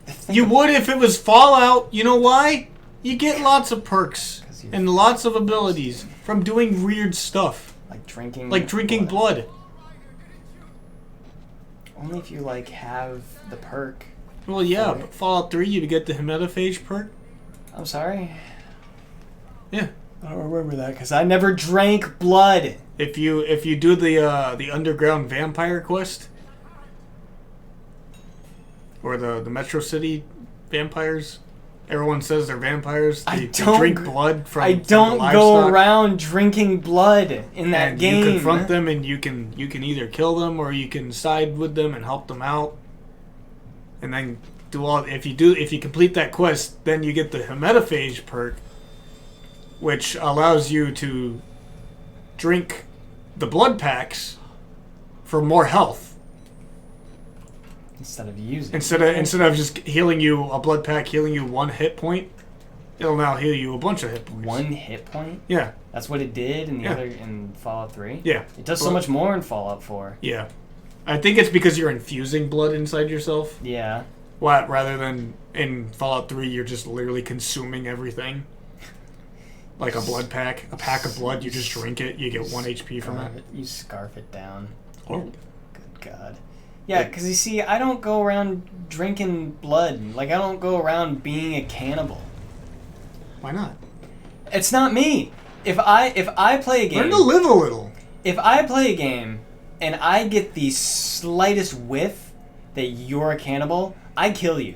The You would if it was Fallout. You know why? You get lots of perks 'Cause you- and lots of abilities from doing weird stuff. Like drinking. Like drinking blood. Only if you like have the perk. Well, yeah, For it. but Fallout 3, you get the hematophage perk. I'm sorry. Yeah. I don't remember that because I never drank blood. If you do the underground vampire quest, or the Metro City vampires, everyone says they're vampires. They drink blood from. I from the don't go livestock, around drinking blood in that and game. you confront them, and you can either kill them or you can side with them and help them out, and then if you complete that quest, then you get the hematophage perk, which allows you to drink the blood packs for more health. Instead of using. Instead of just healing you, a blood pack healing you 1 hit point, it'll now heal you a bunch of hit points. 1 hit point. Yeah. That's what it did in the Yeah. other in Fallout 3. Yeah. It does so much more in Fallout 4. Yeah. I think it's because you're infusing blood inside yourself. Yeah. What, rather than in Fallout 3, you're just literally consuming everything. Like a blood pack. A pack of blood, you just drink it, you get 1 HP from it. You scarf it down. Oh. Good God. Yeah, because you see, I don't go around drinking blood. Like, I don't go around being a cannibal. Why not? It's not me. If I play a game... Learn to live a little. if I play a game and I get the slightest whiff that you're a cannibal, I kill you.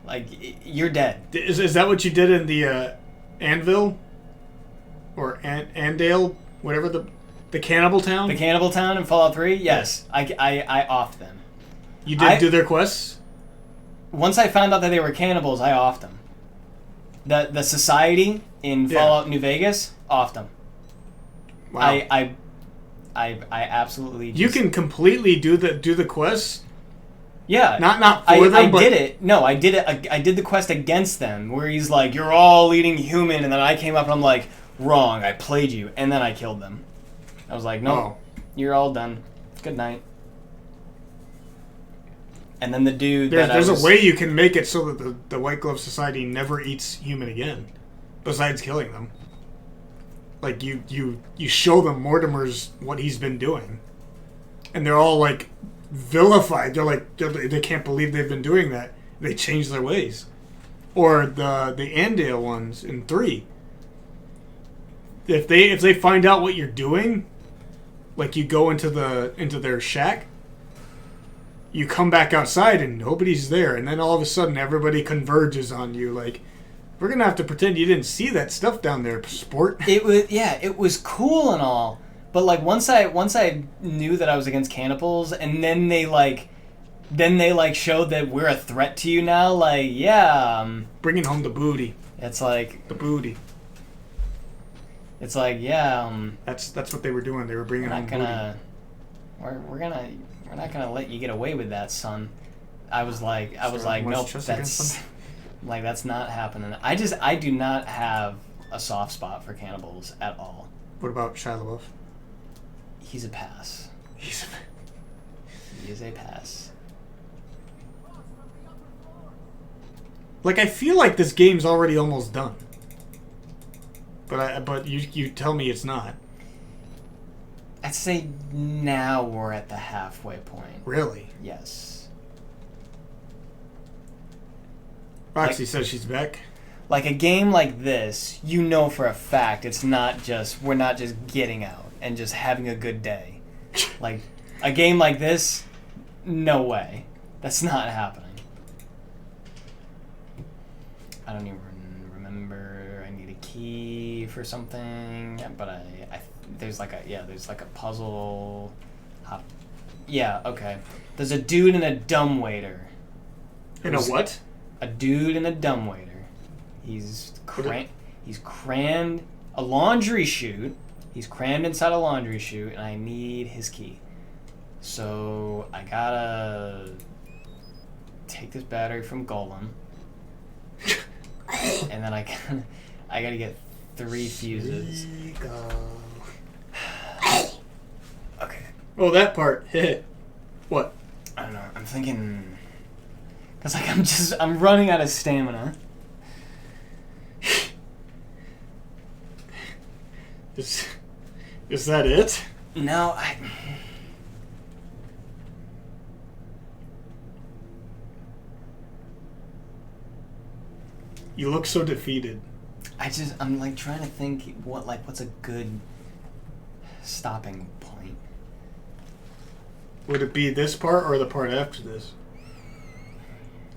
Like, you're dead. Is that what you did in the Anvil? Or Andale? Whatever the cannibal town? The cannibal town in Fallout 3? Yes. I offed them. You did do their quests? Once I found out that they were cannibals, I offed them. The society in Fallout New Vegas, offed them. Wow. I absolutely just, You can completely do the quests? Yeah. Not for them, I but... did it. No, I did it. I did the quest against them, where he's like, "You're all eating human," and then I came up and I'm like, "Wrong. I played you," and then I killed them. I was like, "No, you're all done. Good night." And then the dude. There's a way you can make it so that the White Glove Society never eats human again, besides killing them. Like you show them Mortimer's what he's been doing, and they're all like vilified. They're like they can't believe they've been doing that. They change their ways. Or the Andale ones in 3. If they find out what you're doing, like you go into their shack, you come back outside and nobody's there, and then all of a sudden everybody converges on you like, we're gonna have to pretend you didn't see that stuff down there, sport. It was cool and all, but like once I knew that I was against cannibals, and then they showed that we're a threat to you now. Like, Bringing home the booty. It's like the booty. It's like, That's what they were doing. They were bringing home booty. We're not gonna let you get away with that, son. I was like, nope, that's not happening. I do not have a soft spot for cannibals at all. What about Shia LaBeouf? He's a pass. He is a pass. Like, I feel like this game's already almost done. But you tell me it's not. I'd say now we're at the halfway point. Really? Yes. Roxy says she's back. Like a game like this, you know for a fact we're not just getting out and just having a good day. Like a game like this, no way. That's not happening. I don't even remember. I need a key for something, but there's like a puzzle. Yeah, okay. There's a dude and a dumbwaiter. In a what? A dude and a dumbwaiter. He's crammed a laundry chute. He's crammed inside a laundry chute, and I need his key. So I gotta take this battery from Golem, and then I gotta get 3 fuses. Okay. Oh, that part. What? I don't know. I'm thinking, cause like I'm running out of stamina. Is that it? No, You look so defeated. I'm like trying to think what's a good stopping point. Would it be this part or the part after this?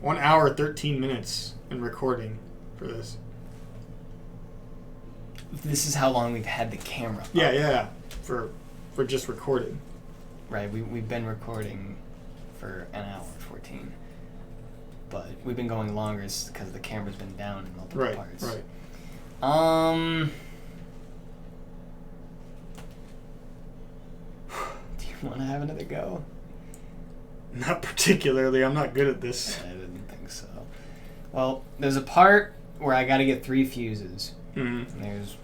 1 hour, 13 minutes in recording for this. This is how long we've had the camera up. Yeah. For just recording. Right, we've been recording for 1 hour 14. But we've been going longer because the camera's been down in multiple parts. Right. Do you want to have another go? Not particularly. I'm not good at this. I didn't think so. Well, there's a part where I got to get 3 fuses. Mm-hmm. And there's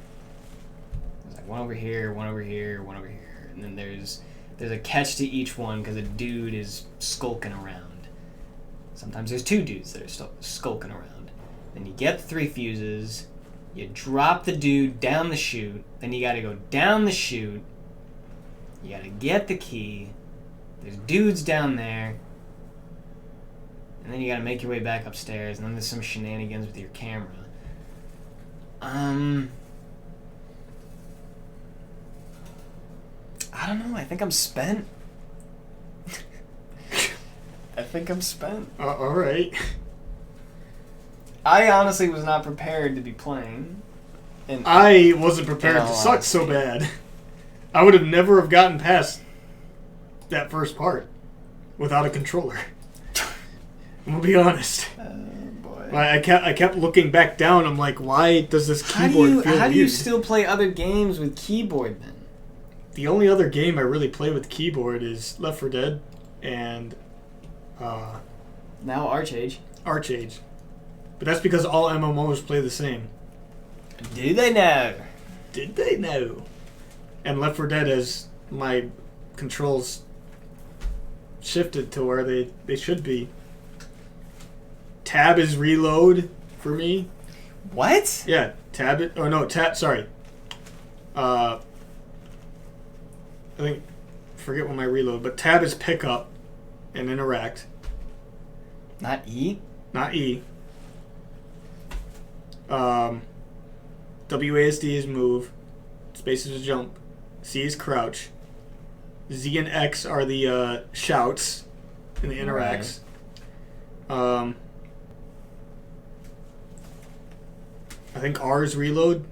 like one over here, one over here, one over here, and then there's a catch to each one because a dude is skulking around. Sometimes there's 2 dudes that are skulking around. Then you get 3 fuses, you drop the dude down the chute, then you gotta go down the chute, you gotta get the key, there's dudes down there, and then you gotta make your way back upstairs, and then there's some shenanigans with your camera. don't know. I think I'm spent. I think I'm spent. All right. I honestly was not prepared to be playing. And I wasn't prepared In to all suck so honesty. bad. I would have never have gotten past that first part without a controller. I'm gonna be honest. boy. I kept looking back down. I'm like, why does this How keyboard feel do you weird? still play other games with keyboard then? The only other game I really play with keyboard is Left 4 Dead and Now Archage. Archage. But that's because all MMOs play the same. Do they know? Did they know? And Left 4 Dead has my controls shifted to where they should be. Tab is reload for me. What? Yeah, tab it. Oh no, tab. Sorry. I think forget what my reload, but tab is pick up and interact, Not E? not E. WASD is move, space is jump, C is crouch, Z and X are the shouts and the interacts. I think R is reload.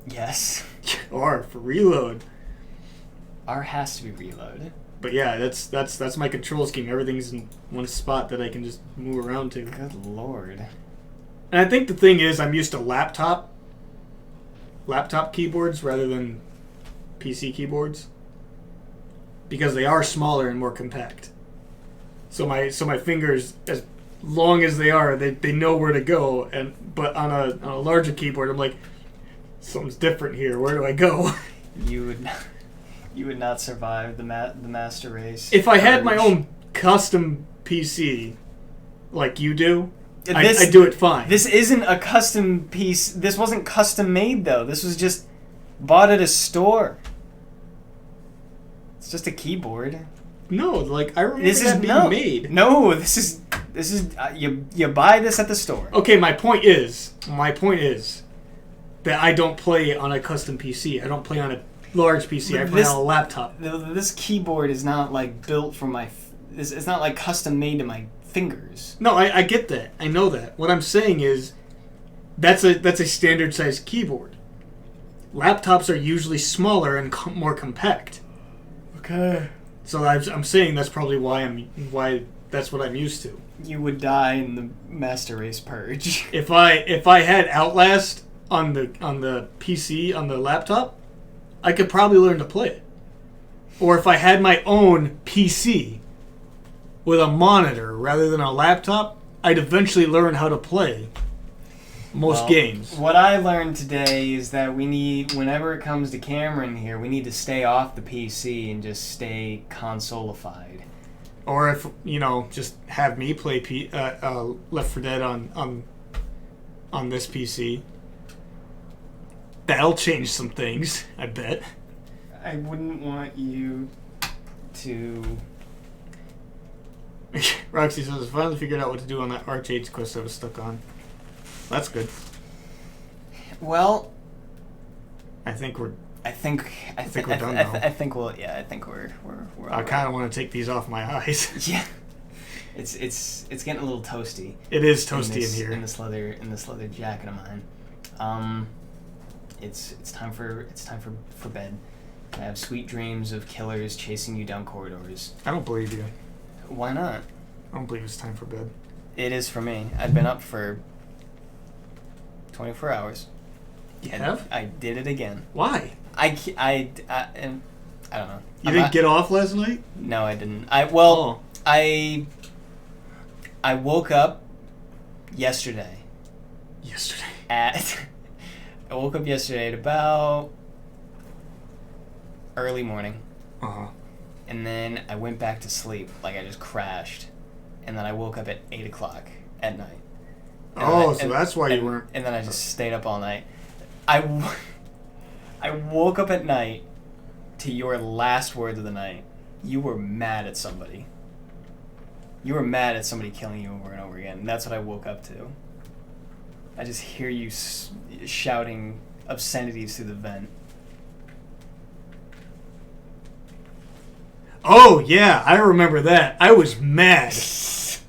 Yes. R for reload. R has to be reload. But yeah, that's my control scheme. Everything's in one spot that I can just move around to. Good lord. And I think the thing is, I'm used to laptop keyboards rather than PC keyboards because they are smaller and more compact. So my fingers, as long as they are, they know where to go. But on a larger keyboard, I'm like, something's different here. Where do I go? You would not survive the master race. If I had my Purge. own custom PC, like you do, This- I'd do it fine. This isn't a custom piece. This wasn't custom made though. This was just bought at a store. It's just a keyboard. No, like I remember This is that being no, made. no. This is you buy this at the store. Okay, my point is that I don't play on a custom PC. I don't play on a large PC. I play This- on a laptop. This keyboard is not like built for my. It's not like custom made to my fingers. No, I get that. I know that. What I'm saying is that's a standard size keyboard. Laptops are usually smaller and more compact. Okay. So I'm saying that's probably why that's what I'm used to. You would die in the master race purge. If I had Outlast on the PC on the laptop, I could probably learn to play it. Or if I had my own PC with a monitor rather than a laptop, I'd eventually learn how to play most Well, games. What I learned today is that we need, whenever it comes to Cameron here, we need to stay off the PC and just stay consolified. Or if just have me play Left 4 Dead on this PC. That'll change some things, I bet. I wouldn't want you to. Roxy says, I finally figured out what to do on that Archage quest I was stuck on. That's good. Well, I think we're. I think we're done now. I think we'll. Yeah, I think we're. I kind of want to take these off my eyes. Yeah. It's getting a little toasty. It is toasty in here. In this leather jacket of mine. It's time for bed. I have sweet dreams of killers chasing you down corridors. I don't believe you. Why not? I don't believe it's time for bed. It is for me. I've been up for 24 hours. You And have? I did it again. Why? I don't know. You didn't get off last night? No, I didn't. Oh. I woke up yesterday Yesterday. at I woke up yesterday at about early morning, Uh-huh. and then I went back to sleep. Like I just crashed, and then I woke up at 8 o'clock at night. So that's why you weren't. And then I just stayed up all night. I woke up at night to your last words of the night. You were mad at somebody. You were mad at somebody killing you over and over again. And that's what I woke up to. I just hear you shouting obscenities through the vent. Oh yeah, I remember that. I was mad.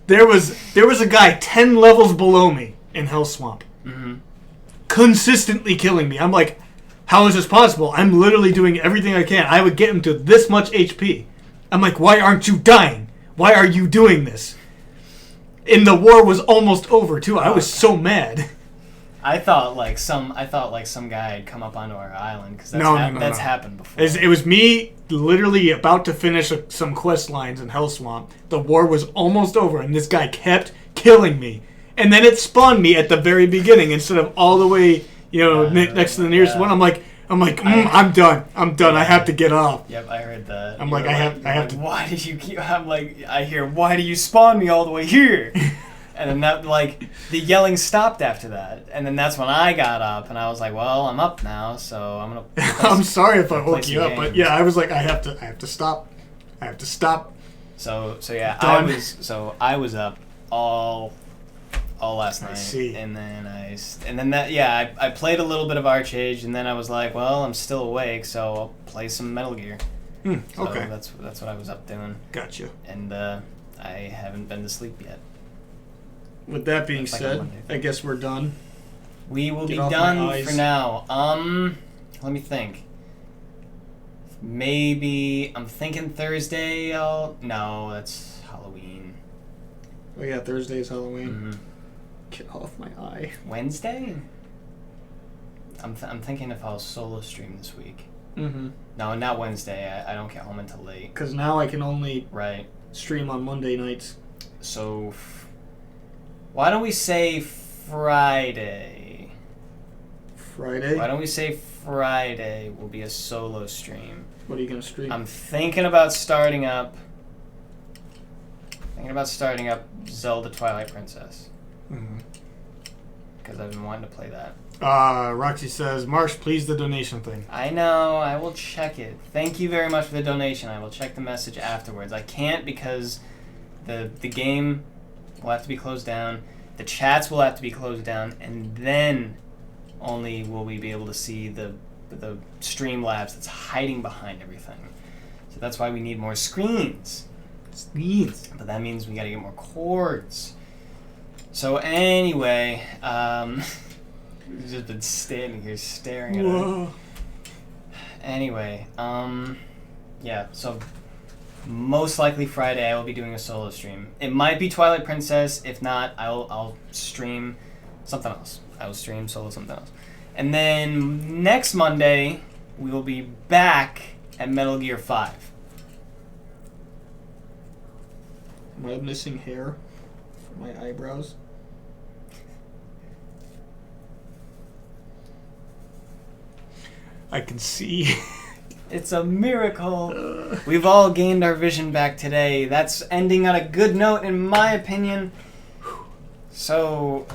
There was a guy 10 levels below me in Hell Swamp. Mm-hmm. Consistently killing me. I'm like, how is this possible? I'm literally doing everything I can. I would get him to this much HP. I'm like, why aren't you dying? Why are you doing this? And the war was almost over too. I was so mad. I thought like some guy had come up onto our island because that's, No. that's happened before. It was me literally about to finish some quest lines in Hell Swamp. The war was almost over, and this guy kept killing me. And then it spawned me at the very beginning instead of all the way, next to the nearest one. I'm like, I'm done. I have to get off. Yep, I heard that. I'm like, I have to. Why did you keep? I'm like, I hear, why do you spawn me all the way here? And then that, like, the yelling stopped after that. And then that's when I got up, and I was like, well, I'm up now, so I'm gonna. I'm sorry if I woke some you up, but games. yeah, I was like, I have to stop. I have to stop. So yeah, Done. I was up all last night. I see. And then I played a little bit of Archage, and then I was like, well, I'm still awake, so I'll play some Metal Gear. So Okay. that's what I was up doing, Gotcha. and I haven't been to sleep yet. With that being It's like a said, Monday. I guess we're done. We will Get be off my done eyes. for now. Let me think. Maybe I'm thinking Thursday. No, that's Halloween. Oh yeah, Thursday is Halloween. Mm-hmm. Get off my eye. Wednesday. I'm thinking if I'll solo stream this week. Mm-hmm. No, not Wednesday. I don't get home until late. Because now I can only Right. stream on Monday nights. So, why don't we say Friday? Friday? Why don't we say Friday will be a solo stream? What are you gonna stream? I'm thinking about starting up Zelda Twilight Princess Mhm. because I've been wanting to play that. Roxy says, Marsh, please the donation thing. I know. I will check it. Thank you very much for the donation. I will check the message afterwards. I can't because the game will have to be closed down. The chats will have to be closed down, and then only will we be able to see the Streamlabs that's hiding behind everything. So that's why we need more screens. Sneeze. But that means we gotta get more cords. So anyway, we've just been standing here staring at it. Whoa. Anyway, yeah, so most likely Friday I will be doing a solo stream. It might be Twilight Princess. If not, I'll stream something else. I will stream solo something else. And then next Monday, we will be back at Metal Gear 5. Am I missing hair for my eyebrows? I can see. It's a miracle. We've all gained our vision back today. That's ending on a good note, in my opinion. So...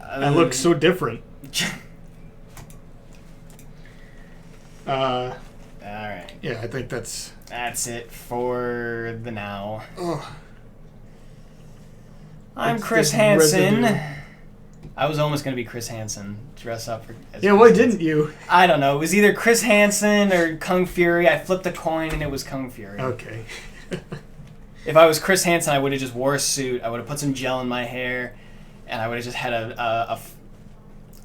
I look so different. Alright. Yeah, I think that's... That's it for the now. Oh. I'm It's Chris the Hansen. residue. I was almost going to be Chris Hansen. Dress up for... as Yeah, Chris why Hansen. didn't you? I don't know. It was either Chris Hansen or Kung Fury. I flipped a coin and it was Kung Fury. Okay. If I was Chris Hansen, I would have just wore a suit. I would have put some gel in my hair, and I would have just had a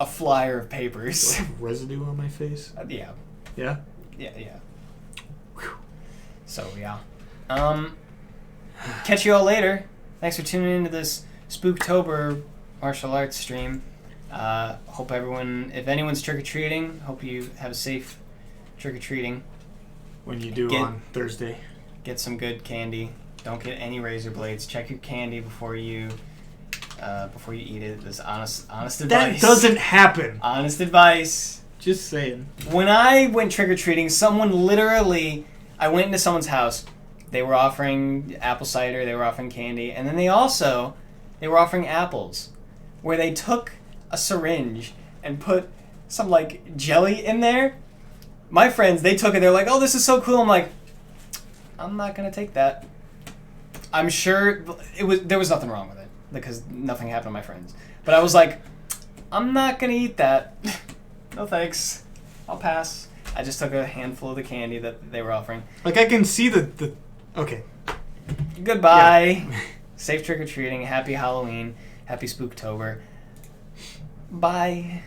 flyer of Do I papers. have residue on my face? Yeah. Yeah? Yeah. So, yeah. Catch you all later. Thanks for tuning into this Spooktober martial arts stream. Hope everyone, if anyone's trick-or-treating, hope you have a safe trick-or-treating. When you do Get- on Thursday. Get some good candy. Don't get any razor blades. Check your candy before you eat it. This honest advice. That doesn't happen. Honest advice. Just saying. When I went trick-or-treating, I went into someone's house. They were offering apple cider, they were offering candy, and then they were offering apples, where they took a syringe and put some, like, jelly in there. My friends, they took it, they're like, oh, this is so cool. I'm like, I'm not going to take that. I'm sure there was nothing wrong with it, because nothing happened to my friends. But I was like, I'm not going to eat that. No thanks. I'll pass. I just took a handful of the candy that they were offering. Like, I can see the Okay. Goodbye. Safe trick or treating. Happy Halloween. Happy Spooktober. Bye.